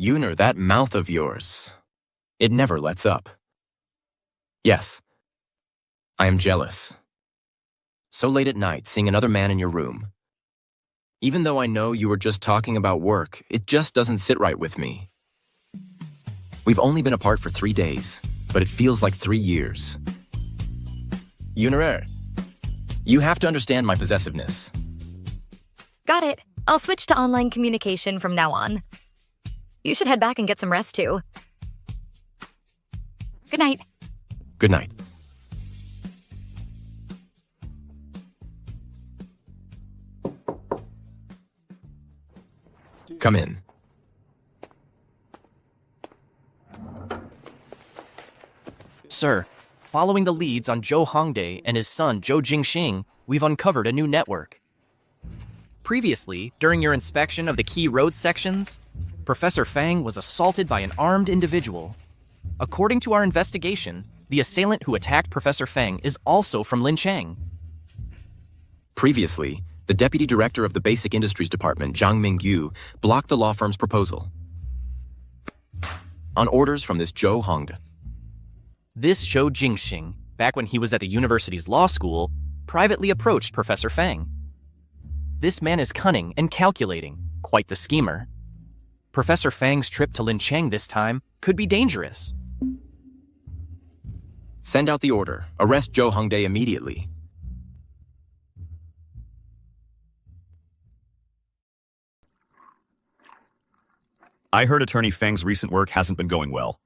Yuner, that mouth of yours. It never lets up. Yes. I am jealous. So late at night, seeing another man in your room. Even though I know you were just talking about work, it just doesn't sit right with me. We've only been apart for 3 days, but it feels like 3 years. Yuner, you have to understand my possessiveness. Got it. I'll switch to online communication from now on. You should head back and get some rest too. Good night. Good night. Come in. Sir, following the leads on Zhou Hongde and his son Zhou Jingxing, we've uncovered a new network. Previously, during your inspection of the key road sections, Professor Fang was assaulted by an armed individual. According to our investigation, the assailant who attacked Professor Fang is also from Linchang. Previously, the deputy director of the Basic Industries Department, Zhang Mingyu, blocked the law firm's proposal. On orders from this Zhou Hongde. This Zhou Jingxing, back when he was at the university's law school, privately approached Professor Fang. This man is cunning and calculating, quite the schemer. Professor Fang's trip to Linchang this time could be dangerous. Send out the order. Arrest Zhou Hongde immediately. I heard Attorney Fang's recent work hasn't been going well.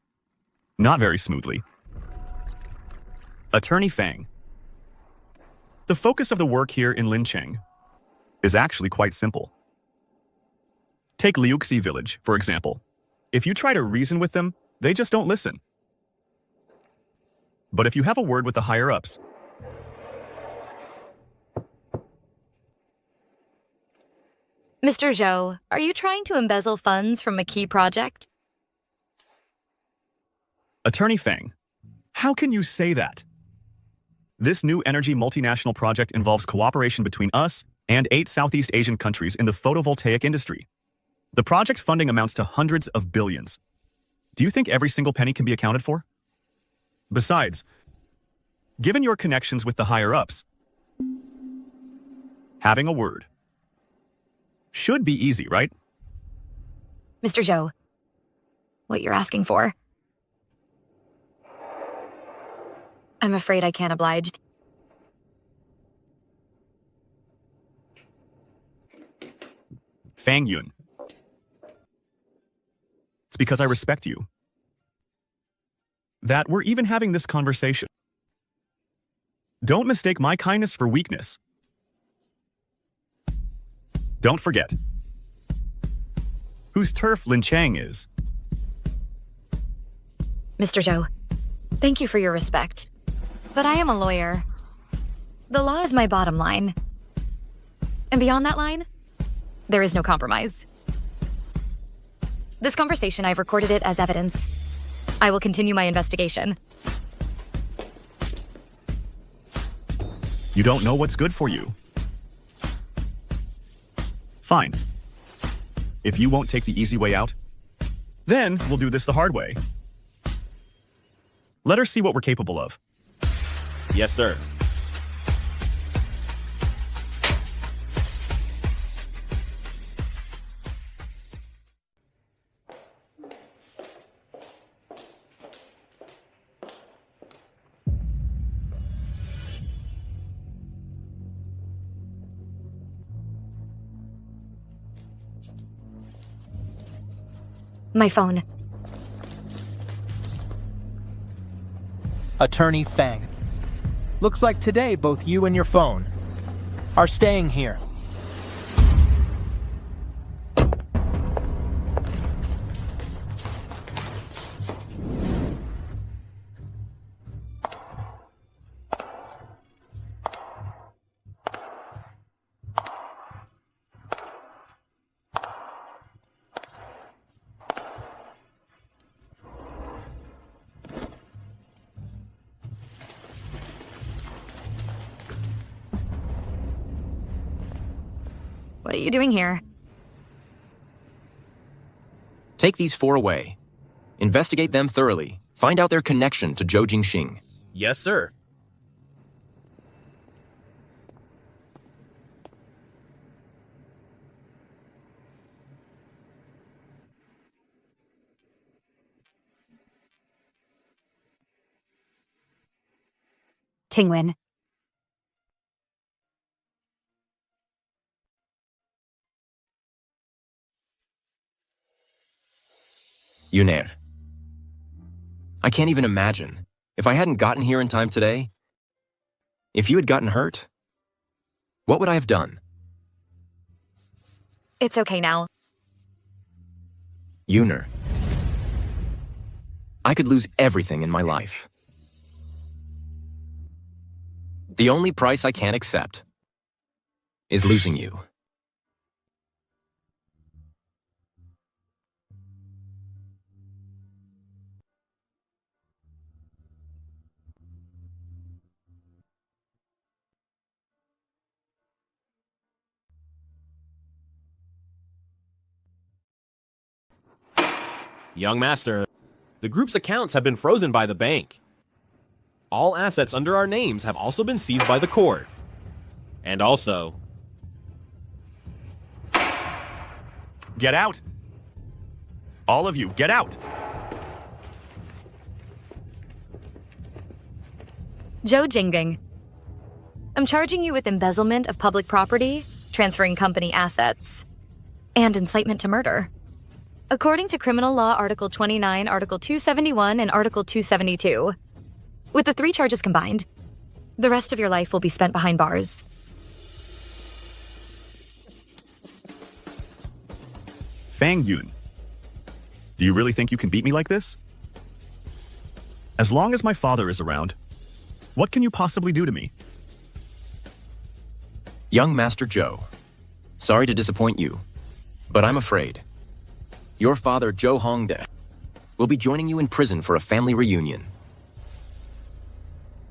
Not very smoothly. Attorney Fang. The focus of the work here in Lincheng is actually quite simple. Take Liuxi Village, for example. If you try to reason with them, they just don't listen. But if you have a word with the higher-ups, Mr. Zhou, are you trying to embezzle funds from a key project? Attorney Fang, how can you say that? This new energy multinational project involves cooperation between us and 8 Southeast Asian countries in the photovoltaic industry. The project funding amounts to hundreds of billions. Do you think every single penny can be accounted for? Besides, given your connections with the higher-ups, having a word should be easy, right? Mr. Zhou, what you're asking for? I'm afraid I can't oblige. Fang Yun. It's because I respect you that we're even having this conversation. Don't mistake my kindness for weakness. Don't forget whose turf Lincheng is. Mr. Zhou, thank you for your respect. But I am a lawyer. The law is my bottom line. And beyond that line, there is no compromise. This conversation, I've recorded it as evidence. I will continue my investigation. You don't know what's good for you. Fine. If you won't take the easy way out, then we'll do this the hard way. Let her see what we're capable of. Yes, sir. My phone. Attorney Fang. Looks like today both you and your phone are staying here. What are you doing here? Take these 4 away. Investigate them thoroughly. Find out their connection to Zhou Jingxing. Yes, sir. Tingwen. Yunair. I can't even imagine. If I hadn't gotten here in time today, if you had gotten hurt, what would I have done? It's okay now. Yunair. I could lose everything in my life. The only price I can't accept is losing you. Young Master, the group's accounts have been frozen by the bank. All assets under our names have also been seized by the court. And also... Get out! All of you, get out! Zhou Jingbing. I'm charging you with embezzlement of public property, transferring company assets, and incitement to murder. According to Criminal Law Article 29, Article 271, and Article 272. With the 3 charges combined, the rest of your life will be spent behind bars. Fang Yun, do you really think you can beat me like this? As long as my father is around, what can you possibly do to me? Young Master Zhou, sorry to disappoint you, but I'm afraid. Your father, Zhou Hongde, will be joining you in prison for a family reunion.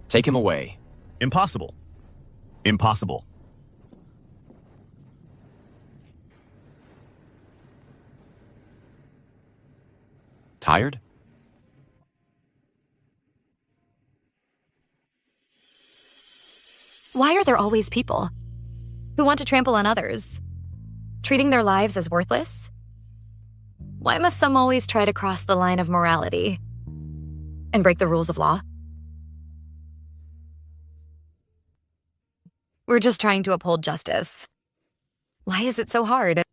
Take him away. Impossible. Impossible. Tired? Why are there always people who want to trample on others, treating their lives as worthless? Why must some always try to cross the line of morality and break the rules of law? We're just trying to uphold justice. Why is it so hard?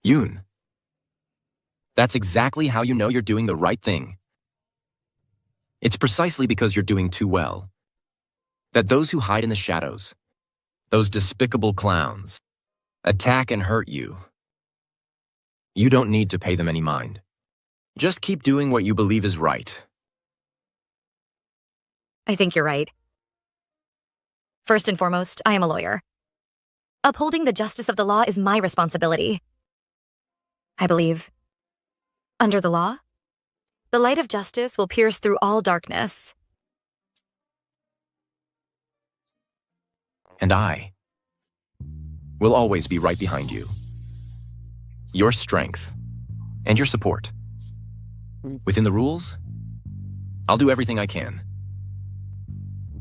Yoon. That's exactly how you know you're doing the right thing. It's precisely because you're doing too well that those who hide in the shadows, those despicable clowns, attack and hurt you. You don't need to pay them any mind. Just keep doing what you believe is right. I think you're right. First and foremost, I am a lawyer. Upholding the justice of the law is my responsibility. I believe, under the law, the light of justice will pierce through all darkness. And I will always be right behind you. Your strength and your support. Within the rules, I'll do everything I can.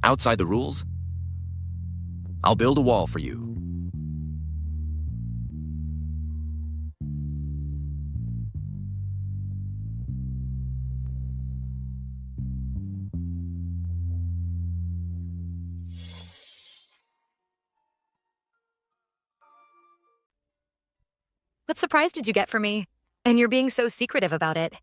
Outside the rules, I'll build a wall for you. What surprise did you get for me? And you're being so secretive about it.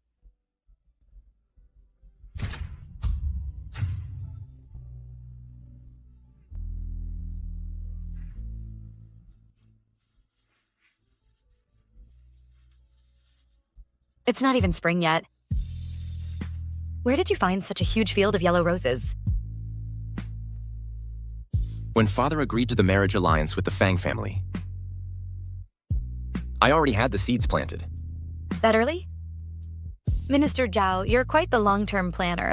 It's not even spring yet. Where did you find such a huge field of yellow roses? When Father agreed to the marriage alliance with the Fang family, I already had the seeds planted. That early? Minister Zhao, you're quite the long-term planner.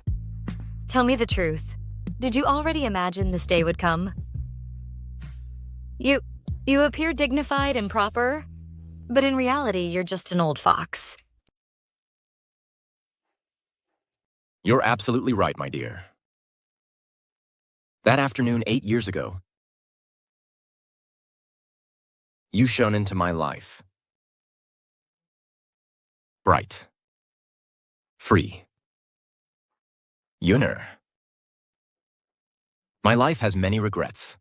Tell me the truth. Did you already imagine this day would come? You appear dignified and proper, but in reality, you're just an old fox. You're absolutely right, my dear. That afternoon 8 years ago, you shone into my life. Bright. Free. Yuner. My life has many regrets.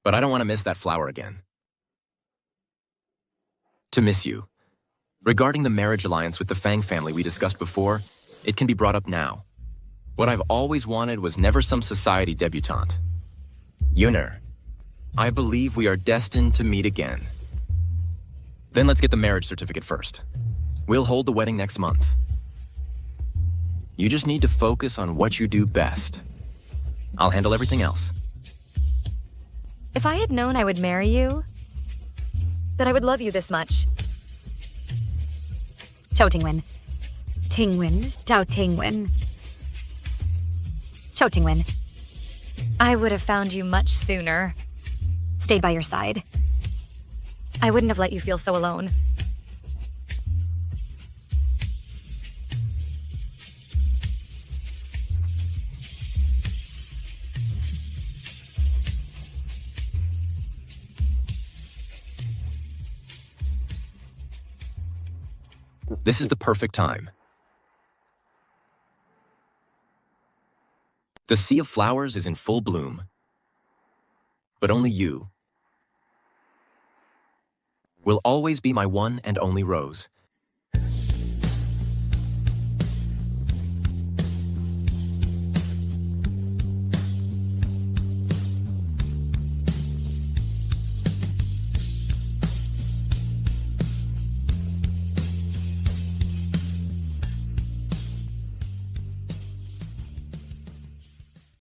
But I don't want to miss that flower again. To miss you. Regarding the marriage alliance with the Fang family we discussed before, it can be brought up now. What I've always wanted was never some society debutante. Yuner, I believe we are destined to meet again. Then let's get the marriage certificate first. We'll hold the wedding next month. You just need to focus on what you do best. I'll handle everything else. If I had known I would marry you, that I would love you this much. Chou Tingwen. Tingwen, Zhao Tingwen. Chou Tingwen. I would have found you much sooner. Stayed by your side. I wouldn't have let you feel so alone. This is the perfect time. The sea of flowers is in full bloom. But only you will always be my one and only rose.